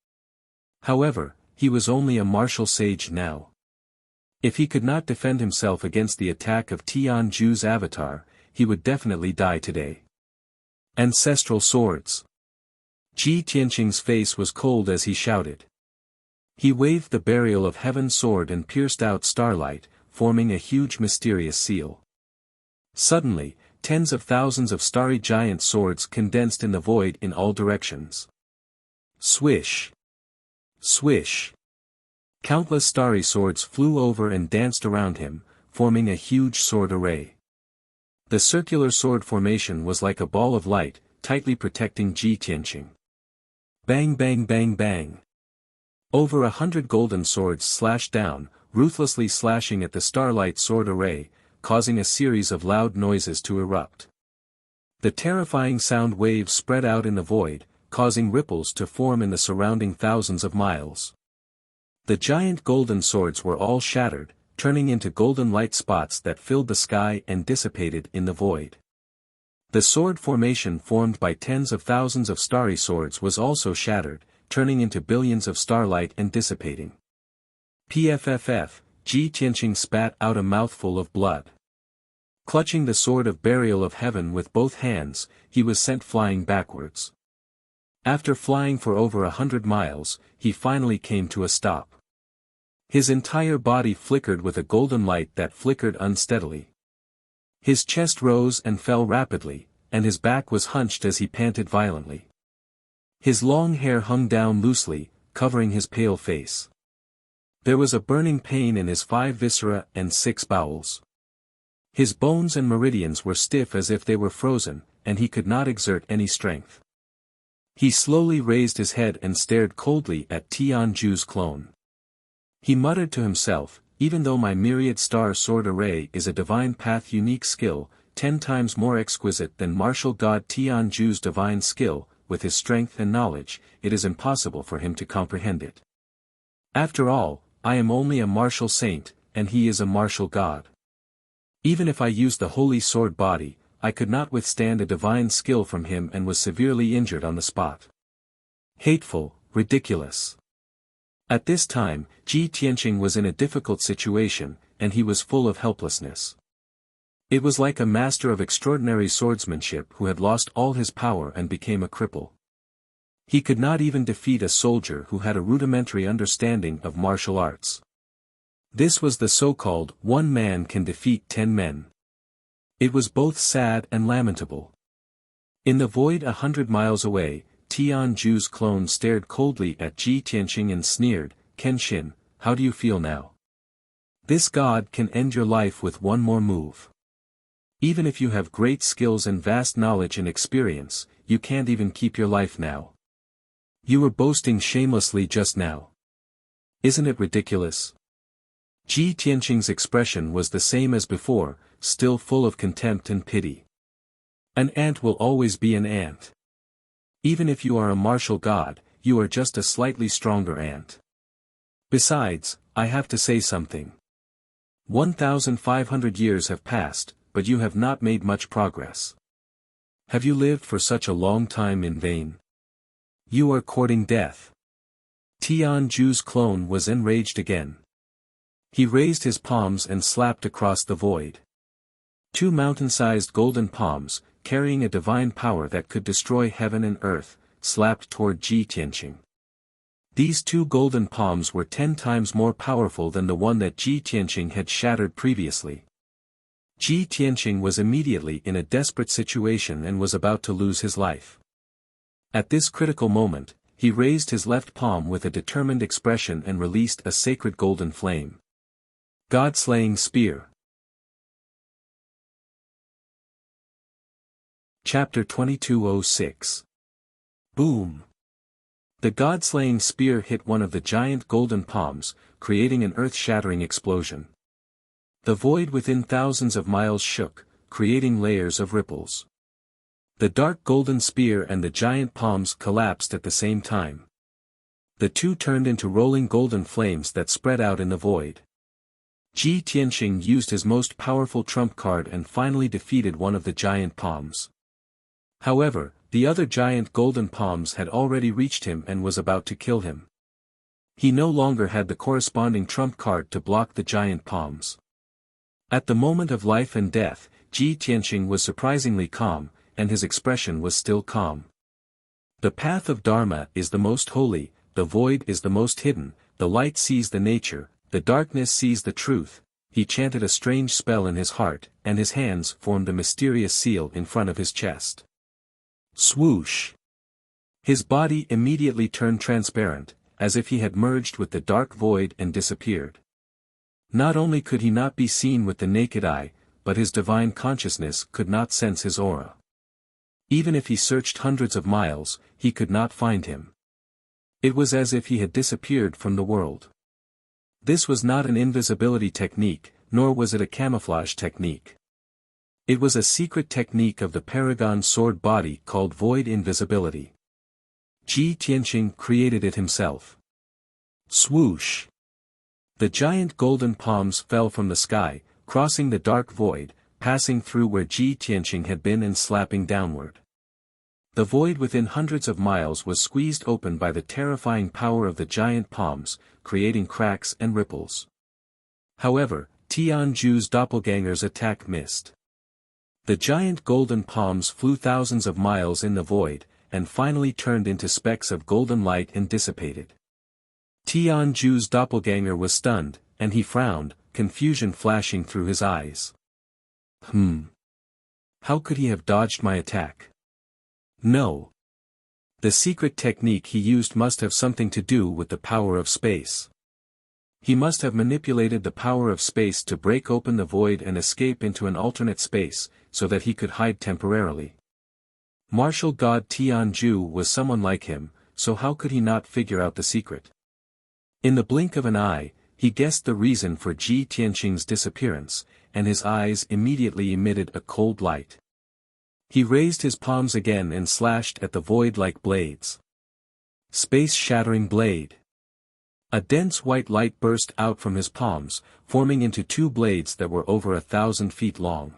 However, he was only a martial sage now. If he could not defend himself against the attack of Tianju's avatar, he would definitely die today. Ancestral swords. Ji Tianqing's face was cold as he shouted. He waved the burial of heaven sword and pierced out starlight, forming a huge mysterious seal. Suddenly, tens of thousands of starry giant swords condensed in the void in all directions. Swish! Swish! Countless starry swords flew over and danced around him, forming a huge sword array. The circular sword formation was like a ball of light, tightly protecting Ji Tianqing. Bang bang bang bang. Over 100 golden swords slashed down, ruthlessly slashing at the starlight sword array, causing a series of loud noises to erupt. The terrifying sound waves spread out in the void, causing ripples to form in the surrounding thousands of miles. The giant golden swords were all shattered, turning into golden light spots that filled the sky and dissipated in the void. The sword formation formed by tens of thousands of starry swords was also shattered, turning into billions of starlight and dissipating. Pfff, Ji Tianqing spat out a mouthful of blood. Clutching the sword of burial of heaven with both hands, he was sent flying backwards. After flying for over 100 miles, he finally came to a stop. His entire body flickered with a golden light that flickered unsteadily. His chest rose and fell rapidly, and his back was hunched as he panted violently. His long hair hung down loosely, covering his pale face. There was a burning pain in his 5 viscera and 6 bowels. His bones and meridians were stiff as if they were frozen, and he could not exert any strength. He slowly raised his head and stared coldly at Tianju's clone. He muttered to himself, "Even though my myriad star sword array is a divine path unique skill, 10 times more exquisite than martial god Tianju's divine skill, with his strength and knowledge, it is impossible for him to comprehend it. After all, I am only a martial saint, and he is a martial god. Even if I used the holy sword body, I could not withstand a divine skill from him and was severely injured on the spot. Hateful, ridiculous." At this time, Ji Tianqing was in a difficult situation, and he was full of helplessness. It was like a master of extraordinary swordsmanship who had lost all his power and became a cripple. He could not even defeat a soldier who had a rudimentary understanding of martial arts. This was the so-called "one man can defeat 10 men." It was both sad and lamentable. In the void 100 miles away, Tianju's clone stared coldly at Ji Tianqing and sneered, "Kenshin, how do you feel now? This god can end your life with one more move." Even if you have great skills and vast knowledge and experience, you can't even keep your life now. You were boasting shamelessly just now. Isn't it ridiculous? Ji Tianqing's expression was the same as before, still full of contempt and pity. An ant will always be an ant. Even if you are a martial god, you are just a slightly stronger ant. Besides, I have to say something. 1,500 years have passed, but you have not made much progress. Have you lived for such a long time in vain? You are courting death. Tianju's clone was enraged again. He raised his palms and slapped across the void. Two mountain-sized golden palms, carrying a divine power that could destroy heaven and earth, slapped toward Ji Tianqing. These two golden palms were 10 times more powerful than the one that Ji Tianqing had shattered previously. Ji Tianqing was immediately in a desperate situation and was about to lose his life. At this critical moment, he raised his left palm with a determined expression and released a sacred golden flame. God-slaying spear. Chapter 2206. Boom! The God-slaying spear hit one of the giant golden palms, creating an earth-shattering explosion. The void within thousands of miles shook, creating layers of ripples. The dark golden spear and the giant palms collapsed at the same time. The two turned into rolling golden flames that spread out in the void. Ji Tianqing used his most powerful trump card and finally defeated one of the giant palms. However, the other giant golden palms had already reached him and was about to kill him. He no longer had the corresponding trump card to block the giant palms. At the moment of life and death, Ji Tianqing was surprisingly calm, and his expression was still calm. The path of Dharma is the most holy, the void is the most hidden, the light sees the nature, the darkness sees the truth. He chanted a strange spell in his heart, and his hands formed a mysterious seal in front of his chest. Swoosh! His body immediately turned transparent, as if he had merged with the dark void and disappeared. Not only could he not be seen with the naked eye, but his divine consciousness could not sense his aura. Even if he searched hundreds of miles, he could not find him. It was as if he had disappeared from the world. This was not an invisibility technique, nor was it a camouflage technique. It was a secret technique of the Paragon sword body called void invisibility. Ji Tianqing created it himself. Swoosh! The giant golden palms fell from the sky, crossing the dark void, passing through where Ji Tianqing had been and slapping downward. The void within hundreds of miles was squeezed open by the terrifying power of the giant palms, creating cracks and ripples. However, Tianju's doppelganger's attack missed. The giant golden palms flew thousands of miles in the void, and finally turned into specks of golden light and dissipated. Tianju's doppelganger was stunned, and he frowned, confusion flashing through his eyes. How could he have dodged my attack? No. The secret technique he used must have something to do with the power of space. He must have manipulated the power of space to break open the void and escape into an alternate space, so that he could hide temporarily. Martial god Tianju was someone like him, so how could he not figure out the secret? In the blink of an eye, he guessed the reason for Ji Tianqing's disappearance, and his eyes immediately emitted a cold light. He raised his palms again and slashed at the void like blades. Space-shattering blade. A dense white light burst out from his palms, forming into two blades that were over 1,000 feet long.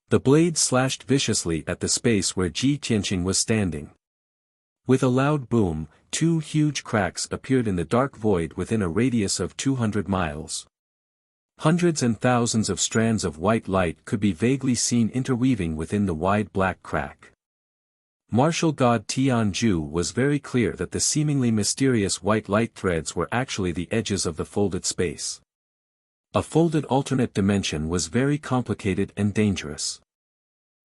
The blades slashed viciously at the space where Ji Tianqing was standing. With a loud boom, two huge cracks appeared in the dark void within a radius of 200 miles. Hundreds and thousands of strands of white light could be vaguely seen interweaving within the wide black crack. Martial god Tianju was very clear that the seemingly mysterious white light threads were actually the edges of the folded space. A folded alternate dimension was very complicated and dangerous.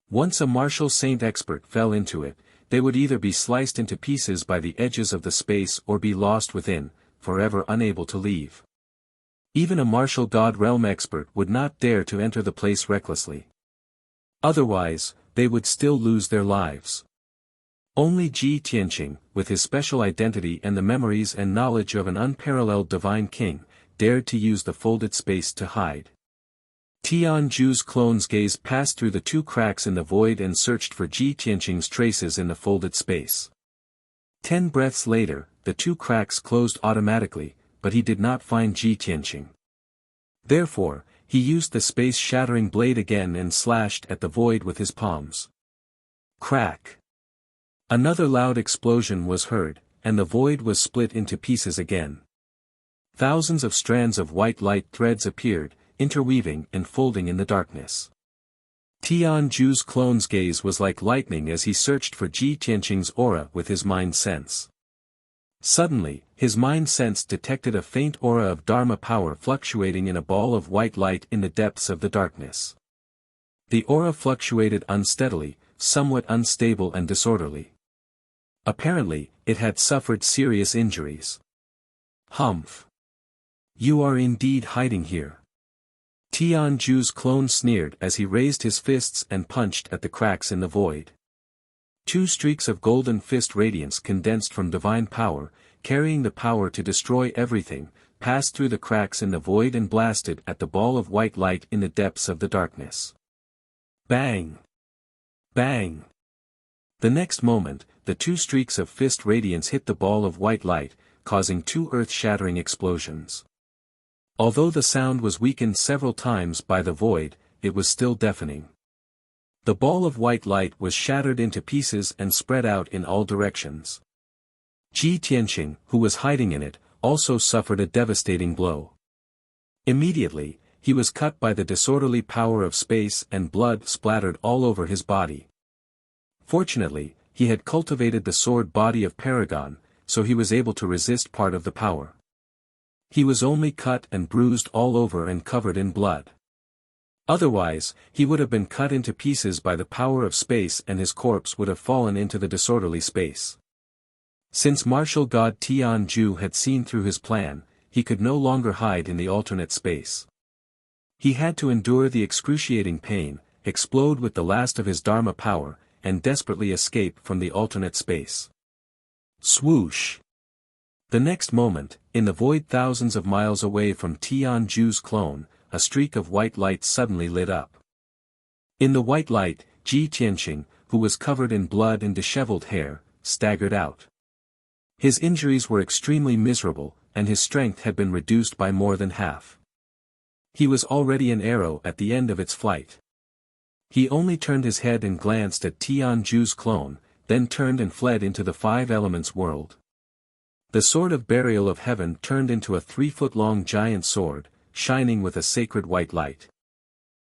Once a martial saint expert fell into it, they would either be sliced into pieces by the edges of the space or be lost within, forever unable to leave. Even a martial god realm expert would not dare to enter the place recklessly. Otherwise, they would still lose their lives. Only Ji Tianqing, with his special identity and the memories and knowledge of an unparalleled divine king, dared to use the folded space to hide. Tianju's clone's gaze passed through the two cracks in the void and searched for Ji Tianqing's traces in the folded space. 10 breaths later, the two cracks closed automatically, but he did not find Ji Tianqing. Therefore, he used the space-shattering blade again and slashed at the void with his palms. Crack! Another loud explosion was heard, and the void was split into pieces again. Thousands of strands of white light threads appeared, interweaving and folding in the darkness. Tianju's clone's gaze was like lightning as he searched for Ji Tianqing's aura with his mind sense. Suddenly, his mind sense detected a faint aura of Dharma power fluctuating in a ball of white light in the depths of the darkness. The aura fluctuated unsteadily, somewhat unstable and disorderly. Apparently, it had suffered serious injuries. Humph! You are indeed hiding here. Tianju's clone sneered as he raised his fists and punched at the cracks in the void. 2 streaks of golden fist radiance condensed from divine power, carrying the power to destroy everything, passed through the cracks in the void and blasted at the ball of white light in the depths of the darkness. Bang! Bang! The next moment, the 2 streaks of fist radiance hit the ball of white light, causing 2 earth-shattering explosions. Although the sound was weakened several times by the void, it was still deafening. The ball of white light was shattered into pieces and spread out in all directions. Ji Tianqing, who was hiding in it, also suffered a devastating blow. Immediately, he was cut by the disorderly power of space and blood splattered all over his body. Fortunately, he had cultivated the sword body of Paragon, so he was able to resist part of the power. He was only cut and bruised all over and covered in blood. Otherwise, he would have been cut into pieces by the power of space and his corpse would have fallen into the disorderly space. Since martial god Tianju had seen through his plan, he could no longer hide in the alternate space. He had to endure the excruciating pain, explode with the last of his Dharma power, and desperately escape from the alternate space. Swoosh! The next moment, in the void thousands of miles away from Tianju's clone, a streak of white light suddenly lit up. In the white light, Ji Tianqing, who was covered in blood and disheveled hair, staggered out. His injuries were extremely miserable, and his strength had been reduced by more than half. He was already an arrow at the end of its flight. He only turned his head and glanced at Tianju's clone, then turned and fled into the 5 elements world. The sword of burial of heaven turned into a 3-foot-long giant sword, shining with a sacred white light.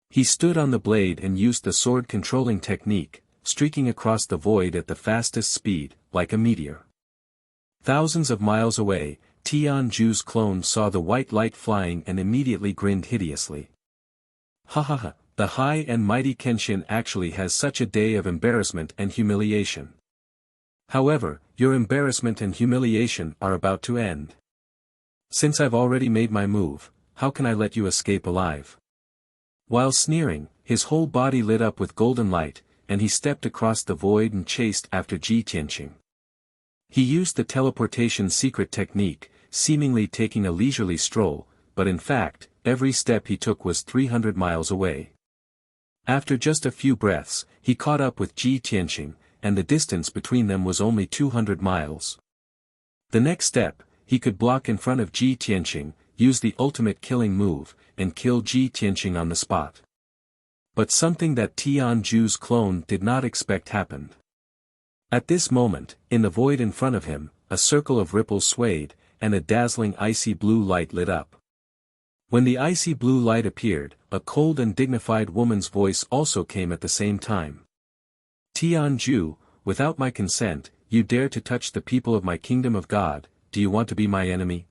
He stood on the blade and used the sword controlling technique, streaking across the void at the fastest speed, like a meteor. Thousands of miles away, Tianju's clone saw the white light flying and immediately grinned hideously. Ha ha ha, the high and mighty Kenshin actually has such a day of embarrassment and humiliation. However, your embarrassment and humiliation are about to end. Since I've already made my move, how can I let you escape alive? While sneering, his whole body lit up with golden light, and he stepped across the void and chased after Ji Tianqing. He used the teleportation secret technique, seemingly taking a leisurely stroll, but in fact, every step he took was 300 miles away. After just a few breaths, he caught up with Ji Tianqing, and the distance between them was only 200 miles. The next step, he could block in front of Ji Tianqing, use the ultimate killing move, and kill Ji Tianqing on the spot. But something that Tianju's clone did not expect happened. At this moment, in the void in front of him, a circle of ripples swayed, and a dazzling icy blue light lit up. When the icy blue light appeared, a cold and dignified woman's voice also came at the same time. Tianju, without my consent, you dare to touch the people of my kingdom of God, do you want to be my enemy?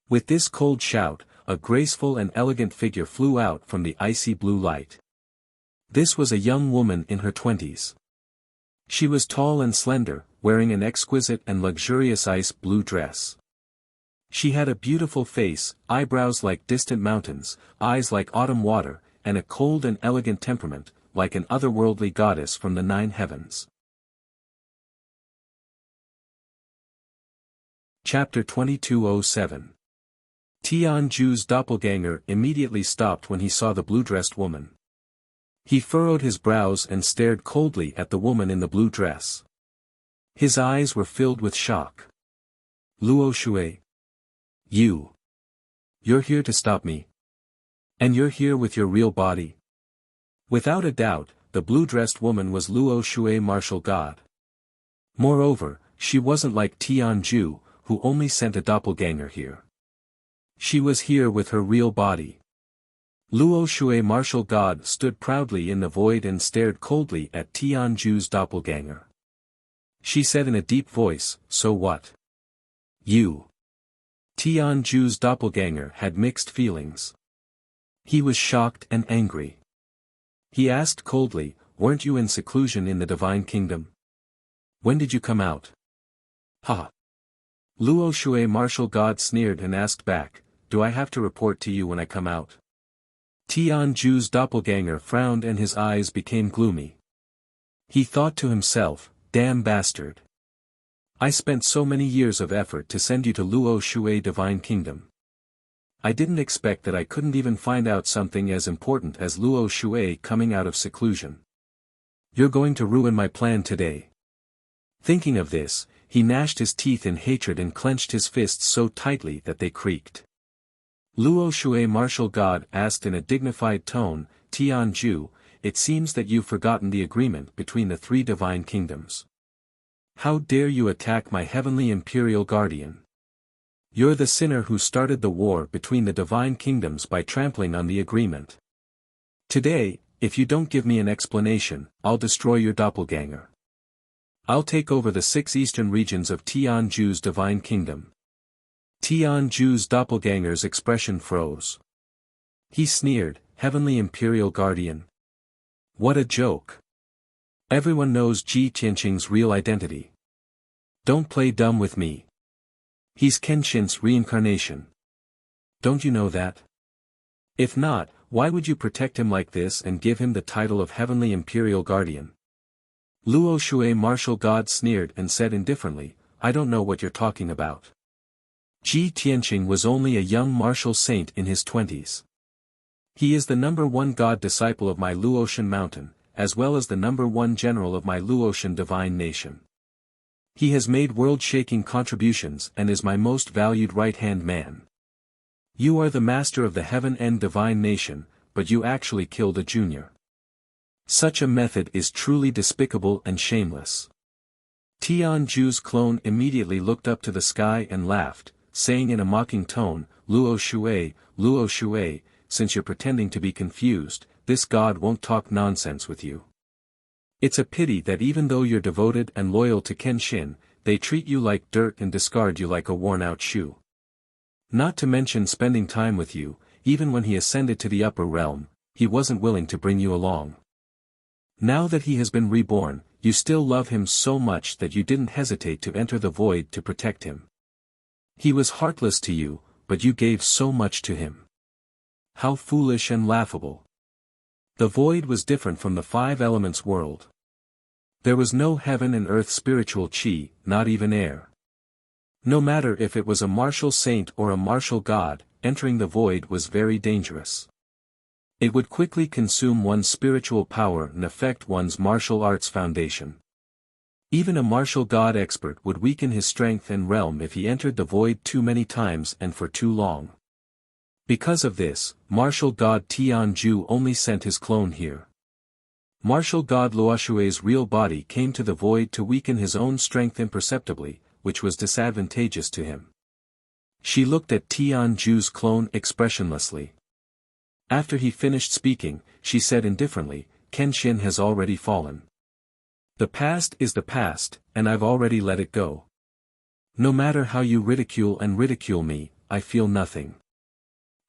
With this cold shout, a graceful and elegant figure flew out from the icy blue light. This was a young woman in her 20s. She was tall and slender, wearing an exquisite and luxurious ice blue dress. She had a beautiful face, eyebrows like distant mountains, eyes like autumn water, and a cold and elegant temperament, like an otherworldly goddess from the 9 heavens. Chapter 2207. Tianju's doppelganger immediately stopped when he saw the blue-dressed woman. He furrowed his brows and stared coldly at the woman in the blue dress. His eyes were filled with shock. Luo Shui. You're here to stop me. And you're here with your real body? Without a doubt, the blue-dressed woman was Luo Shui, martial god. Moreover, she wasn't like Tianju, who only sent a doppelganger here. She was here with her real body. Luo Shui, martial god, stood proudly in the void and stared coldly at Tianju's doppelganger. She said in a deep voice, "So what? You." Tianju's doppelganger had mixed feelings. He was shocked and angry. He asked coldly, "Weren't you in seclusion in the Divine Kingdom? When did you come out?" "Ha!" Luo Shui, martial god, sneered and asked back, "Do I have to report to you when I come out?" Tianju's doppelganger frowned and his eyes became gloomy. He thought to himself, "Damn bastard. I spent so many years of effort to send you to Luo Shui Divine Kingdom. I didn't expect that I couldn't even find out something as important as Luo Shui coming out of seclusion. You're going to ruin my plan today." Thinking of this, he gnashed his teeth in hatred and clenched his fists so tightly that they creaked. Luo Shui, martial god, asked in a dignified tone, "Tianju, it seems that you've forgotten the agreement between the 3 divine kingdoms. How dare you attack my heavenly imperial guardian? You're the sinner who started the war between the divine kingdoms by trampling on the agreement. Today, if you don't give me an explanation, I'll destroy your doppelganger. I'll take over the 6 eastern regions of Tianju's divine kingdom." Tianju's doppelganger's expression froze. He sneered, "Heavenly Imperial Guardian? What a joke. Everyone knows Ji Tianqing's real identity. Don't play dumb with me. He's Kenshin's reincarnation. Don't you know that? If not, why would you protect him like this and give him the title of Heavenly Imperial Guardian?" Luo Shui, martial god, sneered and said indifferently, "I don't know what you're talking about. Ji Tianqing was only a young martial saint in his 20s. He is the #1 god disciple of my Luotian mountain, as well as the #1 general of my Luotian divine nation. He has made world-shaking contributions and is my most valued right-hand man. You are the master of the heaven and divine nation, but you actually killed a junior. Such a method is truly despicable and shameless." Tianju's clone immediately looked up to the sky and laughed, saying in a mocking tone, Luo Shui, since you're pretending to be confused, this god won't talk nonsense with you. It's a pity that even though you're devoted and loyal to Kenshin, they treat you like dirt and discard you like a worn-out shoe. Not to mention spending time with you, even when he ascended to the upper realm, he wasn't willing to bring you along. Now that he has been reborn, you still love him so much that you didn't hesitate to enter the void to protect him. He was heartless to you, but you gave so much to him. How foolish and laughable. The void was different from the 5 elements world. There was no heaven and earth spiritual chi, not even air. No matter if it was a martial saint or a martial god, entering the void was very dangerous. It would quickly consume one's spiritual power and affect one's martial arts foundation. Even a martial god expert would weaken his strength and realm if he entered the void too many times and for too long. Because of this, martial god Tianju only sent his clone here. Martial god Luo Shui's real body came to the void to weaken his own strength imperceptibly, which was disadvantageous to him. She looked at Tianju's clone expressionlessly. After he finished speaking, she said indifferently, "Kenshin has already fallen. The past is the past, and I've already let it go. No matter how you ridicule me, I feel nothing.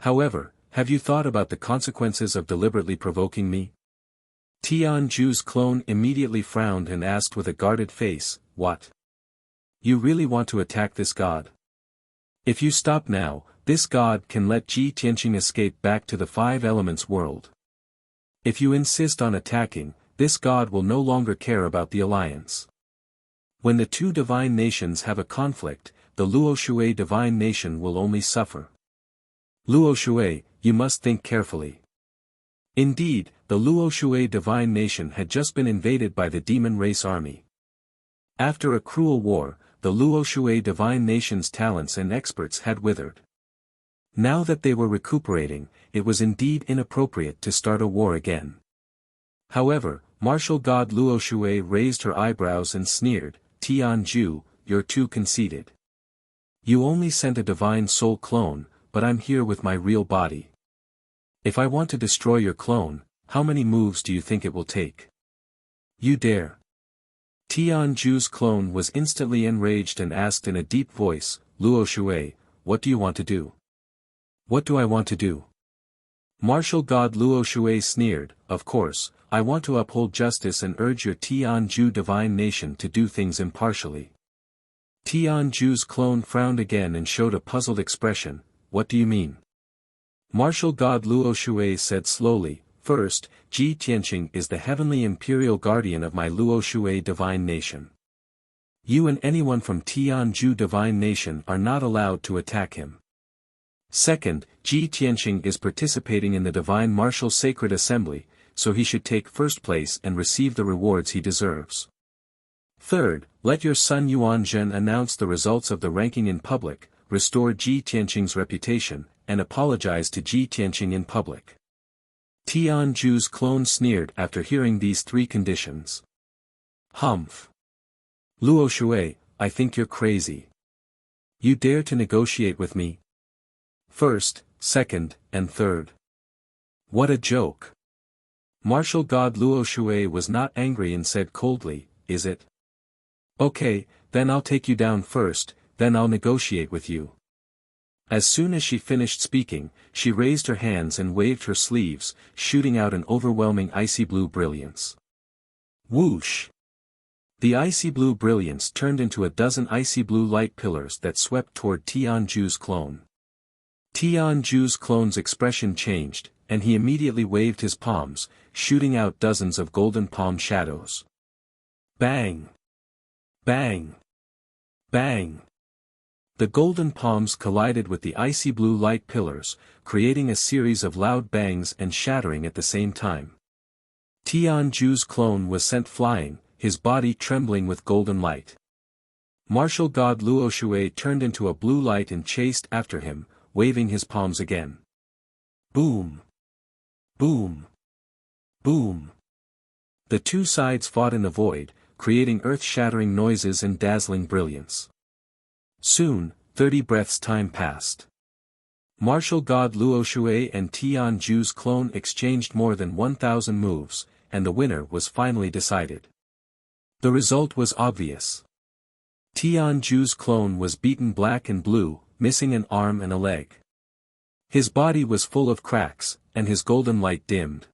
However, have you thought about the consequences of deliberately provoking me?" Tianju's clone immediately frowned and asked with a guarded face, "What? You really want to attack this god? If you stop now, this god can let Ji Tianqing escape back to the 5 elements world." If you insist on attacking, this god will no longer care about the alliance. When the two divine nations have a conflict, the Luoshui divine nation will only suffer. Luoshui, you must think carefully. Indeed, the Luoshui divine nation had just been invaded by the demon race army. After a cruel war, the Luoshui divine nation's talents and experts had withered. Now that they were recuperating, it was indeed inappropriate to start a war again. However, martial god Luoshui raised her eyebrows and sneered, "Tianju, you're too conceited. You only sent a divine soul clone, but I'm here with my real body. If I want to destroy your clone, how many moves do you think it will take? You dare?" Tianju's clone was instantly enraged and asked in a deep voice, "Luoshui, what do you want to do?" "What do I want to do?" Martial god Luoshui sneered, "Of course, I want to uphold justice and urge your Tianju divine nation to do things impartially." Tianju's clone frowned again and showed a puzzled expression, "What do you mean?" Martial god Luoshui said slowly, "First, Ji Tianqing is the heavenly imperial guardian of my Luoshui divine nation. You and anyone from Tianju divine nation are not allowed to attack him. Second, Ji Tianqing is participating in the divine martial sacred assembly, so he should take first place and receive the rewards he deserves. Third, let your son Yuanzhen announce the results of the ranking in public, restore Ji Tianqing's reputation, and apologize to Ji Tianqing in public." Tianju's clone sneered after hearing these three conditions. "Humph. Luoshui, I think you're crazy. You dare to negotiate with me? First, second, and third. What a joke." Martial god Luoshui was not angry and said coldly, "Is it? Okay, then I'll take you down first, then I'll negotiate with you." As soon as she finished speaking, she raised her hands and waved her sleeves, shooting out an overwhelming icy blue brilliance. Whoosh! The icy blue brilliance turned into a dozen icy blue light pillars that swept toward Tianju's clone. Tianju's clone's expression changed, and he immediately waved his palms, shooting out dozens of golden palm shadows. Bang! Bang! Bang! The golden palms collided with the icy blue light pillars, creating a series of loud bangs and shattering at the same time. Tianju's clone was sent flying, his body trembling with golden light. Martial god Luoshui turned into a blue light and chased after him, waving his palms again. Boom! Boom! Boom! The two sides fought in the void, creating earth-shattering noises and dazzling brilliance. Soon, 30 breaths time passed. Martial god Luoshui and Tianju's clone exchanged more than 1,000 moves, and the winner was finally decided. The result was obvious. Tianju's clone was beaten black and blue, missing an arm and a leg. His body was full of cracks, and his golden light dimmed.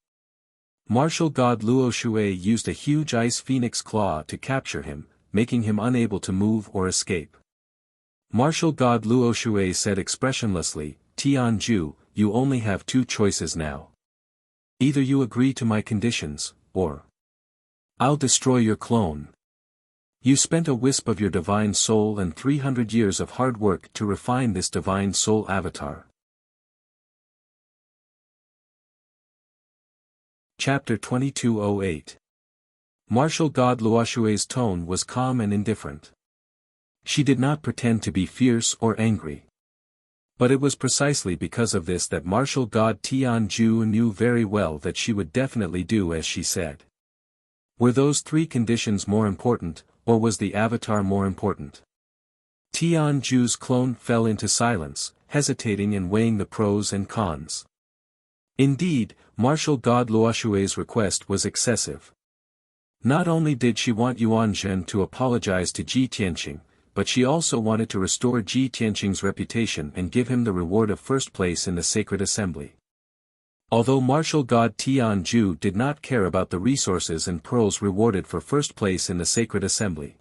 Martial god Luoshui used a huge ice phoenix claw to capture him, making him unable to move or escape. Martial god Luoshui said expressionlessly, "Tianju, you only have two choices now. Either you agree to my conditions, or I'll destroy your clone. You spent a wisp of your divine soul and 300 years of hard work to refine this divine soul avatar." Chapter 2208. Martial god Luoshui's tone was calm and indifferent. She did not pretend to be fierce or angry. But it was precisely because of this that martial god Tianju knew very well that she would definitely do as she said. Were those three conditions more important, or was the avatar more important? Tianju's clone fell into silence, hesitating and weighing the pros and cons. Indeed, martial god Luoshui's request was excessive. Not only did she want Yuanzhen to apologize to Ji Tianqing, but she also wanted to restore Ji Tianqing's reputation and give him the reward of first place in the sacred assembly. Although martial god Tianju did not care about the resources and pearls rewarded for first place in the sacred assembly.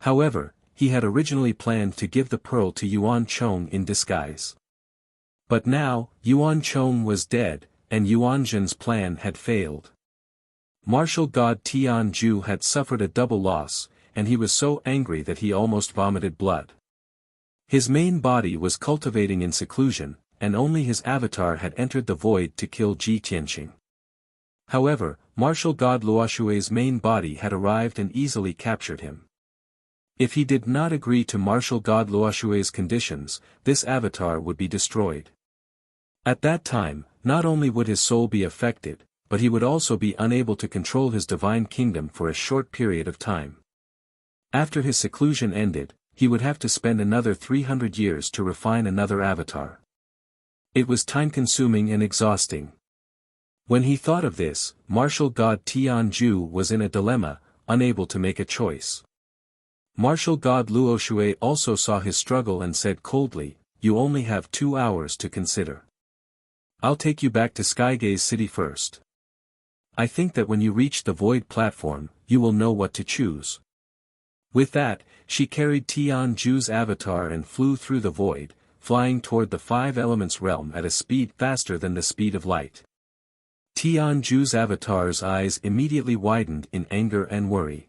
However, he had originally planned to give the pearl to Yuan Chong in disguise. But now, Yuan Chong was dead, and Yuanzhen's plan had failed. Martial god Tianju had suffered a double loss, and he was so angry that he almost vomited blood. His main body was cultivating in seclusion, and only his avatar had entered the void to kill Ji Tianqing. However, martial god Luoshui's main body had arrived and easily captured him. If he did not agree to martial god Luoshui's conditions, this avatar would be destroyed. At that time, not only would his soul be affected, but he would also be unable to control his divine kingdom for a short period of time. After his seclusion ended, he would have to spend another 300 years to refine another avatar. It was time-consuming and exhausting. When he thought of this, martial god Tianju was in a dilemma, unable to make a choice. Martial god Luoshui also saw his struggle and said coldly, "You only have 2 hours to consider. I'll take you back to Skygaze City first. I think that when you reach the void platform, you will know what to choose." With that, she carried Tianju's avatar and flew through the void, flying toward the Five Elements realm at a speed faster than the speed of light. Tianju's avatar's eyes immediately widened in anger and worry.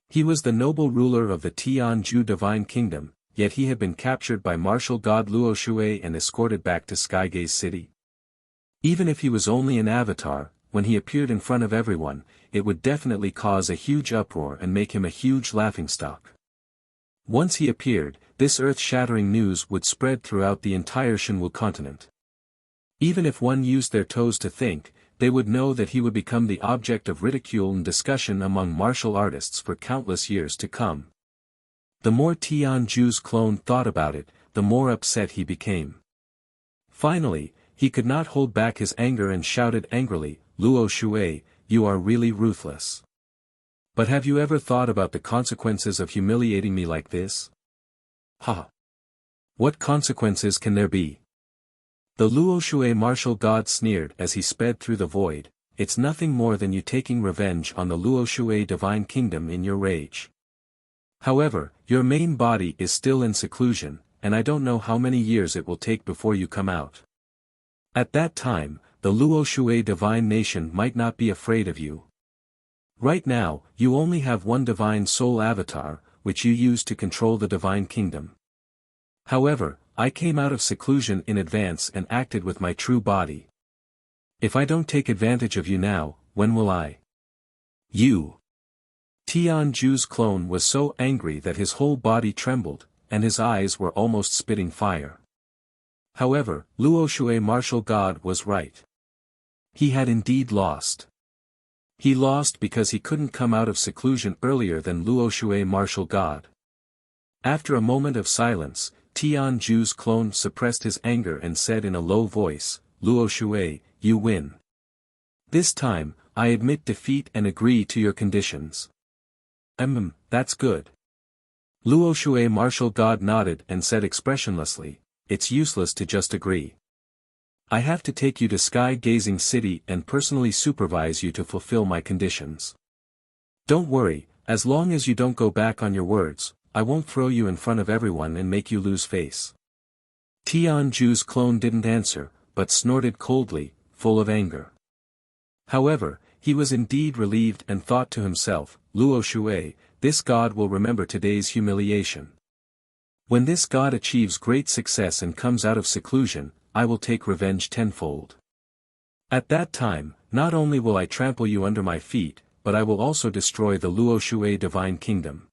He was the noble ruler of the Tianju divine kingdom, yet he had been captured by martial god Luoshui and escorted back to Skygaze City. Even if he was only an avatar, when he appeared in front of everyone, it would definitely cause a huge uproar and make him a huge laughingstock. Once he appeared, this earth-shattering news would spread throughout the entire Shenwu continent. Even if one used their toes to think, they would know that he would become the object of ridicule and discussion among martial artists for countless years to come. The more Tianju's clone thought about it, the more upset he became. Finally, he could not hold back his anger and shouted angrily, "Luo Shui, you are really ruthless. But have you ever thought about the consequences of humiliating me like this? Ha! What consequences can there be?" The Luo Shui martial god sneered as he sped through the void, "It's nothing more than you taking revenge on the Luo Shui divine kingdom in your rage. However, your main body is still in seclusion, and I don't know how many years it will take before you come out. At that time, the Luo Shui divine nation might not be afraid of you. Right now, you only have one divine soul avatar, which you use to control the divine kingdom. However, I came out of seclusion in advance and acted with my true body. If I don't take advantage of you now, when will I?" "You." Tianju's clone was so angry that his whole body trembled, and his eyes were almost spitting fire. However, Luo Shui martial god was right. He had indeed lost. He lost because he couldn't come out of seclusion earlier than Luo Shui martial god. After a moment of silence, Tianju's clone suppressed his anger and said in a low voice, "Luo Shui, you win. This time, I admit defeat and agree to your conditions." That's good." Luo Shui martial god nodded and said expressionlessly, "It's useless to just agree. I have to take you to Sky-Gazing City and personally supervise you to fulfill my conditions. Don't worry, as long as you don't go back on your words, I won't throw you in front of everyone and make you lose face." Tianju's clone didn't answer, but snorted coldly, full of anger. However, he was indeed relieved and thought to himself, "Luo Shui, this god will remember today's humiliation. When this god achieves great success and comes out of seclusion, I will take revenge tenfold. At that time, not only will I trample you under my feet, but I will also destroy the Luo Shui divine kingdom.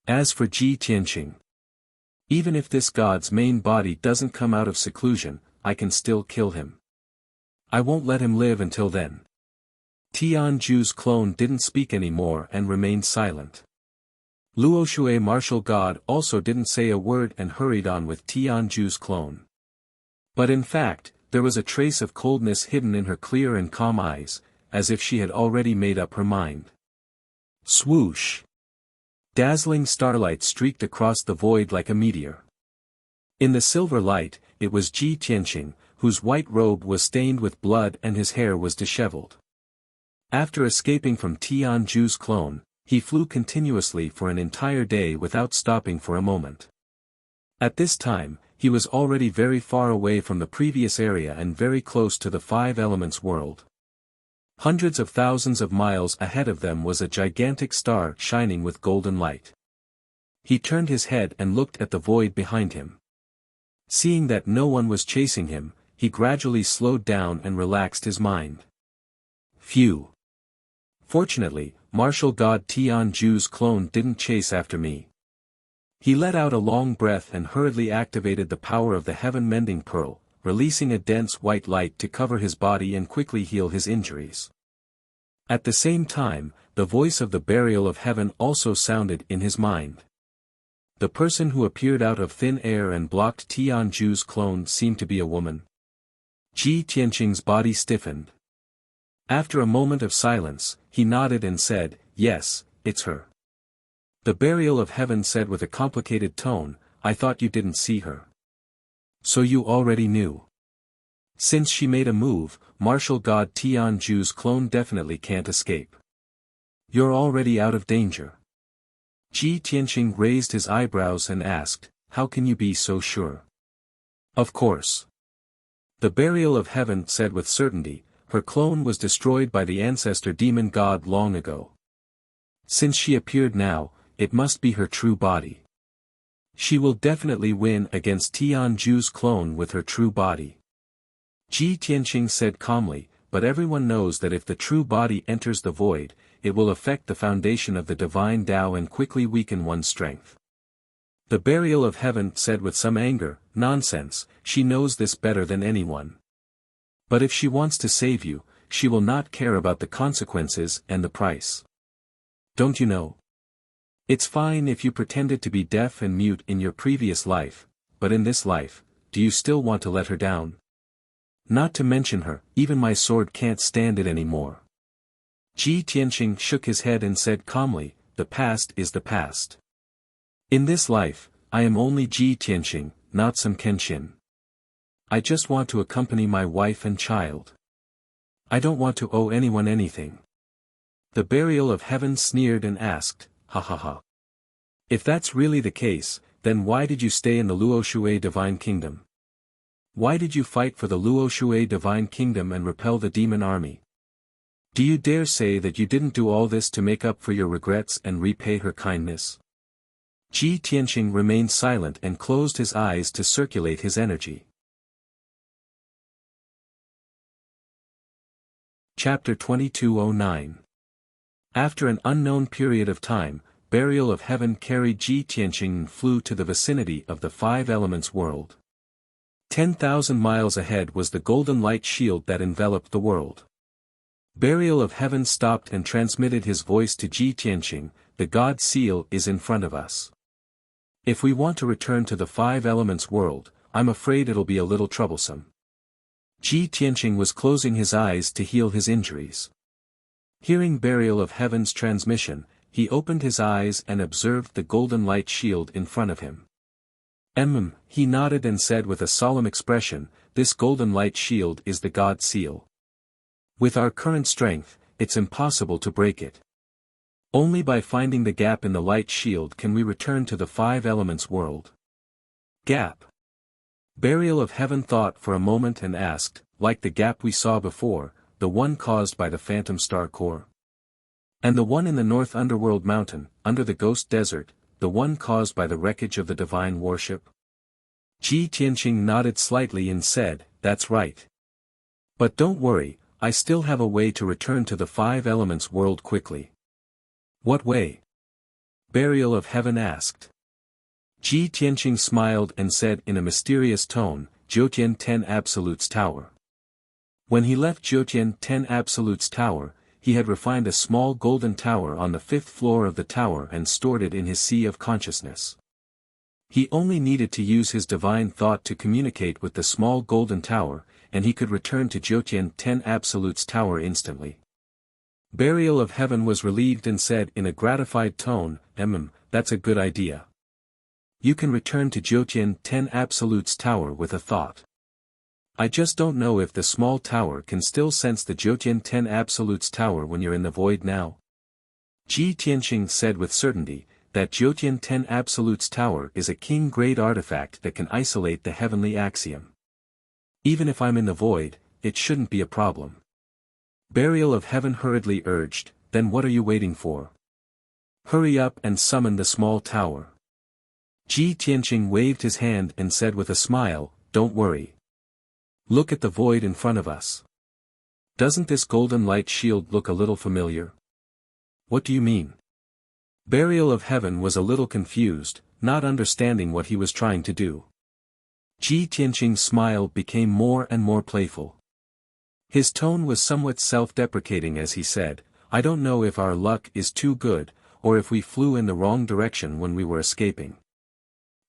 As for Ji Tianqing, even if this god's main body doesn't come out of seclusion, I can still kill him. I won't let him live until then." Tianju's clone didn't speak anymore and remained silent. Luo Shui martial god also didn't say a word and hurried on with Tianju's clone. But in fact, there was a trace of coldness hidden in her clear and calm eyes, as if she had already made up her mind. Swoosh! Dazzling starlight streaked across the void like a meteor. In the silver light, it was Ji Tianqing, whose white robe was stained with blood and his hair was disheveled. After escaping from Tianju's clone, he flew continuously for an entire day without stopping for a moment. At this time, he was already very far away from the previous area and very close to the Five Elements world. Hundreds of thousands of miles ahead of them was a gigantic star shining with golden light. He turned his head and looked at the void behind him. Seeing that no one was chasing him, he gradually slowed down and relaxed his mind. Phew! Fortunately, martial god Tianju's clone didn't chase after me. He let out a long breath and hurriedly activated the power of the heaven-mending pearl, releasing a dense white light to cover his body and quickly heal his injuries. At the same time, the voice of the burial of heaven also sounded in his mind. The person who appeared out of thin air and blocked Tianju's clone seemed to be a woman. Ji Tianqing's body stiffened. After a moment of silence, he nodded and said, "Yes, it's her." The burial of heaven said with a complicated tone, "I thought you didn't see her. So you already knew. Since she made a move, martial god Tianju's clone definitely can't escape. You're already out of danger." Ji Tianqing raised his eyebrows and asked, "How can you be so sure?" "Of course." The burial of heaven said with certainty, "Her clone was destroyed by the ancestor demon god long ago. Since she appeared now, it must be her true body. She will definitely win against Tianju's clone with her true body." Ji Tianqing said calmly, "But everyone knows that if the true body enters the void, it will affect the foundation of the divine Tao and quickly weaken one's strength." The burial of heaven said with some anger, "Nonsense, she knows this better than anyone. But if she wants to save you, she will not care about the consequences and the price. Don't you know? It's fine if you pretended to be deaf and mute in your previous life, but in this life, do you still want to let her down? Not to mention her, even my sword can't stand it anymore." Ji Tianqing shook his head and said calmly, "The past is the past. In this life, I am only Ji Tianqing, not some Kenshin. I just want to accompany my wife and child. I don't want to owe anyone anything." The burial of heaven sneered and asked, "Ha ha ha. If that's really the case, then why did you stay in the Luoshui Divine Kingdom? Why did you fight for the Luoshui Divine Kingdom and repel the demon army? Do you dare say that you didn't do all this to make up for your regrets and repay her kindness?" Ji Tianqing remained silent and closed his eyes to circulate his energy. Chapter 2209. After an unknown period of time, burial of heaven carried Ji Tianqing and flew to the vicinity of the Five Elements world. 10,000 miles ahead was the golden light shield that enveloped the world. Burial of heaven stopped and transmitted his voice to Ji Tianqing, "The God seal is in front of us. If we want to return to the Five Elements world, I'm afraid it'll be a little troublesome." Ji Tianqing was closing his eyes to heal his injuries. Hearing burial of heaven's transmission, he opened his eyes and observed the golden light shield in front of him. He nodded and said with a solemn expression, "This golden light shield is the God seal. With our current strength, it's impossible to break it. Only by finding the gap in the light shield can we return to the Five Elements world." Gap. Burial of heaven thought for a moment and asked, "Like the gap we saw before, the one caused by the phantom star core? And the one in the North Underworld Mountain, under the Ghost Desert, the one caused by the wreckage of the divine worship?" Ji Tianqing nodded slightly and said, "That's right. But don't worry, I still have a way to return to the Five Elements world quickly." "What way?" Burial of heaven asked. Ji Tianqing smiled and said in a mysterious tone, "Jiutian 10 Absolutes Tower." When he left Jiutian 10 Absolutes Tower, he had refined a small golden tower on the 5th floor of the tower and stored it in his sea of consciousness. He only needed to use his divine thought to communicate with the small golden tower, and he could return to Jiutian 10 Absolutes Tower instantly. Burial of heaven was relieved and said in a gratified tone, "That's a good idea. You can return to Jiutian 10 Absolutes Tower with a thought. I just don't know if the small tower can still sense the Jiutian 10 Absolutes Tower when you're in the void now." Ji Tianqing said with certainty, that Jyotian 10 Absolutes Tower is a king-grade artifact that can isolate the heavenly axiom. Even if I'm in the void, it shouldn't be a problem. Burial of Heaven hurriedly urged, then what are you waiting for? Hurry up and summon the small tower. Ji Tianqing waved his hand and said with a smile, don't worry. Look at the void in front of us. Doesn't this golden light shield look a little familiar? What do you mean? Burial of Heaven was a little confused, not understanding what he was trying to do. Ji Tianqing's smile became more and more playful. His tone was somewhat self-deprecating as he said, I don't know if our luck is too good, or if we flew in the wrong direction when we were escaping.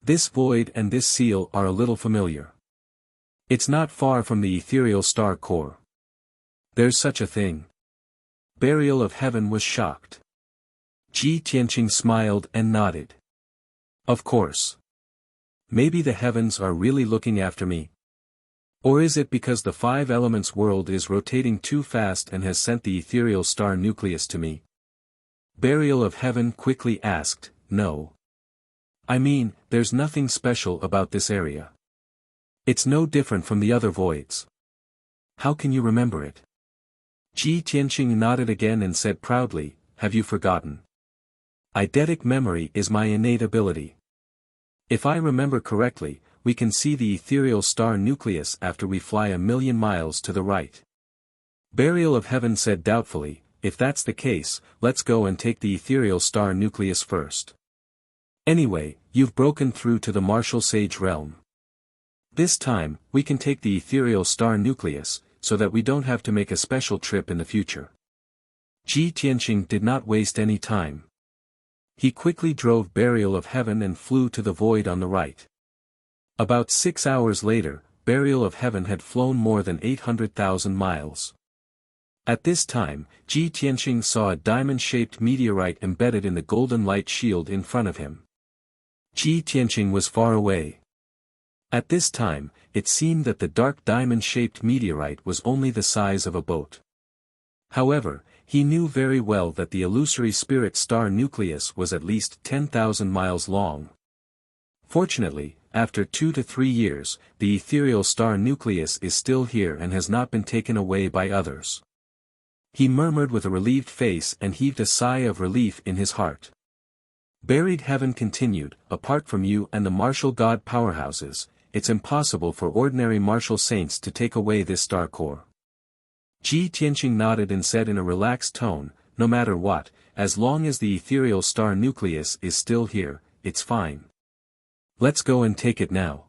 This void and this seal are a little familiar. It's not far from the ethereal star core. There's such a thing. Burial of Heaven was shocked. Ji Tianqing smiled and nodded. Of course. Maybe the heavens are really looking after me. Or is it because the five elements world is rotating too fast and has sent the ethereal star nucleus to me? Burial of Heaven quickly asked, no. I mean, there's nothing special about this area. It's no different from the other voids. How can you remember it? Ji Tianqing nodded again and said proudly, have you forgotten? Eidetic memory is my innate ability. If I remember correctly, we can see the ethereal star nucleus after we fly 1,000,000 miles to the right. Burial of Heaven said doubtfully, if that's the case, let's go and take the ethereal star nucleus first. Anyway, you've broken through to the martial sage realm. This time, we can take the ethereal star nucleus, so that we don't have to make a special trip in the future. Ji Tianqing did not waste any time. He quickly drove Burial of Heaven and flew to the void on the right. About 6 hours later, Burial of Heaven had flown more than 800,000 miles. At this time, Ji Tianqing saw a diamond-shaped meteorite embedded in the golden light shield in front of him. Ji Tianqing was far away. At this time, it seemed that the dark diamond-shaped meteorite was only the size of a boat. However, he knew very well that the illusory spirit star nucleus was at least 10,000 miles long. Fortunately, after 2 to 3 years, the ethereal star nucleus is still here and has not been taken away by others. He murmured with a relieved face and heaved a sigh of relief in his heart. Buried Heaven continued, apart from you and the martial god powerhouses, it's impossible for ordinary martial saints to take away this star core. Ji Tianqing nodded and said in a relaxed tone, no matter what, as long as the ethereal star nucleus is still here, it's fine. Let's go and take it now.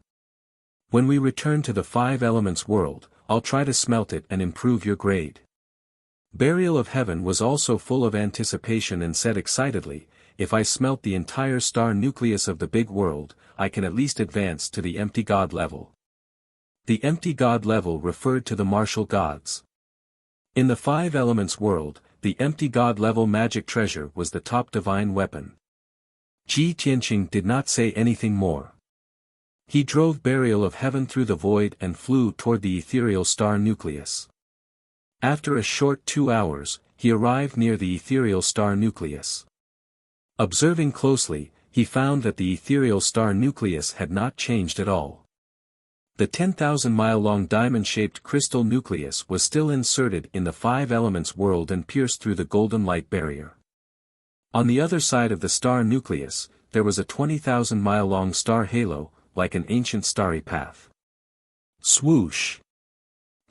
When we return to the five elements world, I'll try to smelt it and improve your grade. Burial of Heaven was also full of anticipation and said excitedly, if I smelt the entire star nucleus of the big world, I can at least advance to the empty god level. The empty god level referred to the martial gods. In the five elements world, the empty god level magic treasure was the top divine weapon. Ji Tianqing did not say anything more. He drove Burial of Heaven through the void and flew toward the ethereal star nucleus. After a short 2 hours, he arrived near the ethereal star nucleus. Observing closely, he found that the ethereal star nucleus had not changed at all. The 10,000-mile-long diamond-shaped crystal nucleus was still inserted in the five elements world and pierced through the golden light barrier. On the other side of the star nucleus, there was a 20,000-mile-long star halo, like an ancient starry path. Swoosh!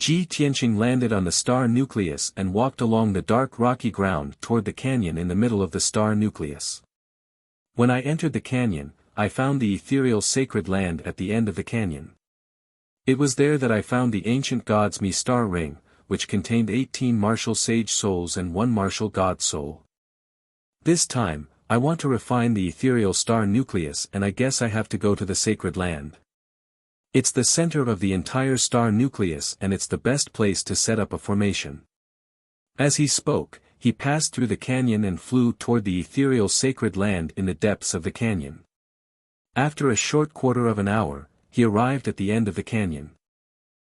Ji Tianqing landed on the star nucleus and walked along the dark rocky ground toward the canyon in the middle of the star nucleus. When I entered the canyon, I found the ethereal sacred land at the end of the canyon. It was there that I found the ancient god's star ring, which contained 18 martial sage souls and 1 martial god soul. This time, I want to refine the ethereal star nucleus and I guess I have to go to the sacred land. It's the center of the entire star nucleus and it's the best place to set up a formation. As he spoke, he passed through the canyon and flew toward the ethereal sacred land in the depths of the canyon. After a short quarter of an hour, he arrived at the end of the canyon.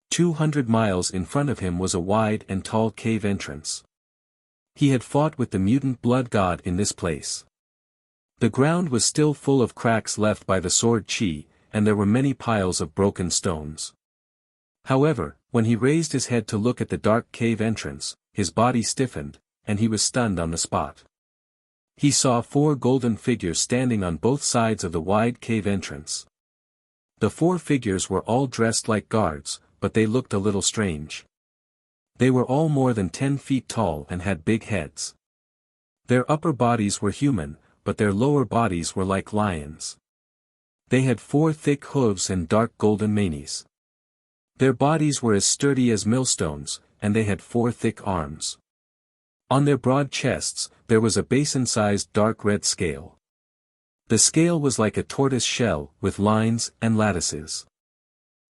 200 miles in front of him was a wide and tall cave entrance. He had fought with the mutant blood god in this place. The ground was still full of cracks left by the sword chi, and there were many piles of broken stones. However, when he raised his head to look at the dark cave entrance, his body stiffened, and he was stunned on the spot. He saw 4 golden figures standing on both sides of the wide cave entrance. The 4 figures were all dressed like guards, but they looked a little strange. They were all more than 10 feet tall and had big heads. Their upper bodies were human, but their lower bodies were like lions. They had 4 thick hooves and dark golden manes. Their bodies were as sturdy as millstones, and they had 4 thick arms. On their broad chests, there was a basin-sized dark red scale. The scale was like a tortoise shell, with lines and lattices.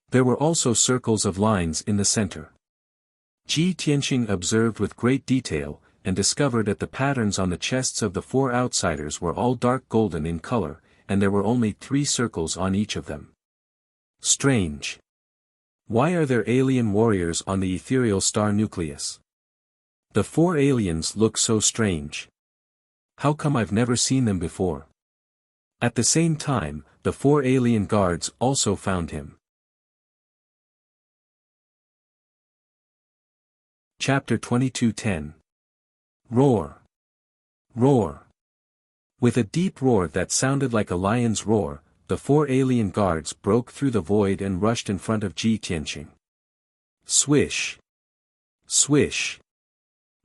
There were also circles of lines in the center. Ji Tianqing observed with great detail, and discovered that the patterns on the chests of the 4 outsiders were all dark golden in color, and there were only 3 circles on each of them. Strange. Why are there alien warriors on the ethereal star nucleus? The 4 aliens look so strange. How come I've never seen them before? At the same time, the 4 alien guards also found him. Chapter 22:10. Roar. Roar. With a deep roar that sounded like a lion's roar, the 4 alien guards broke through the void and rushed in front of Ji Tianqing. Swish. Swish.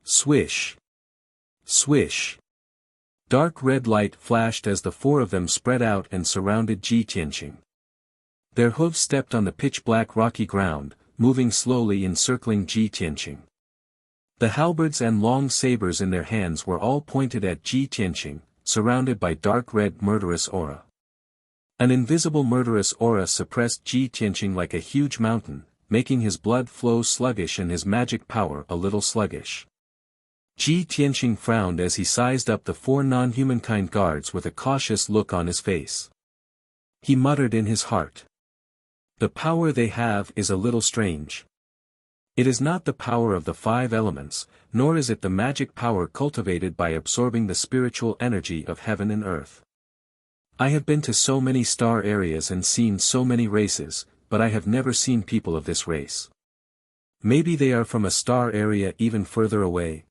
Swish. Swish. Dark red light flashed as the 4 of them spread out and surrounded Ji Tianqing. Their hooves stepped on the pitch-black rocky ground, moving slowly encircling Ji Tianqing. The halberds and long sabers in their hands were all pointed at Ji Tianqing, surrounded by dark red murderous aura. An invisible murderous aura suppressed Ji Tianqing like a huge mountain, making his blood flow sluggish and his magic power a little sluggish. Ji Tianqing frowned as he sized up the 4 non-humankind guards with a cautious look on his face. He muttered in his heart. The power they have is a little strange. It is not the power of the 5 elements, nor is it the magic power cultivated by absorbing the spiritual energy of heaven and earth. I have been to so many star areas and seen so many races, but I have never seen people of this race. Maybe they are from a star area even further away.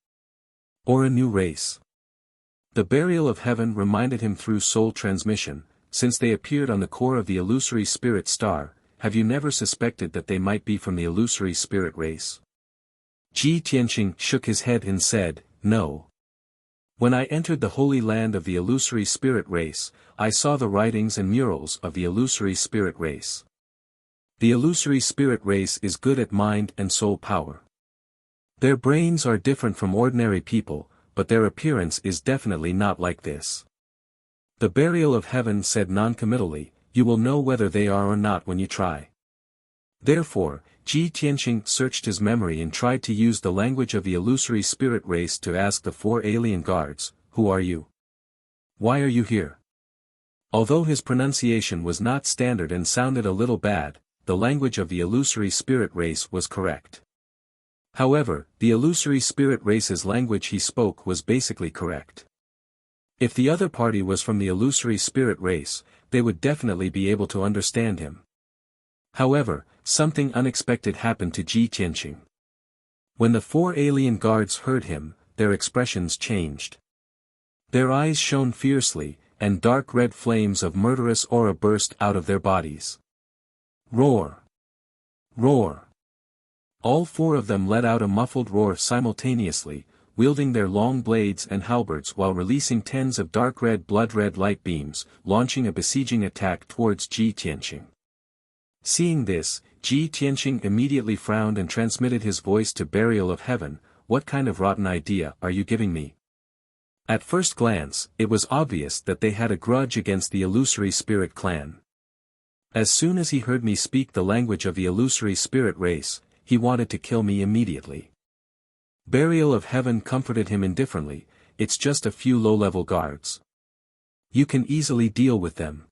Or a new race. The burial of heaven reminded him through soul transmission, since they appeared on the core of the illusory spirit star. Have you never suspected that they might be from the illusory spirit race? Ji Tianqing shook his head and said, No. When I entered the holy land of the illusory spirit race, I saw the writings and murals of the illusory spirit race. The illusory spirit race is good at mind and soul power. Their brains are different from ordinary people, but their appearance is definitely not like this. The burial of heaven said non-committally, you will know whether they are or not when you try. Therefore, Ji Tianqing searched his memory and tried to use the language of the illusory spirit race to ask the 4 alien guards, Who are you? Why are you here? Although his pronunciation was not standard and sounded a little bad, the language of the illusory spirit race was correct. However, the illusory spirit race's language he spoke was basically correct. If the other party was from the illusory spirit race, they would definitely be able to understand him. However, something unexpected happened to Ji Tianqing. When the 4 alien guards heard him, their expressions changed. Their eyes shone fiercely, and dark red flames of murderous aura burst out of their bodies. Roar! Roar! All 4 of them let out a muffled roar simultaneously, wielding their long blades and halberds while releasing tens of dark red blood-red light beams, launching a besieging attack towards Ji Tianqing. Seeing this, Ji Tianqing immediately frowned and transmitted his voice to Burial of Heaven, What kind of rotten idea are you giving me? At first glance, it was obvious that they had a grudge against the illusory spirit clan. As soon as he heard me speak the language of the illusory spirit race, he wanted to kill me immediately. Burial of Heaven comforted him indifferently, it's just a few low-level guards. You can easily deal with them.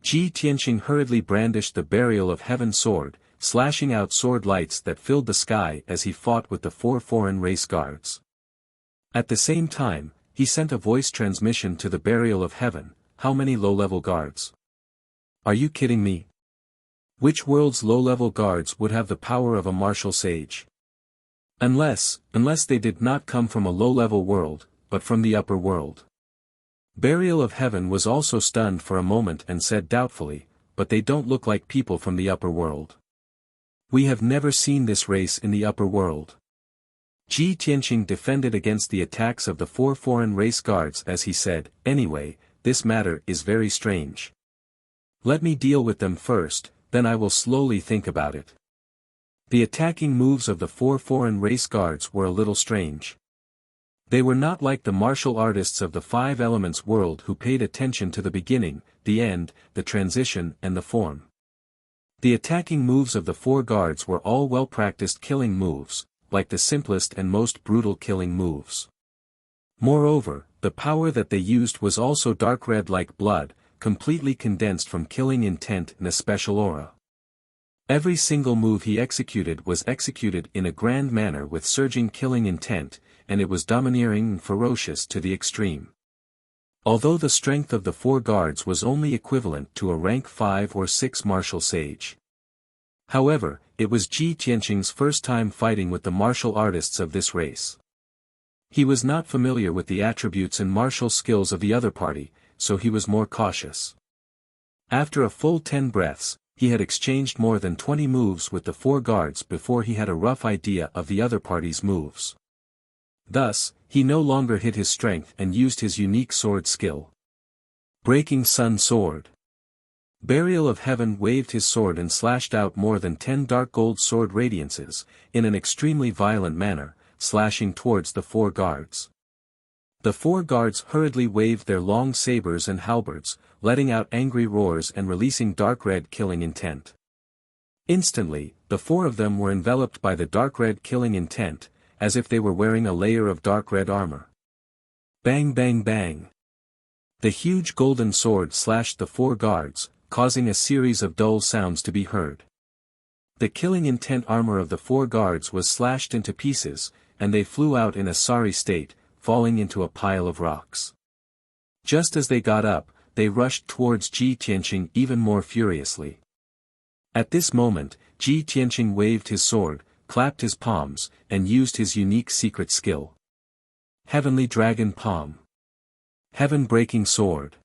Ji Tianqing hurriedly brandished the Burial of Heaven sword, slashing out sword lights that filled the sky as he fought with the 4 foreign race guards. At the same time, he sent a voice transmission to the burial of heaven. How many low-level guards? Are you kidding me? Which world's low-level guards would have the power of a martial sage? Unless they did not come from a low-level world, but from the upper world. Burial of Heaven was also stunned for a moment and said doubtfully, but they don't look like people from the upper world. We have never seen this race in the upper world. Ji Tianqing defended against the attacks of the 4 foreign race guards as he said, anyway, this matter is very strange. Let me deal with them first, then I will slowly think about it. The attacking moves of the 4 foreign race guards were a little strange. They were not like the martial artists of the 5 elements world who paid attention to the beginning, the end, the transition and the form. The attacking moves of the 4 guards were all well-practiced killing moves, like the simplest and most brutal killing moves. Moreover, the power that they used was also dark red like blood, completely condensed from killing intent and a special aura. Every single move he executed was executed in a grand manner with surging killing intent, and it was domineering and ferocious to the extreme. Although the strength of the 4 guards was only equivalent to a rank 5 or 6 martial sage. However, it was Ji Tianqing's first time fighting with the martial artists of this race. He was not familiar with the attributes and martial skills of the other party, so he was more cautious. After a full 10 breaths, he had exchanged more than 20 moves with the 4 guards before he had a rough idea of the other party's moves. Thus, he no longer hid his strength and used his unique sword skill. Breaking Sun Sword. Burial of Heaven waved his sword and slashed out more than 10 dark gold sword radiances, in an extremely violent manner, slashing towards the 4 guards. The 4 guards hurriedly waved their long sabers and halberds, letting out angry roars and releasing dark red killing intent. Instantly, the 4 of them were enveloped by the dark red killing intent, as if they were wearing a layer of dark red armor. Bang bang bang. The huge golden sword slashed the 4 guards, causing a series of dull sounds to be heard. The killing intent armor of the 4 guards was slashed into pieces, and they flew out in a sorry state, falling into a pile of rocks. Just as they got up, they rushed towards Ji Tianqing even more furiously. At this moment, Ji Tianqing waved his sword, clapped his palms, and used his unique secret skill. Heavenly Dragon Palm. Heaven-breaking sword.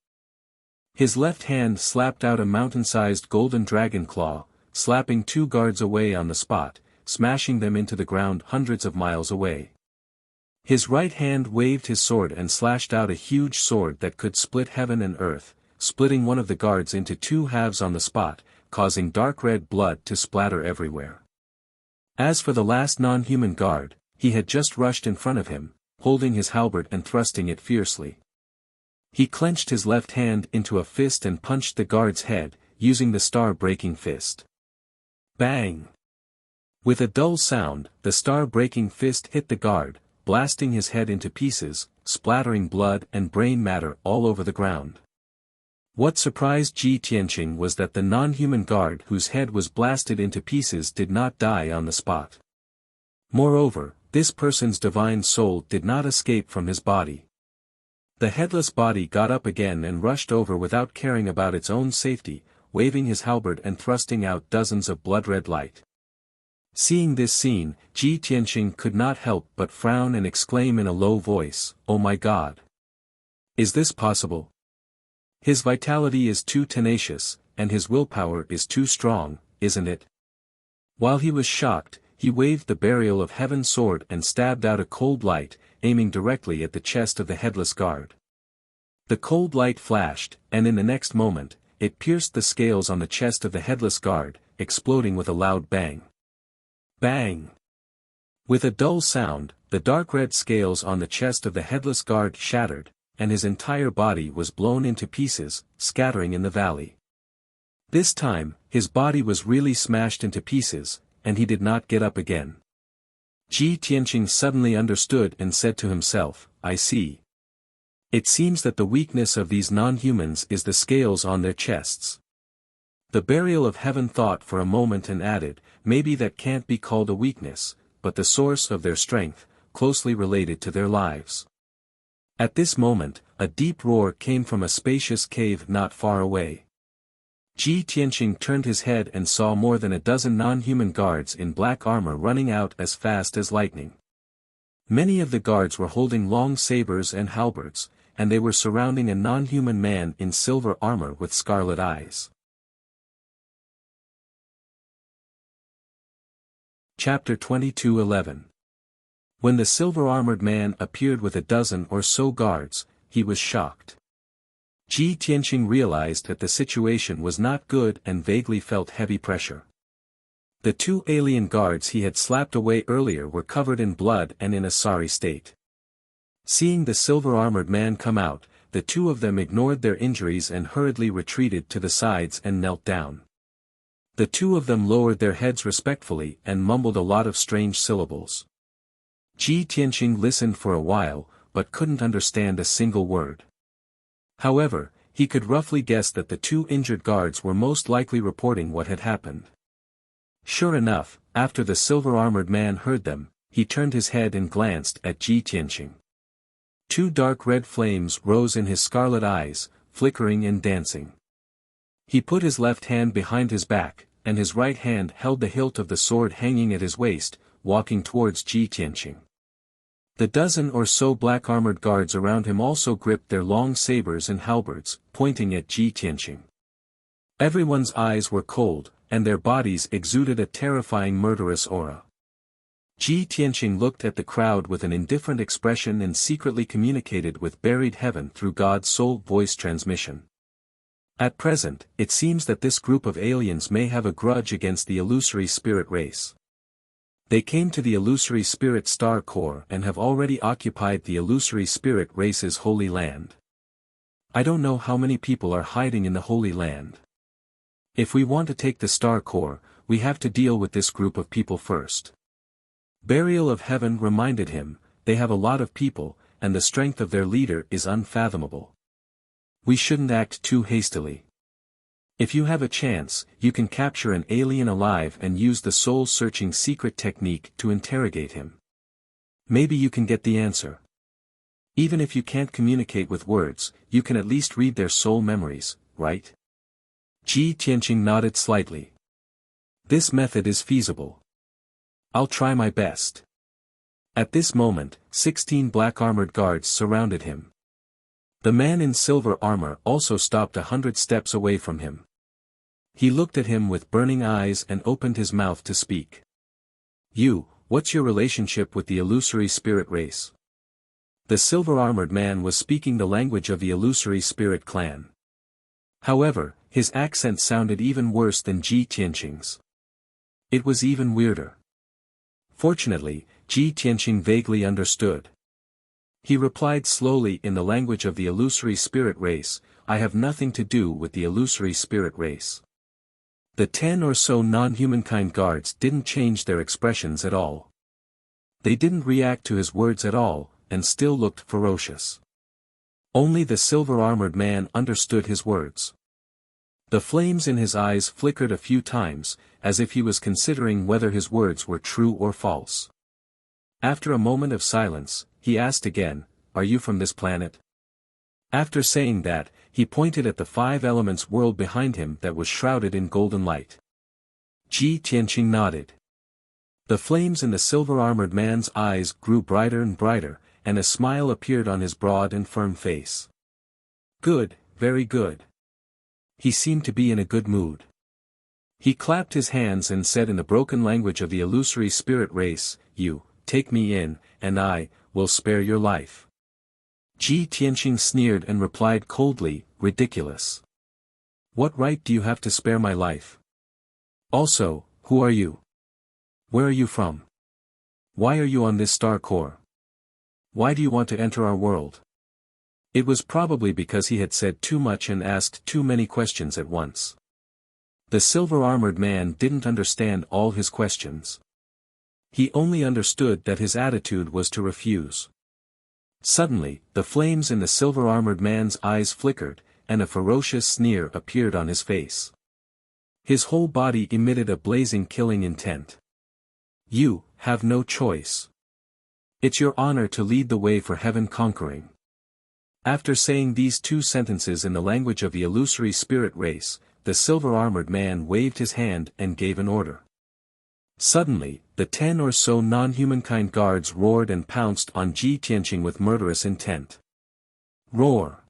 His left hand slapped out a mountain-sized golden dragon claw, slapping 2 guards away on the spot, smashing them into the ground hundreds of miles away. His right hand waved his sword and slashed out a huge sword that could split heaven and earth, splitting one of the guards into 2 halves on the spot, causing dark red blood to splatter everywhere. As for the last non-human guard, he had just rushed in front of him, holding his halberd and thrusting it fiercely. He clenched his left hand into a fist and punched the guard's head, using the star-breaking fist. Bang! With a dull sound, the star-breaking fist hit the guard, blasting his head into pieces, splattering blood and brain matter all over the ground. What surprised Ji Tianqing was that the non-human guard whose head was blasted into pieces did not die on the spot. Moreover, this person's divine soul did not escape from his body. The headless body got up again and rushed over without caring about its own safety, waving his halberd and thrusting out dozens of blood-red light. Seeing this scene, Ji Tianqing could not help but frown and exclaim in a low voice, "Oh my God! Is this possible? His vitality is too tenacious, and his willpower is too strong, isn't it?" While he was shocked, he waved the Burial of Heaven sword and stabbed out a cold light, aiming directly at the chest of the headless guard. The cold light flashed, and in the next moment, it pierced the scales on the chest of the headless guard, exploding with a loud bang. Bang! With a dull sound, the dark red scales on the chest of the headless guard shattered, and his entire body was blown into pieces, scattering in the valley. This time, his body was really smashed into pieces, and he did not get up again. Ji Tianqing suddenly understood and said to himself, "I see. It seems that the weakness of these non-humans is the scales on their chests." The Burial of Heaven thought for a moment and added, "Maybe that can't be called a weakness, but the source of their strength, closely related to their lives." At this moment, a deep roar came from a spacious cave not far away. Ji Tianqing turned his head and saw more than a dozen non-human guards in black armor running out as fast as lightning. Many of the guards were holding long sabers and halberds, and they were surrounding a non-human man in silver armor with scarlet eyes. Chapter 22:11. When the silver-armored man appeared with a dozen or so guards, he was shocked. Ji Tianqing realized that the situation was not good and vaguely felt heavy pressure. The two alien guards he had slapped away earlier were covered in blood and in a sorry state. Seeing the silver-armored man come out, the two of them ignored their injuries and hurriedly retreated to the sides and knelt down. The two of them lowered their heads respectfully and mumbled a lot of strange syllables. Ji Tianqing listened for a while, but couldn't understand a single word. However, he could roughly guess that the two injured guards were most likely reporting what had happened. Sure enough, after the silver-armored man heard them, he turned his head and glanced at Ji Tianqing. Two dark red flames rose in his scarlet eyes, flickering and dancing. He put his left hand behind his back, and his right hand held the hilt of the sword hanging at his waist, walking towards Ji Tianqing. The dozen or so black-armored guards around him also gripped their long sabers and halberds, pointing at Ji Tianqing. Everyone's eyes were cold, and their bodies exuded a terrifying murderous aura. Ji Tianqing looked at the crowd with an indifferent expression and secretly communicated with buried heaven through God's soul voice transmission. At present, it seems that this group of aliens may have a grudge against the illusory spirit race. They came to the illusory spirit star core and have already occupied the illusory spirit race's holy land. I don't know how many people are hiding in the holy land. If we want to take the star core, we have to deal with this group of people first. Burial of Heaven reminded him, they have a lot of people, and the strength of their leader is unfathomable. We shouldn't act too hastily. If you have a chance, you can capture an alien alive and use the soul-searching secret technique to interrogate him. Maybe you can get the answer. Even if you can't communicate with words, you can at least read their soul memories, right? Ji Tianqing nodded slightly. This method is feasible. I'll try my best. At this moment, 16 black-armored guards surrounded him. The man in silver armor also stopped 100 steps away from him. He looked at him with burning eyes and opened his mouth to speak. What's your relationship with the illusory spirit race? The silver-armored man was speaking the language of the illusory spirit clan. However, his accent sounded even worse than Ji Tianqing's. It was even weirder. Fortunately, Ji Tianqing vaguely understood. He replied slowly in the language of the illusory spirit race, I have nothing to do with the illusory spirit race. The 10 or so non-humankind guards didn't change their expressions at all. They didn't react to his words at all, and still looked ferocious. Only the silver-armored man understood his words. The flames in his eyes flickered a few times, as if he was considering whether his words were true or false. After a moment of silence, he asked again, Are you from this planet? After saying that, he pointed at the 5 elements world behind him that was shrouded in golden light. Ji Tianqing nodded. The flames in the silver-armored man's eyes grew brighter and brighter, and a smile appeared on his broad and firm face. Good, very good. He seemed to be in a good mood. He clapped his hands and said in the broken language of the illusory spirit race, You, take me in, and I, will spare your life. Ji Tianqing sneered and replied coldly, Ridiculous. What right do you have to spare my life? Also, who are you? Where are you from? Why are you on this star core? Why do you want to enter our world? It was probably because he had said too much and asked too many questions at once. The silver-armored man didn't understand all his questions. He only understood that his attitude was to refuse. Suddenly, the flames in the silver-armored man's eyes flickered, and a ferocious sneer appeared on his face. His whole body emitted a blazing killing intent. You have no choice. It's your honor to lead the way for heaven conquering. After saying these two sentences in the language of the illusory spirit race, the silver-armored man waved his hand and gave an order. Suddenly, the 10 or so non-humankind guards roared and pounced on Ji Tianqing with murderous intent. Roar!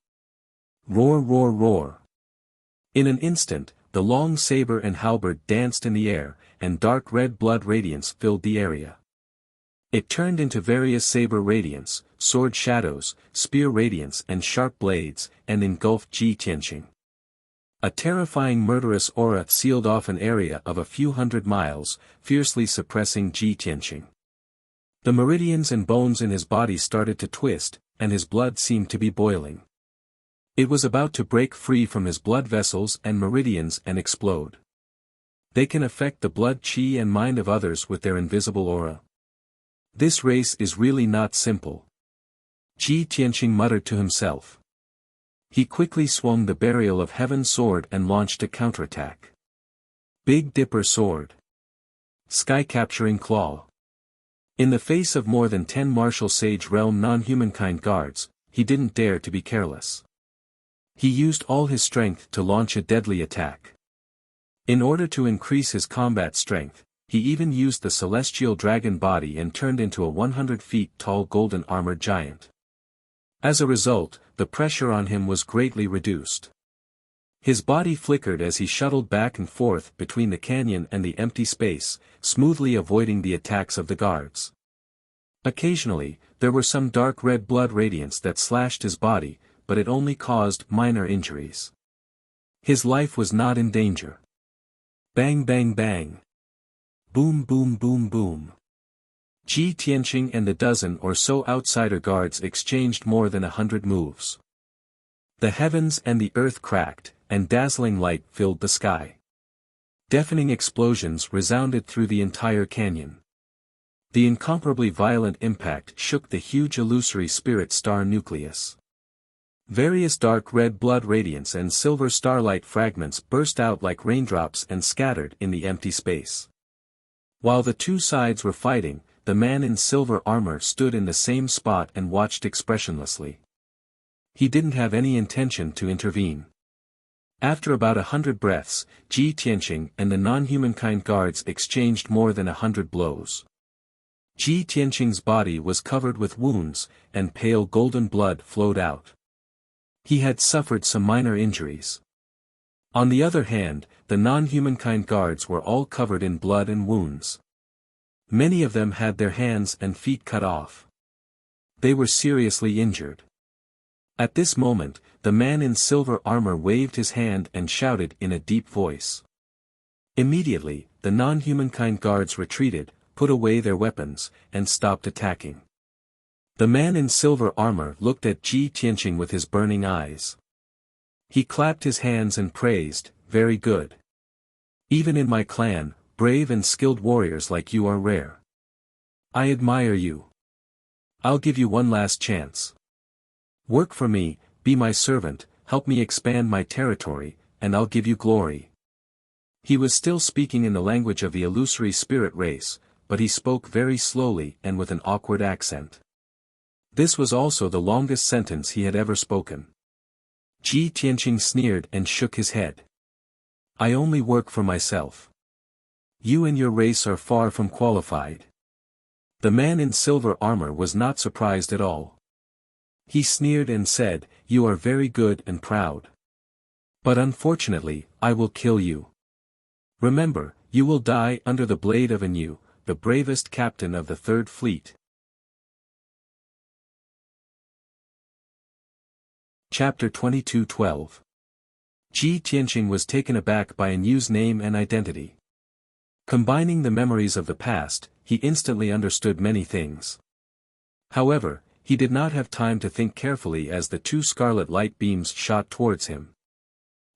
Roar, roar, roar! In an instant, the long saber and halberd danced in the air, and dark red blood radiance filled the area. It turned into various saber radiance, sword shadows, spear radiance and sharp blades, and engulfed Ji Tianqing. A terrifying murderous aura sealed off an area of a few hundred miles, fiercely suppressing Ji Tianqing. The meridians and bones in his body started to twist, and his blood seemed to be boiling. It was about to break free from his blood vessels and meridians and explode. They can affect the blood qi and mind of others with their invisible aura. This race is really not simple. Ji Tianqing muttered to himself. He quickly swung the Burial of Heaven sword and launched a counterattack. Big Dipper sword. Sky-capturing claw. In the face of more than 10 martial sage realm non-humankind guards, he didn't dare to be careless. He used all his strength to launch a deadly attack. In order to increase his combat strength, he even used the celestial dragon body and turned into a 100 feet tall golden armored giant. As a result, the pressure on him was greatly reduced. His body flickered as he shuttled back and forth between the canyon and the empty space, smoothly avoiding the attacks of the guards. Occasionally, there were some dark red blood radiance that slashed his body, but it only caused minor injuries. His life was not in danger. Bang bang bang. Boom boom boom boom. Ji Tianqing and the dozen or so outsider guards exchanged more than 100 moves. The heavens and the earth cracked, and dazzling light filled the sky. Deafening explosions resounded through the entire canyon. The incomparably violent impact shook the huge illusory spirit star nucleus. Various dark red blood radiance and silver starlight fragments burst out like raindrops and scattered in the empty space. While the two sides were fighting, the man in silver armor stood in the same spot and watched expressionlessly. He didn't have any intention to intervene. After about 100 breaths, Ji Tianqing and the non-humankind guards exchanged more than 100 blows. Ji Tianqing's body was covered with wounds, and pale golden blood flowed out. He had suffered some minor injuries. On the other hand, the non-humankind guards were all covered in blood and wounds. Many of them had their hands and feet cut off. They were seriously injured. At this moment, the man in silver armor waved his hand and shouted in a deep voice. Immediately, the non-humankind guards retreated, put away their weapons, and stopped attacking. The man in silver armor looked at Ji Tianqing with his burning eyes. He clapped his hands and praised, "Very good. Even in my clan, brave and skilled warriors like you are rare. I admire you. I'll give you one last chance. Work for me, be my servant, help me expand my territory, and I'll give you glory." He was still speaking in the language of the illusory spirit race, but he spoke very slowly and with an awkward accent. This was also the longest sentence he had ever spoken. Ji Tianqing sneered and shook his head. "I only work for myself. You and your race are far from qualified." The man in silver armor was not surprised at all. He sneered and said, "You are very good and proud. But unfortunately, I will kill you. Remember, you will die under the blade of Anu, the bravest captain of the Third Fleet." Chapter 22:12. Ji Tianqing was taken aback by Anu's name and identity. Combining the memories of the past, he instantly understood many things. However, he did not have time to think carefully as the two scarlet light beams shot towards him.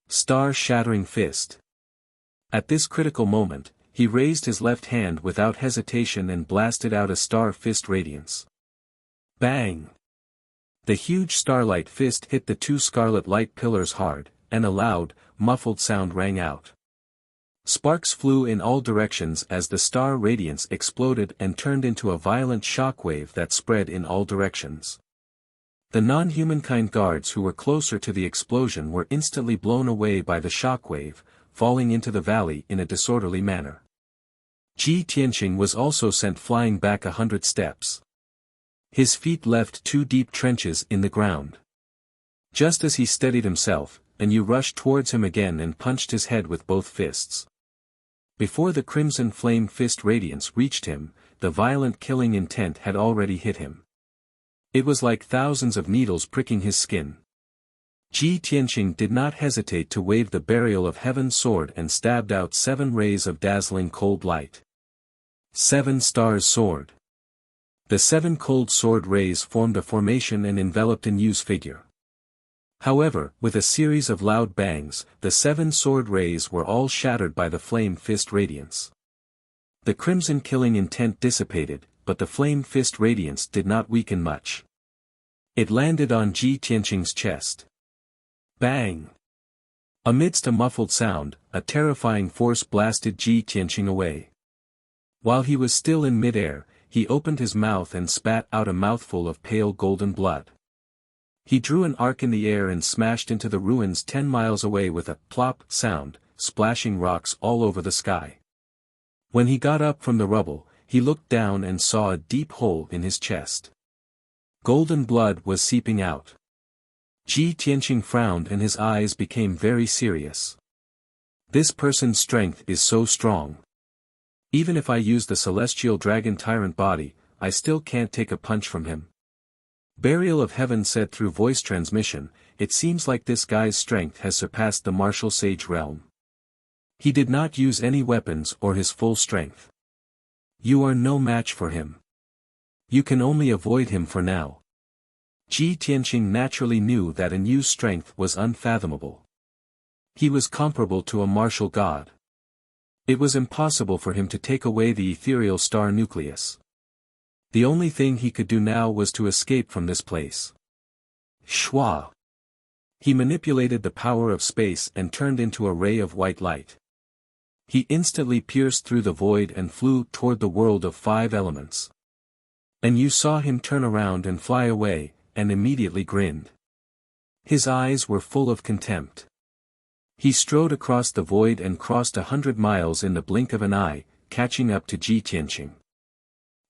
Star-shattering fist. At this critical moment, he raised his left hand without hesitation and blasted out a star fist radiance. Bang! The huge starlight fist hit the two scarlet light pillars hard, and a loud, muffled sound rang out. Sparks flew in all directions as the star radiance exploded and turned into a violent shockwave that spread in all directions. The non-humankind guards who were closer to the explosion were instantly blown away by the shockwave, falling into the valley in a disorderly manner. Ji Tianqing was also sent flying back 100 steps. His feet left 2 deep trenches in the ground. Just as he steadied himself, and Yu rushed towards him again and punched his head with both fists. Before the crimson flame fist radiance reached him, the violent killing intent had already hit him. It was like thousands of needles pricking his skin. Ji Tianqing did not hesitate to wave the burial of heaven sword and stabbed out 7 rays of dazzling cold light. 7 stars sword. The 7 cold sword rays formed a formation and enveloped Yu's figure. However, with a series of loud bangs, the 7 sword rays were all shattered by the flame fist radiance. The crimson killing intent dissipated, but the flame fist radiance did not weaken much. It landed on Ji Tianqing's chest. Bang! Amidst a muffled sound, a terrifying force blasted Ji Tianqing away. While he was still in midair, he opened his mouth and spat out a mouthful of pale golden blood. He drew an arc in the air and smashed into the ruins 10 miles away with a plop sound, splashing rocks all over the sky. When he got up from the rubble, he looked down and saw a deep hole in his chest. Golden blood was seeping out. Ji Tianqing frowned and his eyes became very serious. This person's strength is so strong. Even if I use the celestial dragon tyrant body, I still can't take a punch from him. Burial of Heaven said through voice transmission, it seems like this guy's strength has surpassed the martial sage realm. He did not use any weapons or his full strength. You are no match for him. You can only avoid him for now. Ji Tianqing naturally knew that Yu's strength was unfathomable. He was comparable to a martial god. It was impossible for him to take away the ethereal star nucleus. The only thing he could do now was to escape from this place. Shwa! He manipulated the power of space and turned into a ray of white light. He instantly pierced through the void and flew toward the world of 5 elements. And you saw him turn around and fly away, and immediately grinned. His eyes were full of contempt. He strode across the void and crossed 100 miles in the blink of an eye, catching up to Ji Tianqing.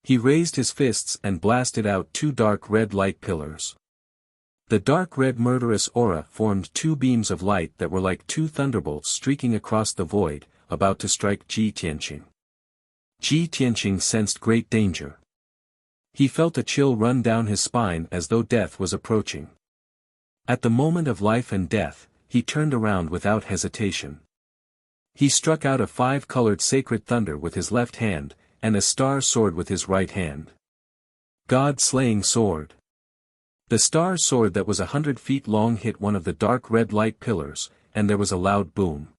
He raised his fists and blasted out 2 dark red light pillars. The dark red murderous aura formed 2 beams of light that were like 2 thunderbolts streaking across the void, about to strike Ji Tianqing. Ji Tianqing sensed great danger. He felt a chill run down his spine as though death was approaching. At the moment of life and death, he turned around without hesitation. He struck out a 5-colored sacred thunder with his left hand, and a star sword with his right hand. God-slaying sword. The star sword that was 100 feet long hit one of the dark red light pillars, and there was a loud boom.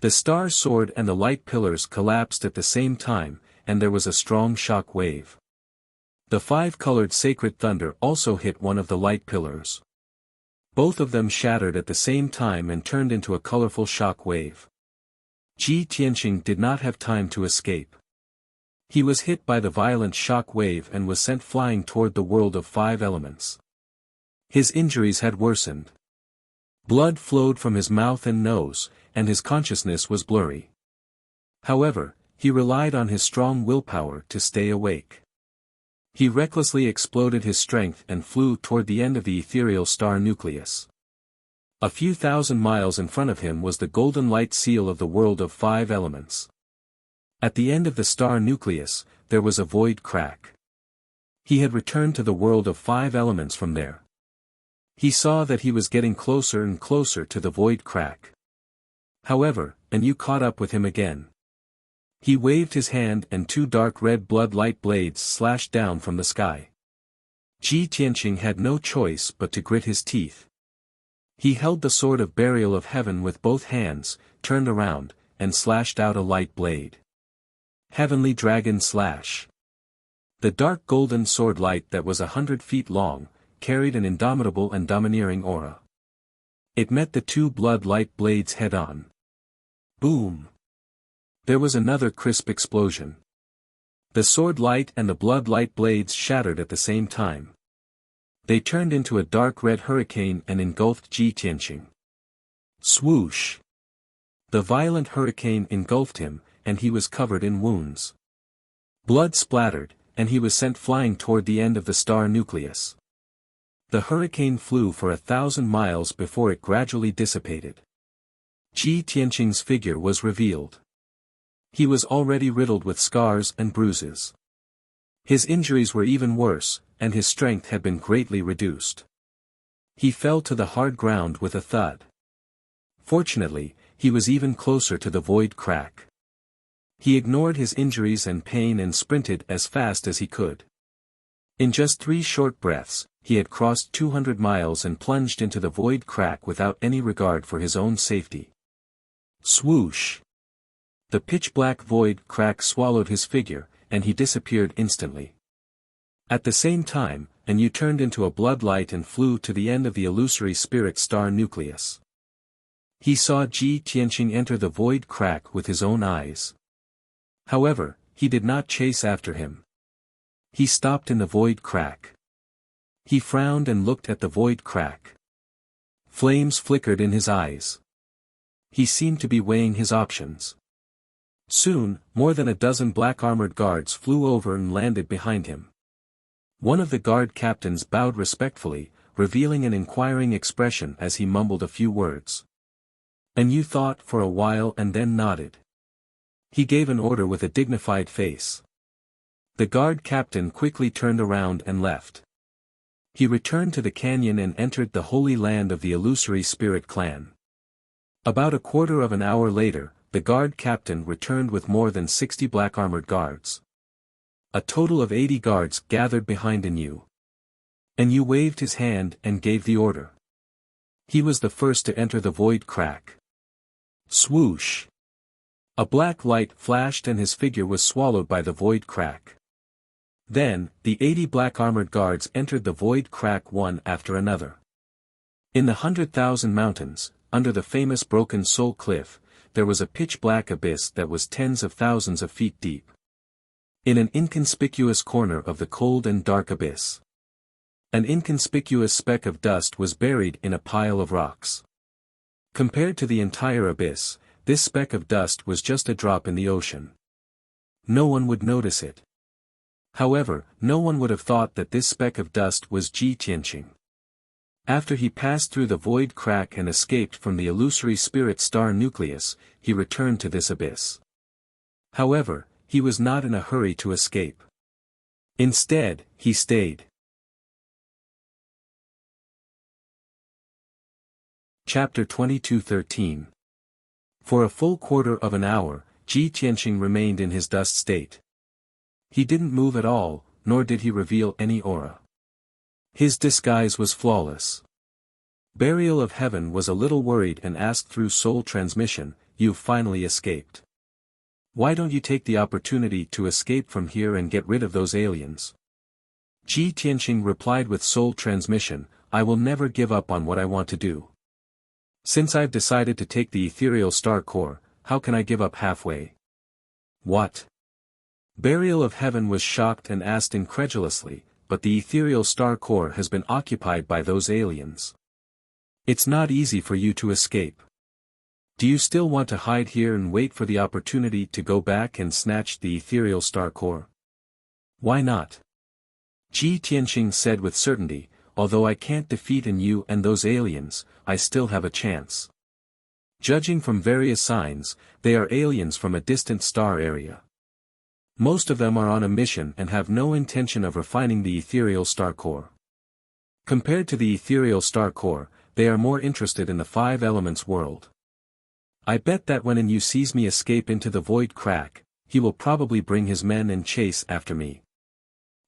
The star sword and the light pillars collapsed at the same time, and there was a strong shock wave. The 5-colored sacred thunder also hit one of the light pillars. Both of them shattered at the same time and turned into a colorful shock wave. Ji Tianqing did not have time to escape. He was hit by the violent shock wave and was sent flying toward the world of 5 elements. His injuries had worsened. Blood flowed from his mouth and nose, and his consciousness was blurry. However, he relied on his strong willpower to stay awake. He recklessly exploded his strength and flew toward the end of the ethereal star nucleus. A few thousand miles in front of him was the golden light seal of the world of 5 elements. At the end of the star nucleus, there was a void crack. He had returned to the world of 5 elements from there. He saw that he was getting closer and closer to the void crack. However, Yu caught up with him again. He waved his hand and 2 dark red blood light blades slashed down from the sky. Ji Tianqing had no choice but to grit his teeth. He held the sword of burial of heaven with both hands, turned around, and slashed out a light blade. Heavenly Dragon Slash. The dark golden sword light that was 100 feet long, carried an indomitable and domineering aura. It met the 2 blood light blades head-on. Boom! There was another crisp explosion. The sword light and the blood light blades shattered at the same time. They turned into a dark red hurricane and engulfed Ji Tianqing. Swoosh! The violent hurricane engulfed him, and he was covered in wounds. Blood splattered, and he was sent flying toward the end of the star nucleus. The hurricane flew for 1,000 miles before it gradually dissipated. Ji Tianqing's figure was revealed. He was already riddled with scars and bruises. His injuries were even worse, and his strength had been greatly reduced. He fell to the hard ground with a thud. Fortunately, he was even closer to the void crack. He ignored his injuries and pain and sprinted as fast as he could. In just 3 short breaths, he had crossed 200 miles and plunged into the void crack without any regard for his own safety. Swoosh! The pitch-black void crack swallowed his figure, and he disappeared instantly. At the same time, Yu turned into a bloodlight and flew to the end of the illusory spirit star nucleus. He saw Ji Tianqing enter the void crack with his own eyes. However, he did not chase after him. He stopped in the void crack. He frowned and looked at the void crack. Flames flickered in his eyes. He seemed to be weighing his options. Soon, more than a dozen black-armored guards flew over and landed behind him. One of the guard captains bowed respectfully, revealing an inquiring expression as he mumbled a few words. Yu thought for a while and then nodded. He gave an order with a dignified face. The guard captain quickly turned around and left. He returned to the canyon and entered the holy land of the illusory spirit clan. About a quarter of an hour later, the guard captain returned with more than 60 black-armored guards. A total of 80 guards gathered behind Yu. Yu waved his hand and gave the order. He was the first to enter the void crack. Swoosh! A black light flashed and his figure was swallowed by the void crack. Then, the 80 black-armored guards entered the void crack one after another. In the 100,000 mountains, under the famous Broken Soul Cliff, there was a pitch-black abyss that was tens of thousands of feet deep. In an inconspicuous corner of the cold and dark abyss, an inconspicuous speck of dust was buried in a pile of rocks. Compared to the entire abyss, this speck of dust was just a drop in the ocean. No one would notice it. However, no one would have thought that this speck of dust was Ji Tianqing. After he passed through the void crack and escaped from the illusory spirit star nucleus, he returned to this abyss. However, he was not in a hurry to escape. Instead, he stayed. Chapter 22:13. For a full quarter of an hour, Ji Tianqing remained in his dust state. He didn't move at all, nor did he reveal any aura. His disguise was flawless. Burial of Heaven was a little worried and asked through soul transmission, "You've finally escaped. Why don't you take the opportunity to escape from here and get rid of those aliens?" Ji Tianqing replied with soul transmission, "I will never give up on what I want to do. Since I've decided to take the ethereal star core, how can I give up halfway?" "What?" Burial of Heaven was shocked and asked incredulously, "But the ethereal star core has been occupied by those aliens. It's not easy for you to escape. Do you still want to hide here and wait for the opportunity to go back and snatch the ethereal star core?" "Why not?" Ji Tianqing said with certainty, "Although I can't defeat you and those aliens, I still have a chance. Judging from various signs, they are aliens from a distant star area. Most of them are on a mission and have no intention of refining the ethereal star core. Compared to the ethereal star core, they are more interested in the 5 elements world. I bet that when Yu sees me escape into the void crack, he will probably bring his men and chase after me.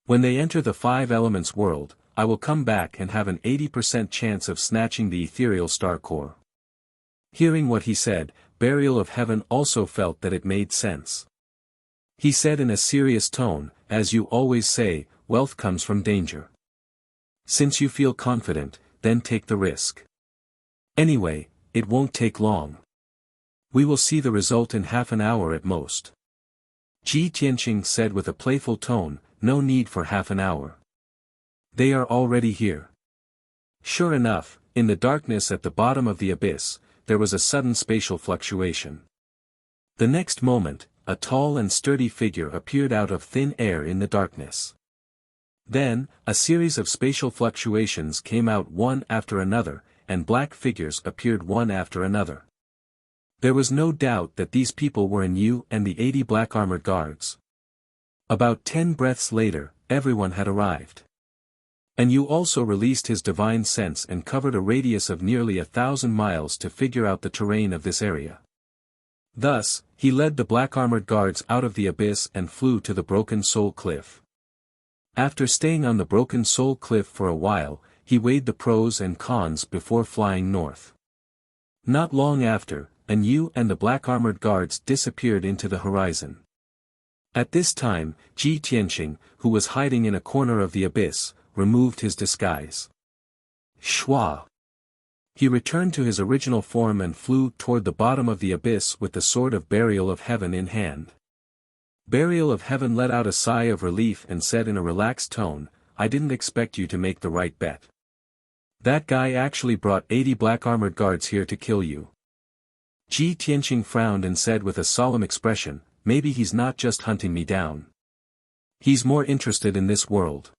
When they enter the 5 elements world, I will come back and have an 80% chance of snatching the ethereal star core." Hearing what he said, Burial of Heaven also felt that it made sense. He said in a serious tone, "As you always say, wealth comes from danger. Since you feel confident, then take the risk. Anyway, it won't take long. We will see the result in half an hour at most." Ji Tianqing said with a playful tone, "No need for half an hour. They are already here." Sure enough, in the darkness at the bottom of the abyss, there was a sudden spatial fluctuation. The next moment, a tall and sturdy figure appeared out of thin air in the darkness. Then, a series of spatial fluctuations came out one after another, and black figures appeared one after another. There was no doubt that these people were Yu and the 80 black armored guards. About 10 breaths later, everyone had arrived. Yu also released his divine sense and covered a radius of nearly 1,000 miles to figure out the terrain of this area. Thus, he led the black armored guards out of the abyss and flew to the Broken Soul Cliff. After staying on the Broken Soul Cliff for a while, he weighed the pros and cons before flying north. Not long after, Yu and the black armored guards disappeared into the horizon. At this time, Ji Tianqing, who was hiding in a corner of the abyss, removed his disguise. Shua! He returned to his original form and flew toward the bottom of the abyss with the sword of Burial of Heaven in hand. Burial of Heaven let out a sigh of relief and said in a relaxed tone, "I didn't expect you to make the right bet. That guy actually brought 80 black armored guards here to kill you." Ji Tianqing frowned and said with a solemn expression, "Maybe he's not just hunting me down. He's more interested in this world."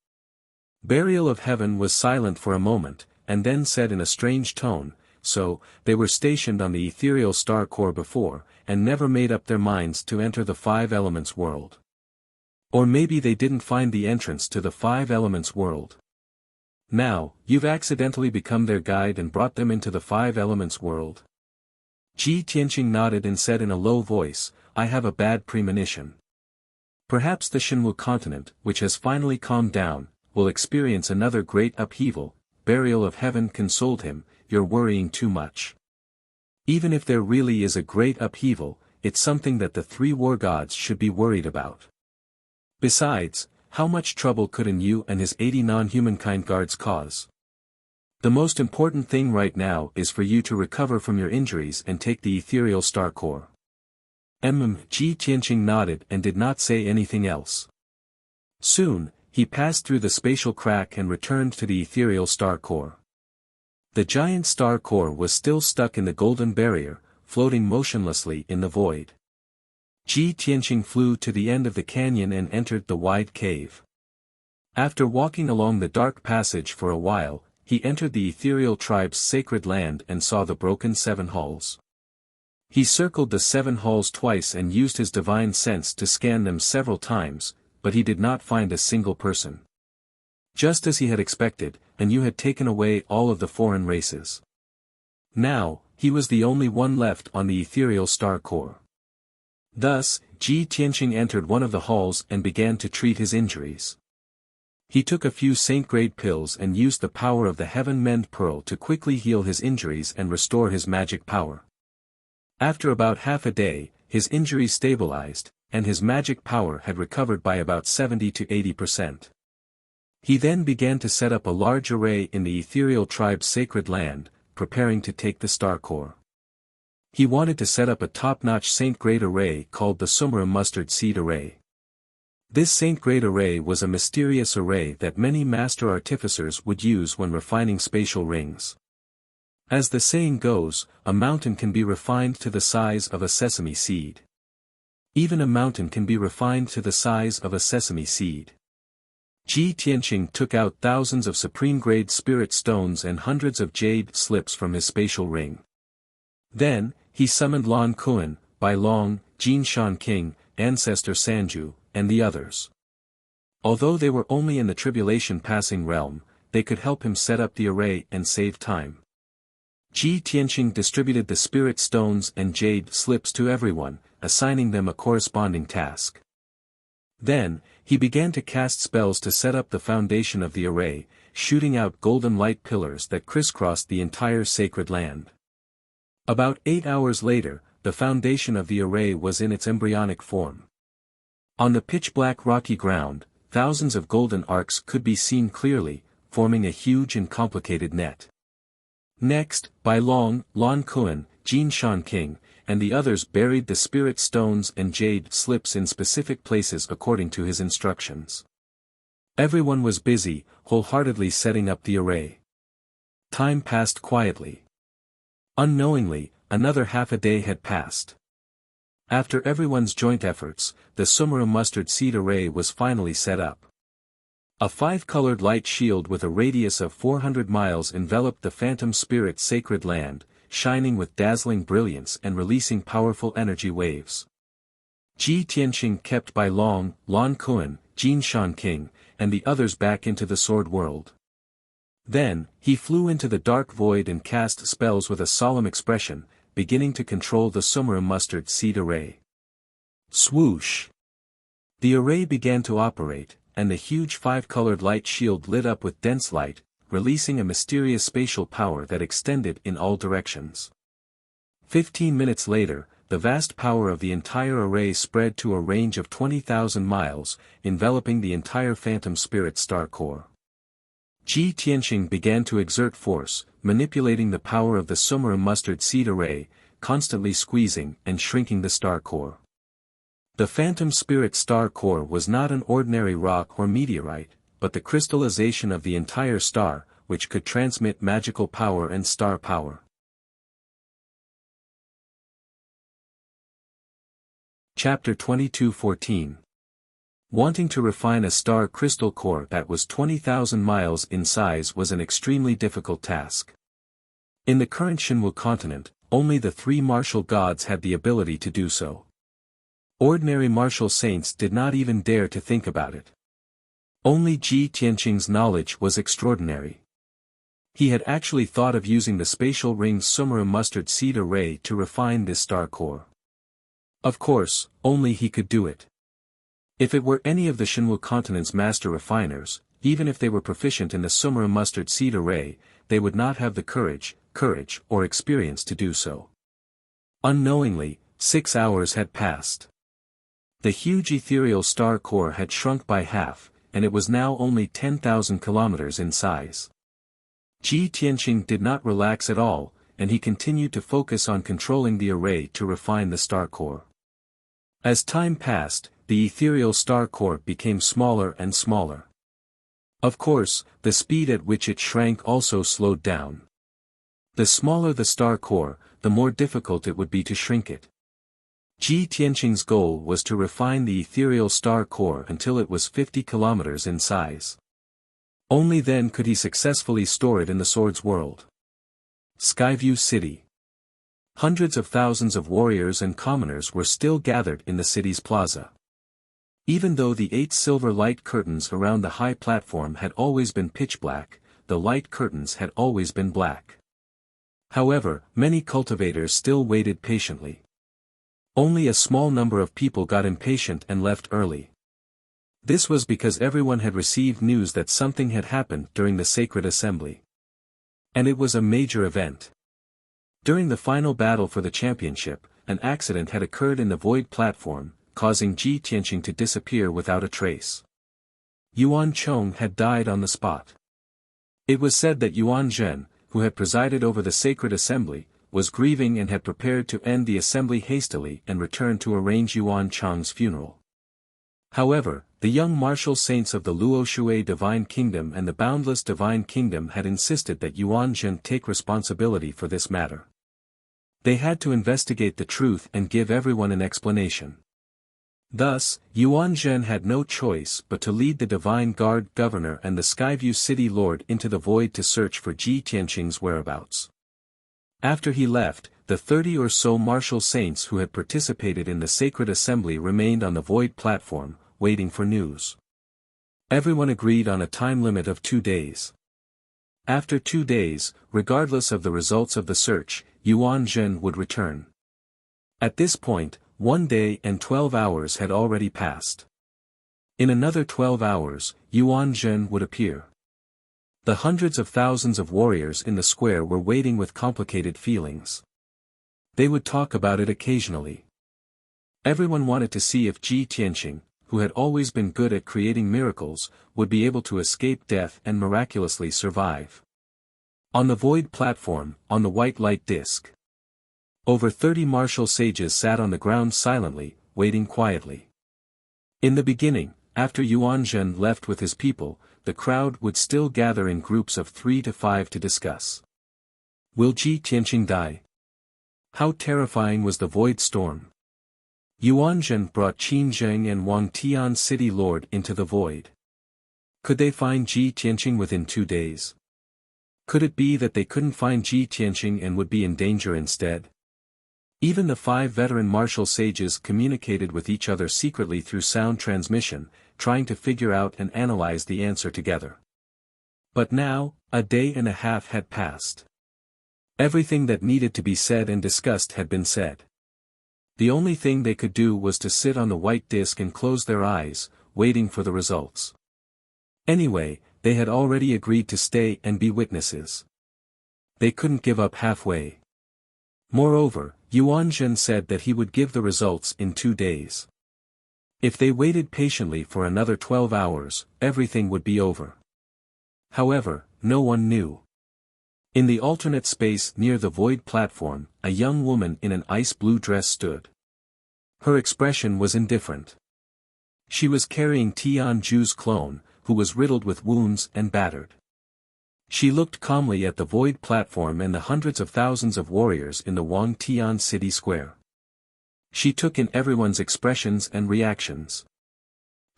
Burial of Heaven was silent for a moment, and then said in a strange tone, "So, they were stationed on the ethereal star core before, and never made up their minds to enter the Five Elements world. Or maybe they didn't find the entrance to the Five Elements world. Now, you've accidentally become their guide and brought them into the Five Elements world." Ji Tianqing nodded and said in a low voice, "I have a bad premonition. Perhaps the Shenwu continent, which has finally calmed down, will experience another great upheaval." Burial of Heaven consoled him, "You're worrying too much. Even if there really is a great upheaval, it's something that the three war gods should be worried about. Besides, how much trouble could Yu and his 80 non-humankind guards cause? The most important thing right now is for you to recover from your injuries and take the ethereal star core." Ji Tianqing nodded and did not say anything else. Soon, he passed through the spatial crack and returned to the ethereal star core. The giant star core was still stuck in the golden barrier, floating motionlessly in the void. Ji Tianqing flew to the end of the canyon and entered the wide cave. After walking along the dark passage for a while, he entered the ethereal tribe's sacred land and saw the broken 7 halls. He circled the 7 halls twice and used his divine sense to scan them several times, but he did not find a single person. Just as he had expected, Yu had taken away all of the foreign races. Now, he was the only one left on the ethereal star core. Thus, Ji Tianqing entered one of the halls and began to treat his injuries. He took a few saint-grade pills and used the power of the Heaven Mend Pearl to quickly heal his injuries and restore his magic power. After about half a day, his injuries stabilized, and his magic power had recovered by about 70 to 80%. He then began to set up a large array in the ethereal tribe's sacred land, preparing to take the star core. He wanted to set up a top-notch saint-grade array called the Sumera Mustard Seed Array. This saint-grade array was a mysterious array that many master artificers would use when refining spatial rings. As the saying goes, a mountain can be refined to the size of a sesame seed. Even a mountain can be refined to the size of a sesame seed. Ji Tianqing took out thousands of supreme-grade spirit stones and hundreds of jade slips from his spatial ring. Then, he summoned Lan Kuan, Bai Long, Jin Shan King, Ancestor Sanju, and the others. Although they were only in the tribulation passing realm, they could help him set up the array and save time. Ji Tianqing distributed the spirit stones and jade slips to everyone, assigning them a corresponding task. Then, he began to cast spells to set up the foundation of the array, shooting out golden light pillars that crisscrossed the entire sacred land. About 8 hours later, the foundation of the array was in its embryonic form. On the pitch-black rocky ground, thousands of golden arcs could be seen clearly, forming a huge and complicated net. Next, Bai Long, Lan Kuan, Jin Shan King, and the others buried the spirit stones and jade slips in specific places according to his instructions. Everyone was busy, wholeheartedly setting up the array. Time passed quietly. Unknowingly, another half a day had passed. After everyone's joint efforts, the Sumera mustard seed array was finally set up. A 5-colored light shield with a radius of 400 miles enveloped the phantom spirit's sacred land, shining with dazzling brilliance and releasing powerful energy waves. Ji Tianqing kept Bai Long, Lan Kuan, Jin Shan King, and the others back into the sword world. Then, he flew into the dark void and cast spells with a solemn expression, beginning to control the Sumera mustard seed array. Swoosh! The array began to operate, and the huge 5-colored light shield lit up with dense light, releasing a mysterious spatial power that extended in all directions. 15 minutes later, the vast power of the entire array spread to a range of 20,000 miles, enveloping the entire phantom spirit star core. Ji Tianqing began to exert force, manipulating the power of the Sumera mustard seed array, constantly squeezing and shrinking the star core. The phantom spirit star core was not an ordinary rock or meteorite, but the crystallization of the entire star, which could transmit magical power and star power. Chapter 22:14. Wanting to refine a star crystal core that was 20,000 miles in size was an extremely difficult task. In the current Shinwu continent, only the 3 martial gods had the ability to do so. Ordinary martial saints did not even dare to think about it. Only Ji Tianqing's knowledge was extraordinary. He had actually thought of using the spatial ring's Sumera mustard seed array to refine this star core. Of course, only he could do it. If it were any of the Shinwu continent's master refiners, even if they were proficient in the Sumera mustard seed array, they would not have the courage, or experience to do so. Unknowingly, 6 hours had passed. The huge ethereal star core had shrunk by half, and it was now only 10,000 kilometers in size. Ji Tianqing did not relax at all, and he continued to focus on controlling the array to refine the star core. As time passed, the ethereal star core became smaller and smaller. Of course, the speed at which it shrank also slowed down. The smaller the star core, the more difficult it would be to shrink it. Ji Tianqing's goal was to refine the ethereal star core until it was 50 kilometers in size. Only then could he successfully store it in the sword's world. Skyview City. Hundreds of thousands of warriors and commoners were still gathered in the city's plaza. Even though the 8 silver light curtains around the high platform had always been pitch black, the light curtains had always been black. However, many cultivators still waited patiently. Only a small number of people got impatient and left early. This was because everyone had received news that something had happened during the sacred assembly. And it was a major event. During the final battle for the championship, an accident had occurred in the void platform, causing Ji Tianqing to disappear without a trace. Yuan Chong had died on the spot. It was said that Yuan Zhen, who had presided over the sacred assembly, was grieving and had prepared to end the assembly hastily and return to arrange Yuan Chang's funeral. However, the young martial saints of the Luoshui Divine Kingdom and the Boundless Divine Kingdom had insisted that Yuan Zhen take responsibility for this matter. They had to investigate the truth and give everyone an explanation. Thus, Yuan Zhen had no choice but to lead the Divine Guard Governor and the Skyview City Lord into the void to search for Ji Tianqing's whereabouts. After he left, the 30 or so martial saints who had participated in the sacred assembly remained on the void platform, waiting for news. Everyone agreed on a time limit of 2 days. After 2 days, regardless of the results of the search, Yuan Zhen would return. At this point, 1 day and 12 hours had already passed. In another 12 hours, Yuan Zhen would appear. The hundreds of thousands of warriors in the square were waiting with complicated feelings. They would talk about it occasionally. Everyone wanted to see if Ji Tianqing, who had always been good at creating miracles, would be able to escape death and miraculously survive. On the void platform, on the white light disk, over 30 martial sages sat on the ground silently, waiting quietly. In the beginning, after Yuan Zhen left with his people, the crowd would still gather in groups of 3 to 5 to discuss. Will Ji Tianqing die? How terrifying was the void storm? Yuanzhen brought Qin Zheng and Wang Tian city lord into the void. Could they find Ji Tianqing within 2 days? Could it be that they couldn't find Ji Tianqing and would be in danger instead? Even the 5 veteran martial sages communicated with each other secretly through sound transmission, trying to figure out and analyze the answer together. But now, a day and a half had passed. Everything that needed to be said and discussed had been said. The only thing they could do was to sit on the white disk and close their eyes, waiting for the results. Anyway, they had already agreed to stay and be witnesses. They couldn't give up halfway. Moreover, Yuanzhen said that he would give the results in 2 days. If they waited patiently for another 12 hours, everything would be over. However, no one knew. In the alternate space near the void platform, a young woman in an ice blue dress stood. Her expression was indifferent. She was carrying Tianju's clone, who was riddled with wounds and battered. She looked calmly at the void platform and the hundreds of thousands of warriors in the Wang Tian city square. She took in everyone's expressions and reactions.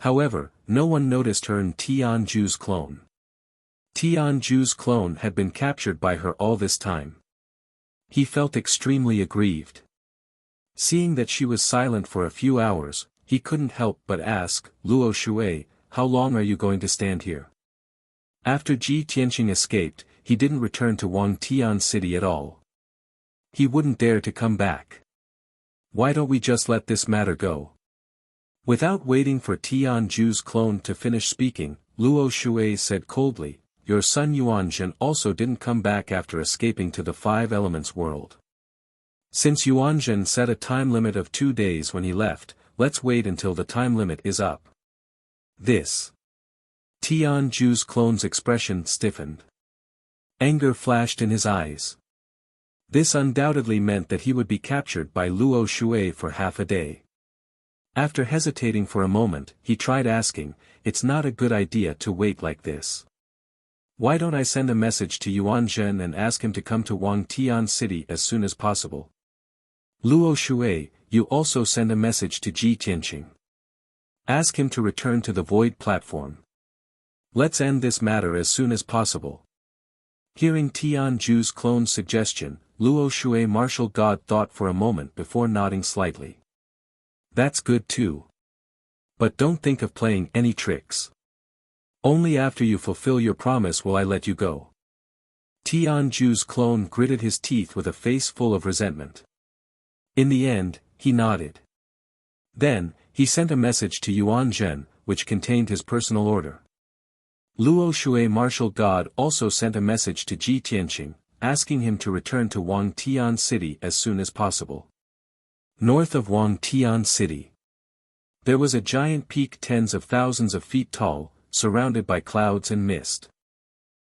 However, no one noticed her and Tianju's clone. Tianju's clone had been captured by her all this time. He felt extremely aggrieved. Seeing that she was silent for a few hours, he couldn't help but ask, "Luo Shui, how long are you going to stand here?" After Ji Tianqing escaped, he didn't return to Wang Tian city at all. He wouldn't dare to come back. Why don't we just let this matter go? Without waiting for Tianju's clone to finish speaking, Luo Shui said coldly, "Your son Yuanzhen also didn't come back after escaping to the 5 Elements world. Since Yuanzhen set a time limit of 2 days when he left, let's wait until the time limit is up." This. Tianju's clone's expression stiffened. Anger flashed in his eyes. This undoubtedly meant that he would be captured by Luo Shui for half a day. After hesitating for a moment, he tried asking, "It's not a good idea to wait like this. Why don't I send a message to Yuanzhen and ask him to come to Wang Tian city as soon as possible? Luo Shui, you also send a message to Ji Tianqing. Ask him to return to the void platform. Let's end this matter as soon as possible." Hearing Tianju's clone's suggestion, Luo Shui martial god thought for a moment before nodding slightly. "That's good too. But don't think of playing any tricks. Only after you fulfill your promise will I let you go." Tianju's clone gritted his teeth with a face full of resentment. In the end, he nodded. Then, he sent a message to Yuanzhen, which contained his personal order. Luo Shui martial god also sent a message to Ji Tianqing, asking him to return to Wang Tian city as soon as possible. North of Wang Tian city, there was a giant peak tens of thousands of feet tall, surrounded by clouds and mist.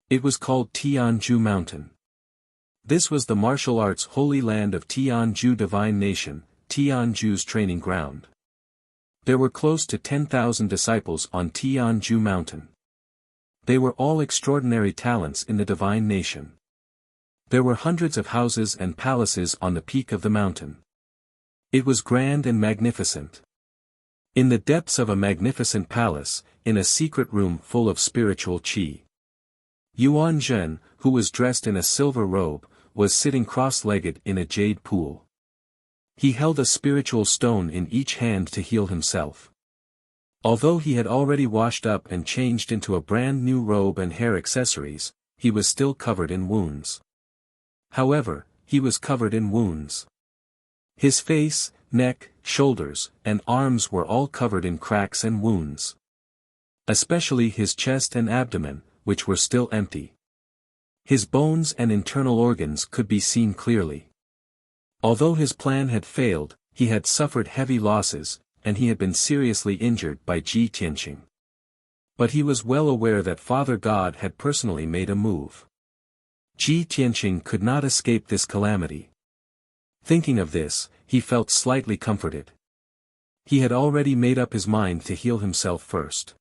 It was called Tianju Mountain. This was the martial arts holy land of Tianju Divine Nation, Tianju's training ground. There were close to 10,000 disciples on Tianju Mountain. They were all extraordinary talents in the Divine Nation. There were hundreds of houses and palaces on the peak of the mountain. It was grand and magnificent. In the depths of a magnificent palace, in a secret room full of spiritual qi, Yuanzhen, who was dressed in a silver robe, was sitting cross-legged in a jade pool. He held a spiritual stone in each hand to heal himself. Although he had already washed up and changed into a brand new robe and hair accessories, he was still covered in wounds. However, he was covered in wounds. His face, neck, shoulders, and arms were all covered in cracks and wounds. Especially his chest and abdomen, which were still empty. His bones and internal organs could be seen clearly. Although his plan had failed, he had suffered heavy losses, and he had been seriously injured by Ji Tianqing. But he was well aware that Father God had personally made a move. Ji Tianqing could not escape this calamity. Thinking of this, he felt slightly comforted. He had already made up his mind to heal himself first.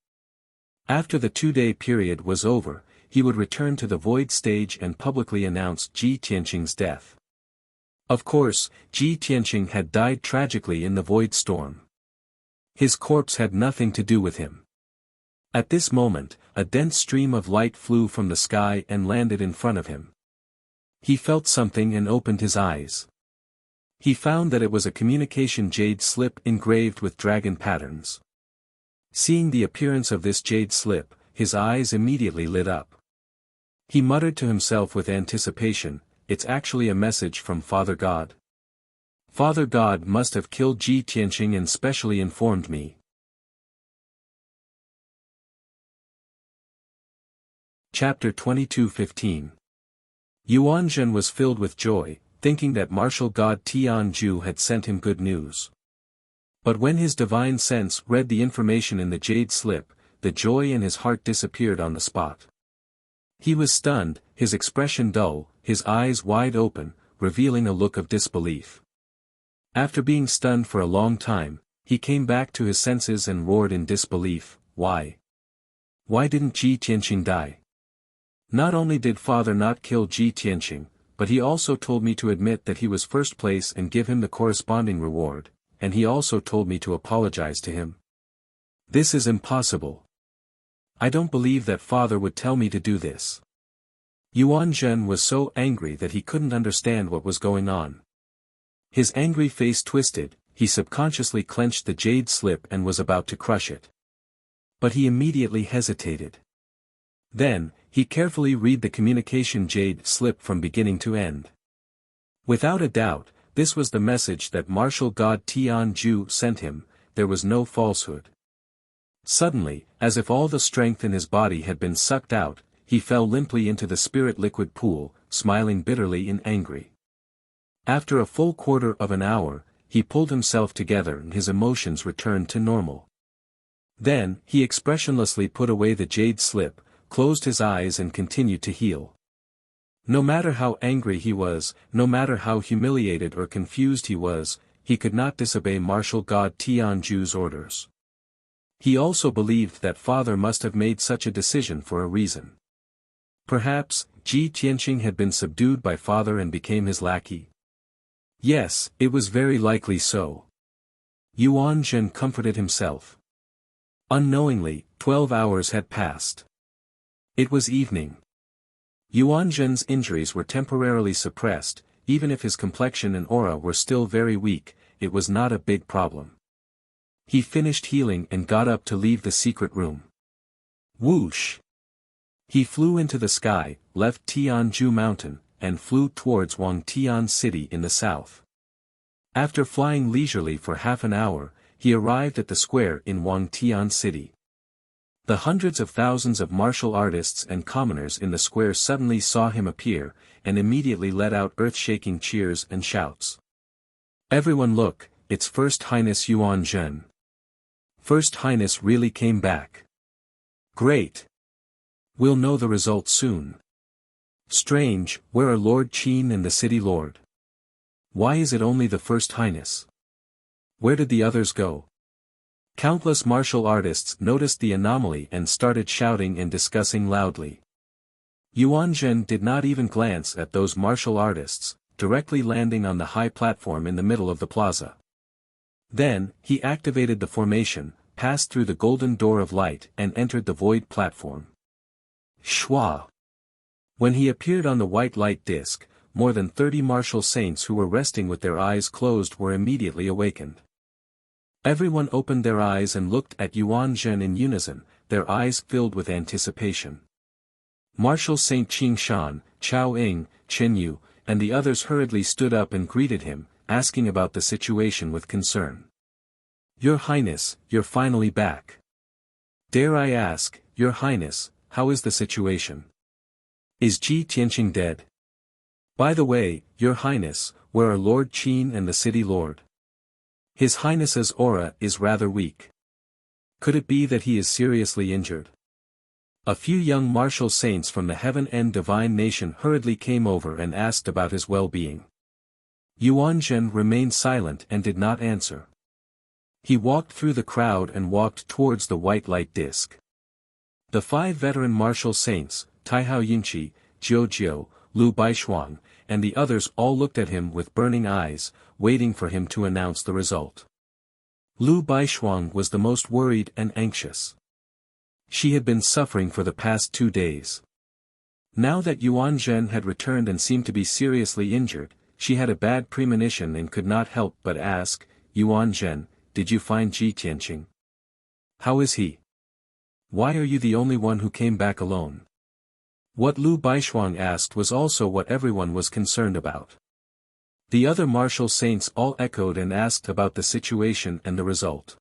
After the 2-day period was over, he would return to the void stage and publicly announce Ji Tianqing's death. Of course, Ji Tianqing had died tragically in the void storm. His corpse had nothing to do with him. At this moment, a dense stream of light flew from the sky and landed in front of him. He felt something and opened his eyes. He found that it was a communication jade slip engraved with dragon patterns. Seeing the appearance of this jade slip, his eyes immediately lit up. He muttered to himself with anticipation, "It's actually a message from Father God. Father God must have killed Ji Tianqing and specially informed me." Chapter 22:15. Yuanzhen was filled with joy, thinking that martial god Tianju had sent him good news. But when his divine sense read the information in the jade slip, the joy in his heart disappeared on the spot. He was stunned, his expression dull, his eyes wide open, revealing a look of disbelief. After being stunned for a long time, he came back to his senses and roared in disbelief, "Why? Why didn't Ji Tianqing die? Not only did Father not kill Ji Tianqing, but he also told me to admit that he was first place and give him the corresponding reward, and he also told me to apologize to him. This is impossible. I don't believe that Father would tell me to do this." Yuanzhen was so angry that he couldn't understand what was going on. His angry face twisted, he subconsciously clenched the jade slip and was about to crush it. But he immediately hesitated. Then, he carefully read the communication jade slip from beginning to end. Without a doubt, this was the message that martial god Tianju sent him, there was no falsehood. Suddenly, as if all the strength in his body had been sucked out, he fell limply into the spirit liquid pool, smiling bitterly and angry. After a full quarter of an hour, he pulled himself together and his emotions returned to normal. Then, he expressionlessly put away the jade slip, closed his eyes and continued to heal. No matter how angry he was, no matter how humiliated or confused he could not disobey martial god Tianju's orders. He also believed that Father must have made such a decision for a reason. Perhaps, Ji Tianqing had been subdued by Father and became his lackey. Yes, it was very likely so. Yuanzhen comforted himself. Unknowingly, 12 hours had passed. It was evening. Yuanzhen's injuries were temporarily suppressed, even if his complexion and aura were still very weak, it was not a big problem. He finished healing and got up to leave the secret room. Whoosh! He flew into the sky, left Tianju Mountain, and flew towards Wangtian City in the south. After flying leisurely for half an hour, he arrived at the square in Wangtian City. The hundreds of thousands of martial artists and commoners in the square suddenly saw him appear, and immediately let out earth-shaking cheers and shouts. "Everyone look, it's First Highness Yuanzhen. First Highness really came back. Great. We'll know the result soon. Strange, where are Lord Qin and the city lord? Why is it only the First Highness? Where did the others go?" Countless martial artists noticed the anomaly and started shouting and discussing loudly. Yuanzhen did not even glance at those martial artists, directly landing on the high platform in the middle of the plaza. Then, he activated the formation, passed through the golden door of light and entered the void platform. Shwa! When he appeared on the white light disk, more than 30 martial saints who were resting with their eyes closed were immediately awakened. Everyone opened their eyes and looked at Yuanzhen in unison, their eyes filled with anticipation. Martial Saint Qingshan, Chao Ying, Chen Yu, and the others hurriedly stood up and greeted him, asking about the situation with concern. "Your Highness, you're finally back. Dare I ask, Your Highness, how is the situation? Is Ji Tianqing dead? By the way, Your Highness, where are Lord Qin and the city lord? His Highness's aura is rather weak. Could it be that he is seriously injured?" A few young martial saints from the heaven and divine nation hurriedly came over and asked about his well-being. Yuanzhen remained silent and did not answer. He walked through the crowd and walked towards the white light disk. The 5 veteran martial saints, Taihao Yunqi, Jiu, Lu Baishuang, and the others all looked at him with burning eyes, waiting for him to announce the result. Lu Baishuang was the most worried and anxious. She had been suffering for the past 2 days. Now that Yuan Zhen had returned and seemed to be seriously injured, she had a bad premonition and could not help but ask, "Yuan Zhen, did you find Ji Tianqing? How is he? Why are you the only one who came back alone?" What Lu Baishuang asked was also what everyone was concerned about. The other martial saints all echoed and asked about the situation and the result.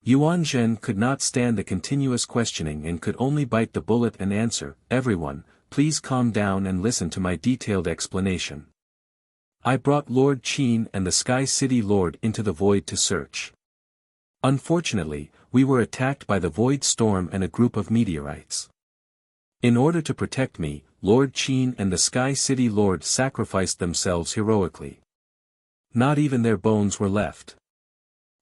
Yuan Zhen could not stand the continuous questioning and could only bite the bullet and answer, "Everyone, please calm down and listen to my detailed explanation. I brought Lord Qin and the Sky City Lord into the void to search. Unfortunately, we were attacked by the void storm and a group of meteorites. In order to protect me, Lord Qin and the Sky City Lord sacrificed themselves heroically. Not even their bones were left.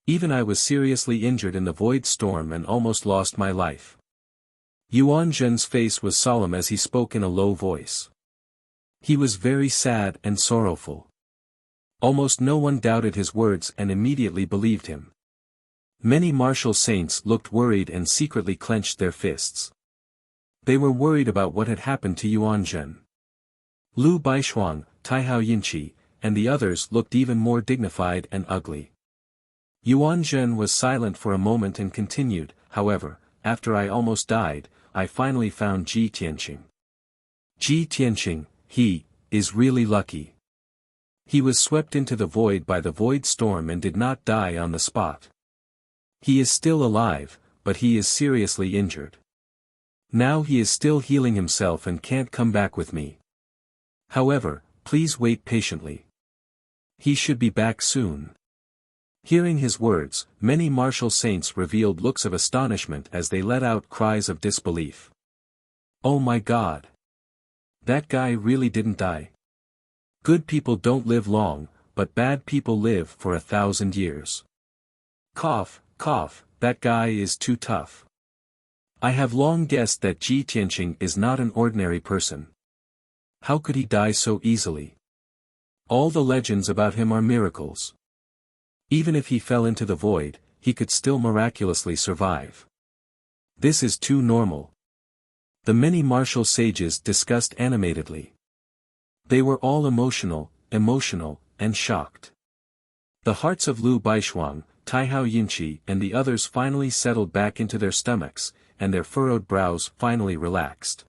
Even I was seriously injured in the void storm and almost lost my life." Yuan Zhen's face was solemn as he spoke in a low voice. He was very sad and sorrowful. Almost no one doubted his words and immediately believed him. Many martial saints looked worried and secretly clenched their fists. They were worried about what had happened to Yuan Zhen. Lu Baishuang, Taihao Yunqi, and the others looked even more dignified and ugly. Yuan Zhen was silent for a moment and continued, "However, after I almost died, I finally found Ji Tianqing. Ji Tianqing, he is really lucky. He was swept into the void by the void storm and did not die on the spot. He is still alive, but he is seriously injured. Now he is still healing himself and can't come back with me. However, please wait patiently. He should be back soon." Hearing his words, many martial saints revealed looks of astonishment as they let out cries of disbelief. "Oh my God! That guy really didn't die. Good people don't live long, but bad people live for 1,000 years. Cough, cough, that guy is too tough. I have long guessed that Ji Tianqing is not an ordinary person. How could he die so easily? All the legends about him are miracles. Even if he fell into the void, he could still miraculously survive. This is too normal." The many martial sages discussed animatedly. They were all emotional, and shocked. The hearts of Lu Baishuang, Taihao Yunqi and the others finally settled back into their stomachs, and their furrowed brows finally relaxed.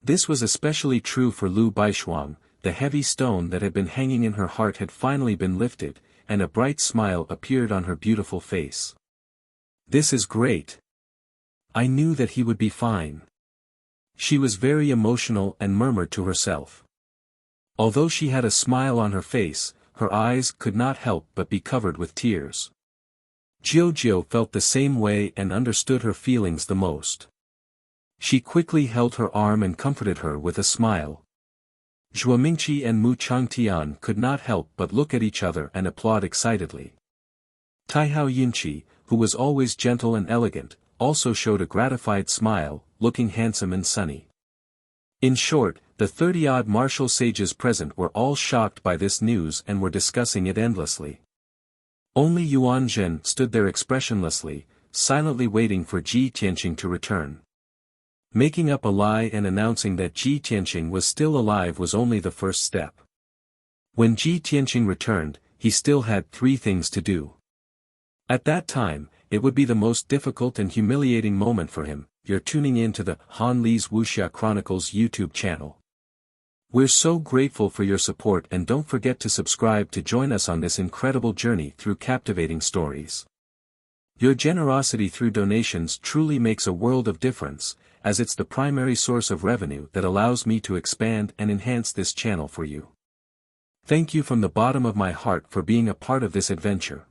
This was especially true for Lu Baishuang. The heavy stone that had been hanging in her heart had finally been lifted, and a bright smile appeared on her beautiful face. "This is great. I knew that he would be fine." She was very emotional and murmured to herself. Although she had a smile on her face, her eyes could not help but be covered with tears. Jiu felt the same way and understood her feelings the most. She quickly held her arm and comforted her with a smile. Zhuomingqi and Mu Changtian could not help but look at each other and applaud excitedly. Taihao Yunqi, who was always gentle and elegant, also showed a gratified smile, looking handsome and sunny. In short, the 30-odd martial sages present were all shocked by this news and were discussing it endlessly. Only Yuan Zhen stood there expressionlessly, silently waiting for Ji Tianqing to return. Making up a lie and announcing that Ji Tianqing was still alive was only the first step. When Ji Tianqing returned, he still had 3 things to do. At that time, it would be the most difficult and humiliating moment for him. You're tuning in to the Han Li's Wuxia Chronicles YouTube channel. We're so grateful for your support, and don't forget to subscribe to join us on this incredible journey through captivating stories. Your generosity through donations truly makes a world of difference, as it's the primary source of revenue that allows me to expand and enhance this channel for you. Thank you from the bottom of my heart for being a part of this adventure.